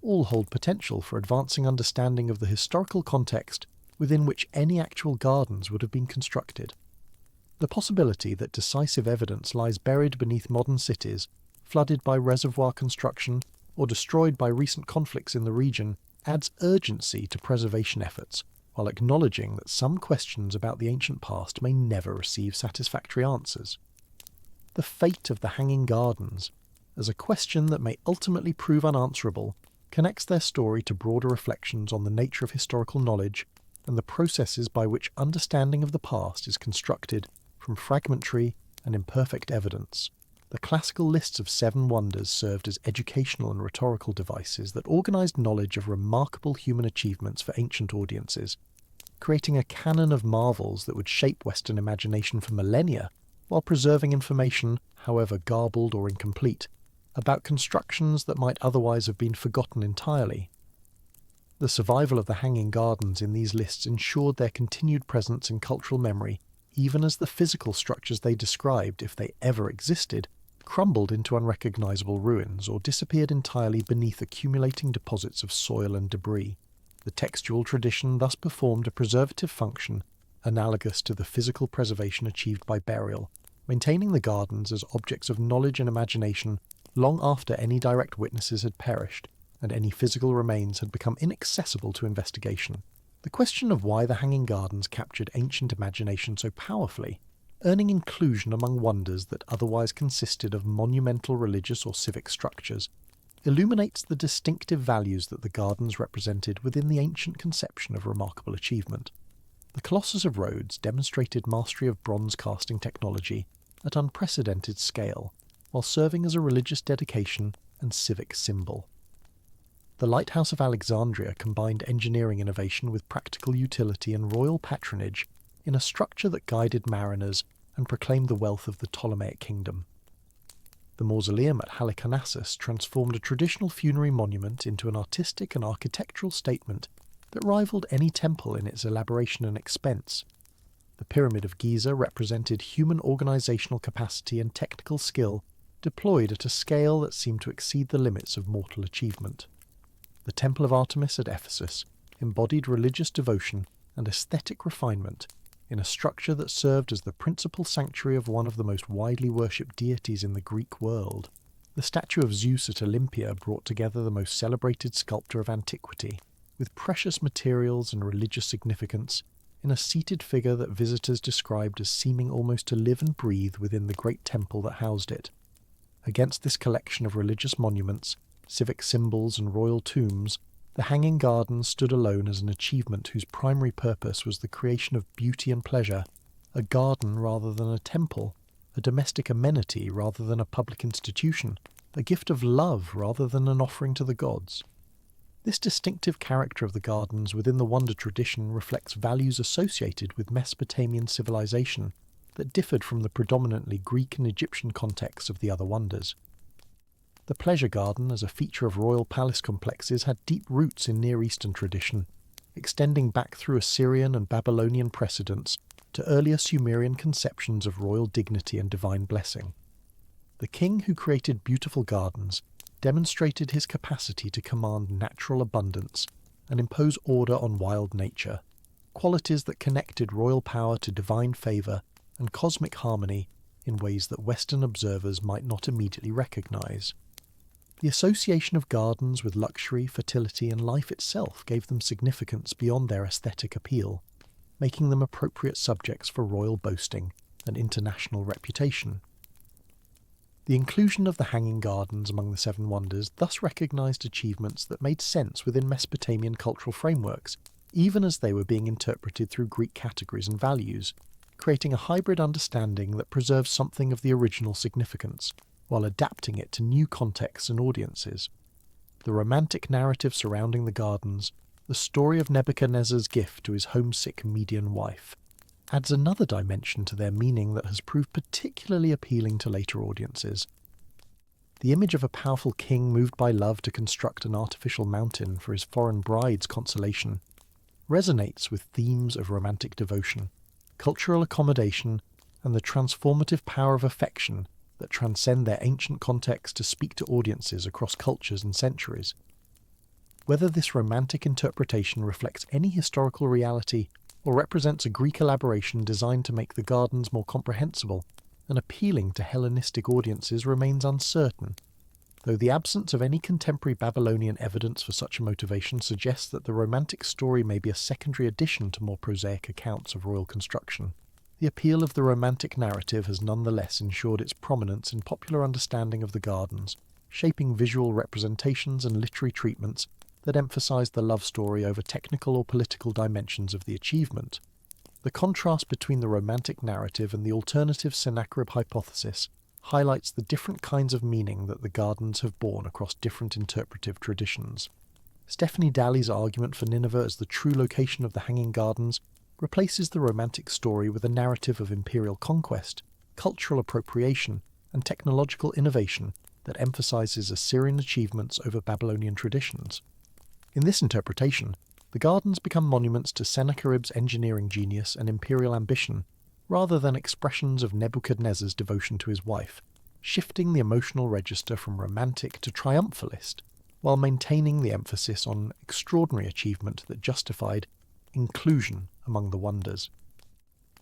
all hold potential for advancing understanding of the historical context within which any actual gardens would have been constructed. The possibility that decisive evidence lies buried beneath modern cities, flooded by reservoir construction, or destroyed by recent conflicts in the region adds urgency to preservation efforts, while acknowledging that some questions about the ancient past may never receive satisfactory answers. The fate of the Hanging Gardens, as a question that may ultimately prove unanswerable, connects their story to broader reflections on the nature of historical knowledge and the processes by which understanding of the past is constructed from fragmentary and imperfect evidence. The classical lists of 7 wonders served as educational and rhetorical devices that organized knowledge of remarkable human achievements for ancient audiences, creating a canon of marvels that would shape Western imagination for millennia, while preserving information, however garbled or incomplete, about constructions that might otherwise have been forgotten entirely. The survival of the Hanging Gardens in these lists ensured their continued presence in cultural memory, even as the physical structures they described, if they ever existed, crumbled into unrecognizable ruins or disappeared entirely beneath accumulating deposits of soil and debris. The textual tradition thus performed a preservative function analogous to the physical preservation achieved by burial, maintaining the gardens as objects of knowledge and imagination long after any direct witnesses had perished and any physical remains had become inaccessible to investigation. The question of why the Hanging Gardens captured ancient imagination so powerfully, earning inclusion among wonders that otherwise consisted of monumental religious or civic structures, illuminates the distinctive values that the gardens represented within the ancient conception of remarkable achievement. The Colossus of Rhodes demonstrated mastery of bronze casting technology at unprecedented scale, while serving as a religious dedication and civic symbol. The Lighthouse of Alexandria combined engineering innovation with practical utility and royal patronage in a structure that guided mariners and proclaimed the wealth of the Ptolemaic kingdom. The mausoleum at Halicarnassus transformed a traditional funerary monument into an artistic and architectural statement that rivaled any temple in its elaboration and expense. The Pyramid of Giza represented human organizational capacity and technical skill deployed at a scale that seemed to exceed the limits of mortal achievement. The Temple of Artemis at Ephesus embodied religious devotion and aesthetic refinement in a structure that served as the principal sanctuary of one of the most widely worshipped deities in the Greek world. The statue of Zeus at Olympia brought together the most celebrated sculptor of antiquity, with precious materials and religious significance, in a seated figure that visitors described as seeming almost to live and breathe within the great temple that housed it. Against this collection of religious monuments, civic symbols and royal tombs, the Hanging Gardens stood alone as an achievement whose primary purpose was the creation of beauty and pleasure, a garden rather than a temple, a domestic amenity rather than a public institution, a gift of love rather than an offering to the gods. This distinctive character of the gardens within the wonder tradition reflects values associated with Mesopotamian civilization that differed from the predominantly Greek and Egyptian contexts of the other wonders. The pleasure garden, as a feature of royal palace complexes, had deep roots in Near Eastern tradition, extending back through Assyrian and Babylonian precedents to earlier Sumerian conceptions of royal dignity and divine blessing. The king who created beautiful gardens demonstrated his capacity to command natural abundance and impose order on wild nature, qualities that connected royal power to divine favour and cosmic harmony in ways that Western observers might not immediately recognise. The association of gardens with luxury, fertility and life itself gave them significance beyond their aesthetic appeal, making them appropriate subjects for royal boasting and international reputation. The inclusion of the Hanging Gardens among the Seven Wonders thus recognised achievements that made sense within Mesopotamian cultural frameworks, even as they were being interpreted through Greek categories and values, creating a hybrid understanding that preserves something of the original significance, while adapting it to new contexts and audiences. The romantic narrative surrounding the gardens, the story of Nebuchadnezzar's gift to his homesick Median wife, adds another dimension to their meaning that has proved particularly appealing to later audiences. The image of a powerful king moved by love to construct an artificial mountain for his foreign bride's consolation resonates with themes of romantic devotion, cultural accommodation, and the transformative power of affection that transcend their ancient context to speak to audiences across cultures and centuries. Whether this romantic interpretation reflects any historical reality or represents a Greek elaboration designed to make the gardens more comprehensible and appealing to Hellenistic audiences remains uncertain, though the absence of any contemporary Babylonian evidence for such a motivation suggests that the romantic story may be a secondary addition to more prosaic accounts of royal construction. The appeal of the romantic narrative has nonetheless ensured its prominence in popular understanding of the gardens, shaping visual representations and literary treatments that emphasise the love story over technical or political dimensions of the achievement. The contrast between the romantic narrative and the alternative Sennacherib hypothesis highlights the different kinds of meaning that the gardens have borne across different interpretive traditions. Stephanie Dalley's argument for Nineveh as the true location of the Hanging Gardens replaces the romantic story with a narrative of imperial conquest, cultural appropriation, and technological innovation that emphasises Assyrian achievements over Babylonian traditions. In this interpretation, the gardens become monuments to Sennacherib's engineering genius and imperial ambition, rather than expressions of Nebuchadnezzar's devotion to his wife, shifting the emotional register from romantic to triumphalist, while maintaining the emphasis on extraordinary achievement that justified inclusion among the wonders.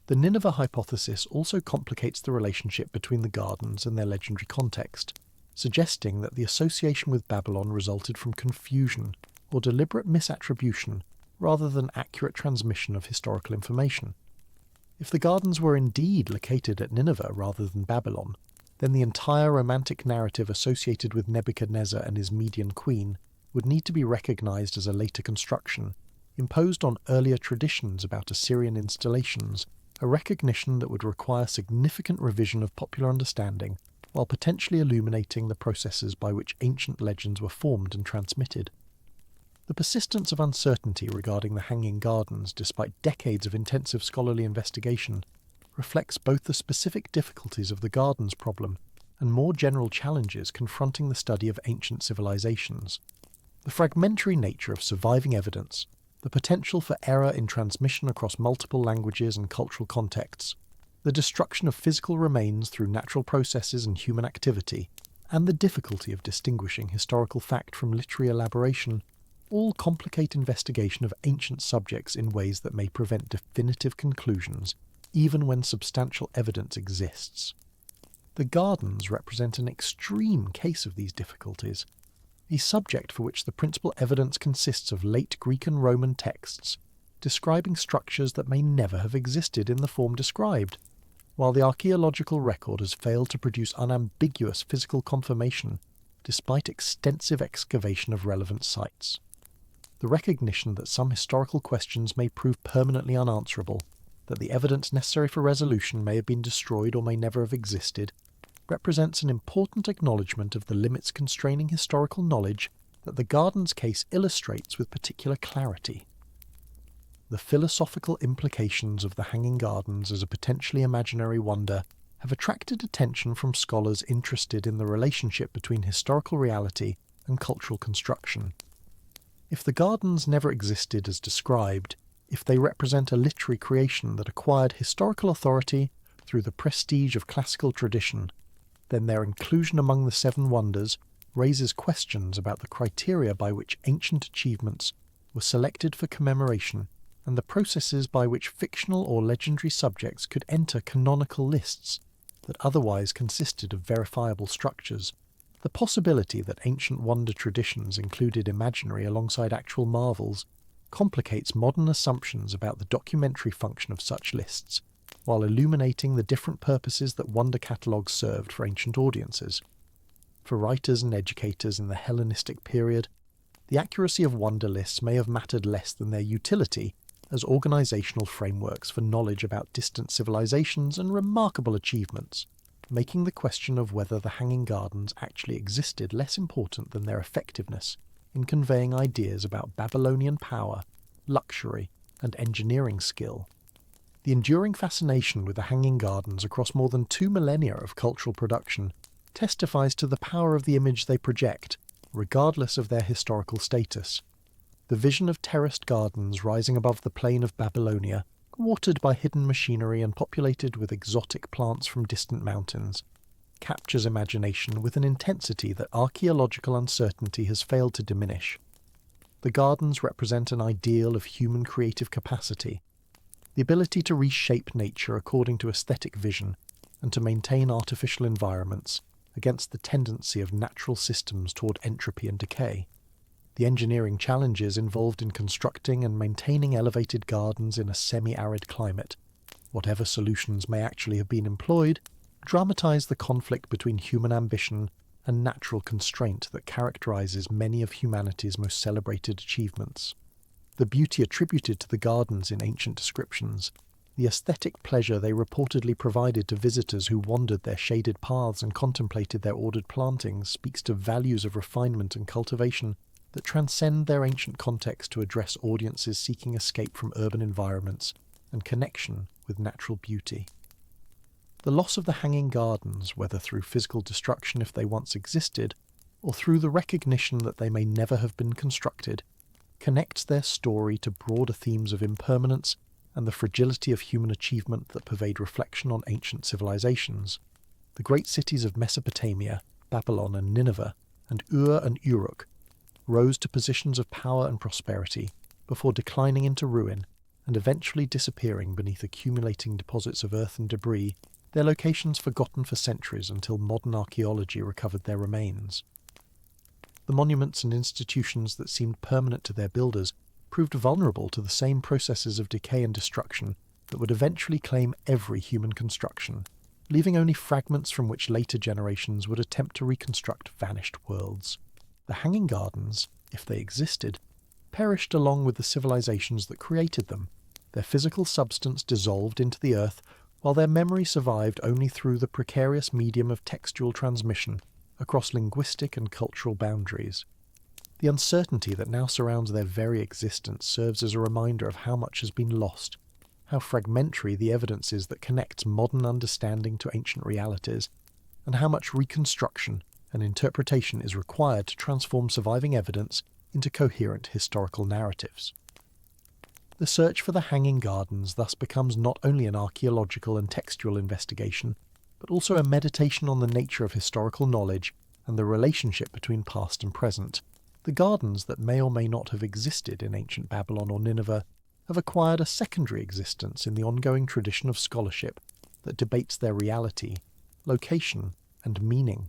The Nineveh hypothesis also complicates the relationship between the gardens and their legendary context, suggesting that the association with Babylon resulted from confusion or deliberate misattribution rather than accurate transmission of historical information. If the gardens were indeed located at Nineveh rather than Babylon, then the entire romantic narrative associated with Nebuchadnezzar and his Median queen would need to be recognized as a later construction, imposed on earlier traditions about Assyrian installations, a recognition that would require significant revision of popular understanding while potentially illuminating the processes by which ancient legends were formed and transmitted. The persistence of uncertainty regarding the Hanging Gardens, despite decades of intensive scholarly investigation, reflects both the specific difficulties of the gardens problem and more general challenges confronting the study of ancient civilizations. The fragmentary nature of surviving evidence, the potential for error in transmission across multiple languages and cultural contexts, the destruction of physical remains through natural processes and human activity, and the difficulty of distinguishing historical fact from literary elaboration all complicate investigation of ancient subjects in ways that may prevent definitive conclusions, even when substantial evidence exists. The gardens represent an extreme case of these difficulties, a subject for which the principal evidence consists of late Greek and Roman texts, describing structures that may never have existed in the form described, while the archaeological record has failed to produce unambiguous physical confirmation despite extensive excavation of relevant sites. The recognition that some historical questions may prove permanently unanswerable, that the evidence necessary for resolution may have been destroyed or may never have existed, represents an important acknowledgement of the limits constraining historical knowledge that the Gardens case illustrates with particular clarity. The philosophical implications of the Hanging Gardens as a potentially imaginary wonder have attracted attention from scholars interested in the relationship between historical reality and cultural construction. If the gardens never existed as described, if they represent a literary creation that acquired historical authority through the prestige of classical tradition, then their inclusion among the Seven Wonders raises questions about the criteria by which ancient achievements were selected for commemoration and the processes by which fictional or legendary subjects could enter canonical lists that otherwise consisted of verifiable structures. The possibility that ancient wonder traditions included imaginary alongside actual marvels complicates modern assumptions about the documentary function of such lists, while illuminating the different purposes that wonder catalogues served for ancient audiences. For writers and educators in the Hellenistic period, the accuracy of wonder lists may have mattered less than their utility as organisational frameworks for knowledge about distant civilizations and remarkable achievements, making the question of whether the Hanging Gardens actually existed less important than their effectiveness in conveying ideas about Babylonian power, luxury, and engineering skill. The enduring fascination with the Hanging Gardens across more than 2 millennia of cultural production testifies to the power of the image they project, regardless of their historical status. The vision of terraced gardens rising above the plain of Babylonia, watered by hidden machinery and populated with exotic plants from distant mountains, captures imagination with an intensity that archaeological uncertainty has failed to diminish. The gardens represent an ideal of human creative capacity, the ability to reshape nature according to aesthetic vision and to maintain artificial environments against the tendency of natural systems toward entropy and decay. The engineering challenges involved in constructing and maintaining elevated gardens in a semi-arid climate, whatever solutions may actually have been employed, dramatize the conflict between human ambition and natural constraint that characterizes many of humanity's most celebrated achievements. The beauty attributed to the gardens in ancient descriptions, the aesthetic pleasure they reportedly provided to visitors who wandered their shaded paths and contemplated their ordered plantings, speaks to values of refinement and cultivation that transcend their ancient context to address audiences seeking escape from urban environments and connection with natural beauty. The loss of the Hanging Gardens, whether through physical destruction if they once existed, or through the recognition that they may never have been constructed, connects their story to broader themes of impermanence and the fragility of human achievement that pervade reflection on ancient civilizations. The great cities of Mesopotamia, Babylon and Nineveh, and Ur and Uruk rose to positions of power and prosperity before declining into ruin and eventually disappearing beneath accumulating deposits of earth and debris, their locations forgotten for centuries until modern archaeology recovered their remains. The monuments and institutions that seemed permanent to their builders proved vulnerable to the same processes of decay and destruction that would eventually claim every human construction, leaving only fragments from which later generations would attempt to reconstruct vanished worlds. The Hanging Gardens, if they existed, perished along with the civilizations that created them, their physical substance dissolved into the earth, while their memory survived only through the precarious medium of textual transmission across linguistic and cultural boundaries. The uncertainty that now surrounds their very existence serves as a reminder of how much has been lost, how fragmentary the evidence is that connects modern understanding to ancient realities, and how much reconstruction and interpretation is required to transform surviving evidence into coherent historical narratives. The search for the Hanging Gardens thus becomes not only an archaeological and textual investigation, but also a meditation on the nature of historical knowledge and the relationship between past and present. The gardens that may or may not have existed in ancient Babylon or Nineveh have acquired a secondary existence in the ongoing tradition of scholarship that debates their reality, location, and meaning.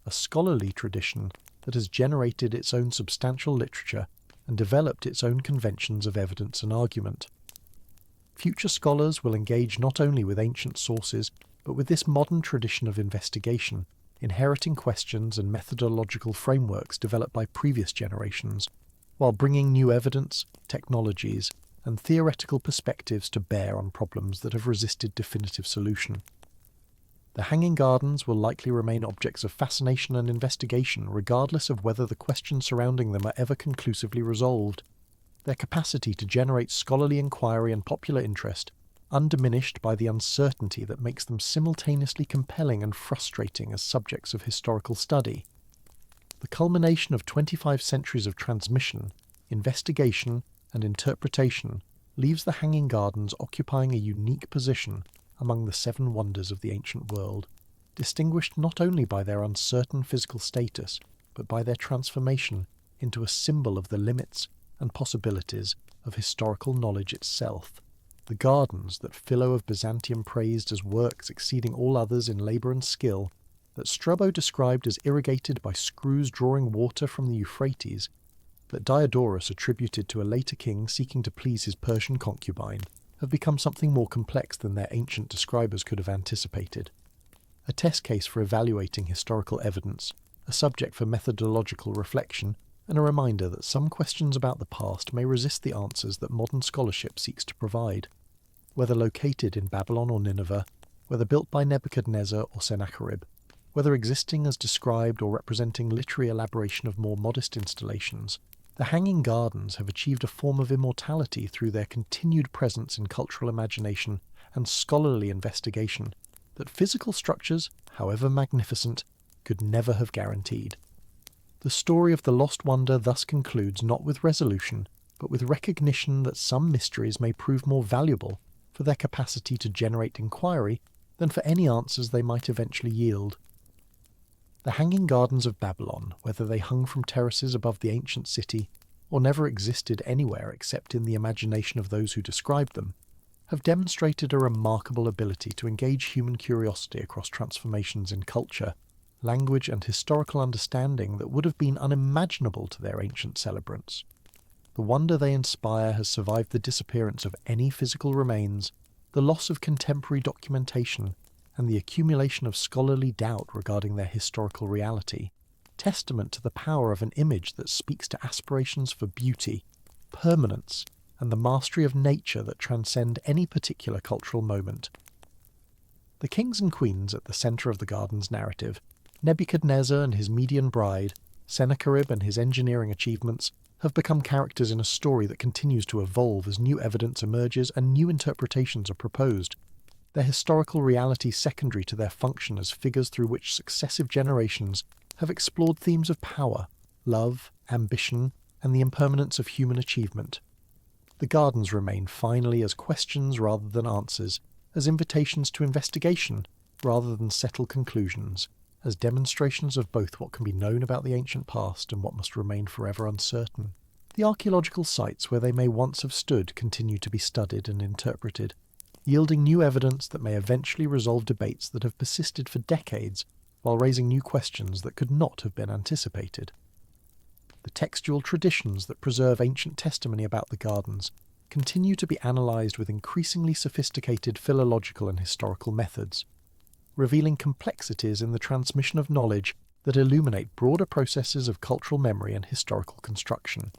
A scholarly tradition that has generated its own substantial literature and developed its own conventions of evidence and argument. Future scholars will engage not only with ancient sources, but with this modern tradition of investigation, inheriting questions and methodological frameworks developed by previous generations, while bringing new evidence, technologies, and theoretical perspectives to bear on problems that have resisted definitive solution. The Hanging Gardens will likely remain objects of fascination and investigation regardless of whether the questions surrounding them are ever conclusively resolved. Their capacity to generate scholarly inquiry and popular interest, undiminished by the uncertainty that makes them simultaneously compelling and frustrating as subjects of historical study. The culmination of 25 centuries of transmission, investigation, and interpretation leaves the Hanging Gardens occupying a unique position among the seven wonders of the ancient world, distinguished not only by their uncertain physical status, but by their transformation into a symbol of the limits and possibilities of historical knowledge itself. The gardens that Philo of Byzantium praised as works exceeding all others in labour and skill, that Strabo described as irrigated by screws drawing water from the Euphrates, that Diodorus attributed to a later king seeking to please his Persian concubine, have become something more complex than their ancient describers could have anticipated. A test case for evaluating historical evidence, a subject for methodological reflection, and a reminder that some questions about the past may resist the answers that modern scholarship seeks to provide. Whether located in Babylon or Nineveh, whether built by Nebuchadnezzar or Sennacherib, whether existing as described or representing literary elaboration of more modest installations, the Hanging Gardens have achieved a form of immortality through their continued presence in cultural imagination and scholarly investigation that physical structures, however magnificent, could never have guaranteed. The story of the lost wonder thus concludes not with resolution, but with recognition that some mysteries may prove more valuable for their capacity to generate inquiry than for any answers they might eventually yield. The Hanging Gardens of Babylon, whether they hung from terraces above the ancient city, or never existed anywhere except in the imagination of those who described them, have demonstrated a remarkable ability to engage human curiosity across transformations in culture, language, and historical understanding that would have been unimaginable to their ancient celebrants. The wonder they inspire has survived the disappearance of any physical remains, the loss of contemporary documentation, and the accumulation of scholarly doubt regarding their historical reality, testament to the power of an image that speaks to aspirations for beauty, permanence, and the mastery of nature that transcend any particular cultural moment. The kings and queens at the centre of the garden's narrative, Nebuchadnezzar and his Median bride, Sennacherib and his engineering achievements, have become characters in a story that continues to evolve as new evidence emerges and new interpretations are proposed, their historical reality secondary to their function as figures through which successive generations have explored themes of power, love, ambition, and the impermanence of human achievement. The gardens remain finally as questions rather than answers, as invitations to investigation rather than settled conclusions, as demonstrations of both what can be known about the ancient past and what must remain forever uncertain. The archaeological sites where they may once have stood continue to be studied and interpreted, yielding new evidence that may eventually resolve debates that have persisted for decades while raising new questions that could not have been anticipated. The textual traditions that preserve ancient testimony about the gardens continue to be analysed with increasingly sophisticated philological and historical methods, revealing complexities in the transmission of knowledge that illuminate broader processes of cultural memory and historical construction.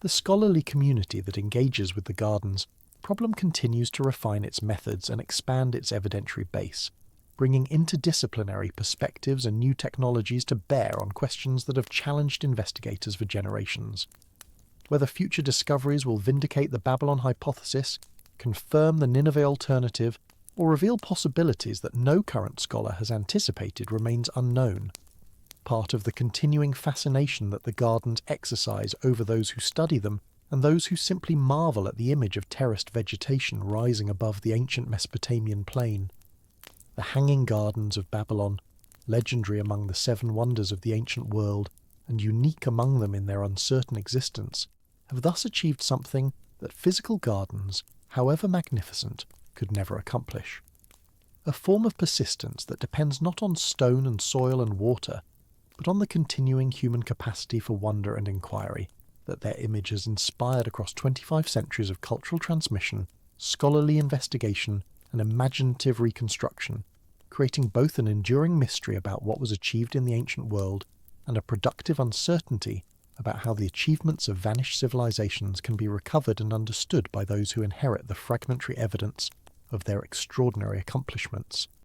The scholarly community that engages with the gardens problem continues to refine its methods and expand its evidentiary base, bringing interdisciplinary perspectives and new technologies to bear on questions that have challenged investigators for generations. Whether future discoveries will vindicate the Babylon hypothesis, confirm the Nineveh alternative, or reveal possibilities that no current scholar has anticipated remains unknown. Part of the continuing fascination that the gardens exercise over those who study them and those who simply marvel at the image of terraced vegetation rising above the ancient Mesopotamian plain. The Hanging Gardens of Babylon, legendary among the seven wonders of the ancient world, and unique among them in their uncertain existence, have thus achieved something that physical gardens, however magnificent, could never accomplish. A form of persistence that depends not on stone and soil and water, but on the continuing human capacity for wonder and inquiry, that their image has inspired across 25 centuries of cultural transmission, scholarly investigation, and imaginative reconstruction, creating both an enduring mystery about what was achieved in the ancient world and a productive uncertainty about how the achievements of vanished civilizations can be recovered and understood by those who inherit the fragmentary evidence of their extraordinary accomplishments.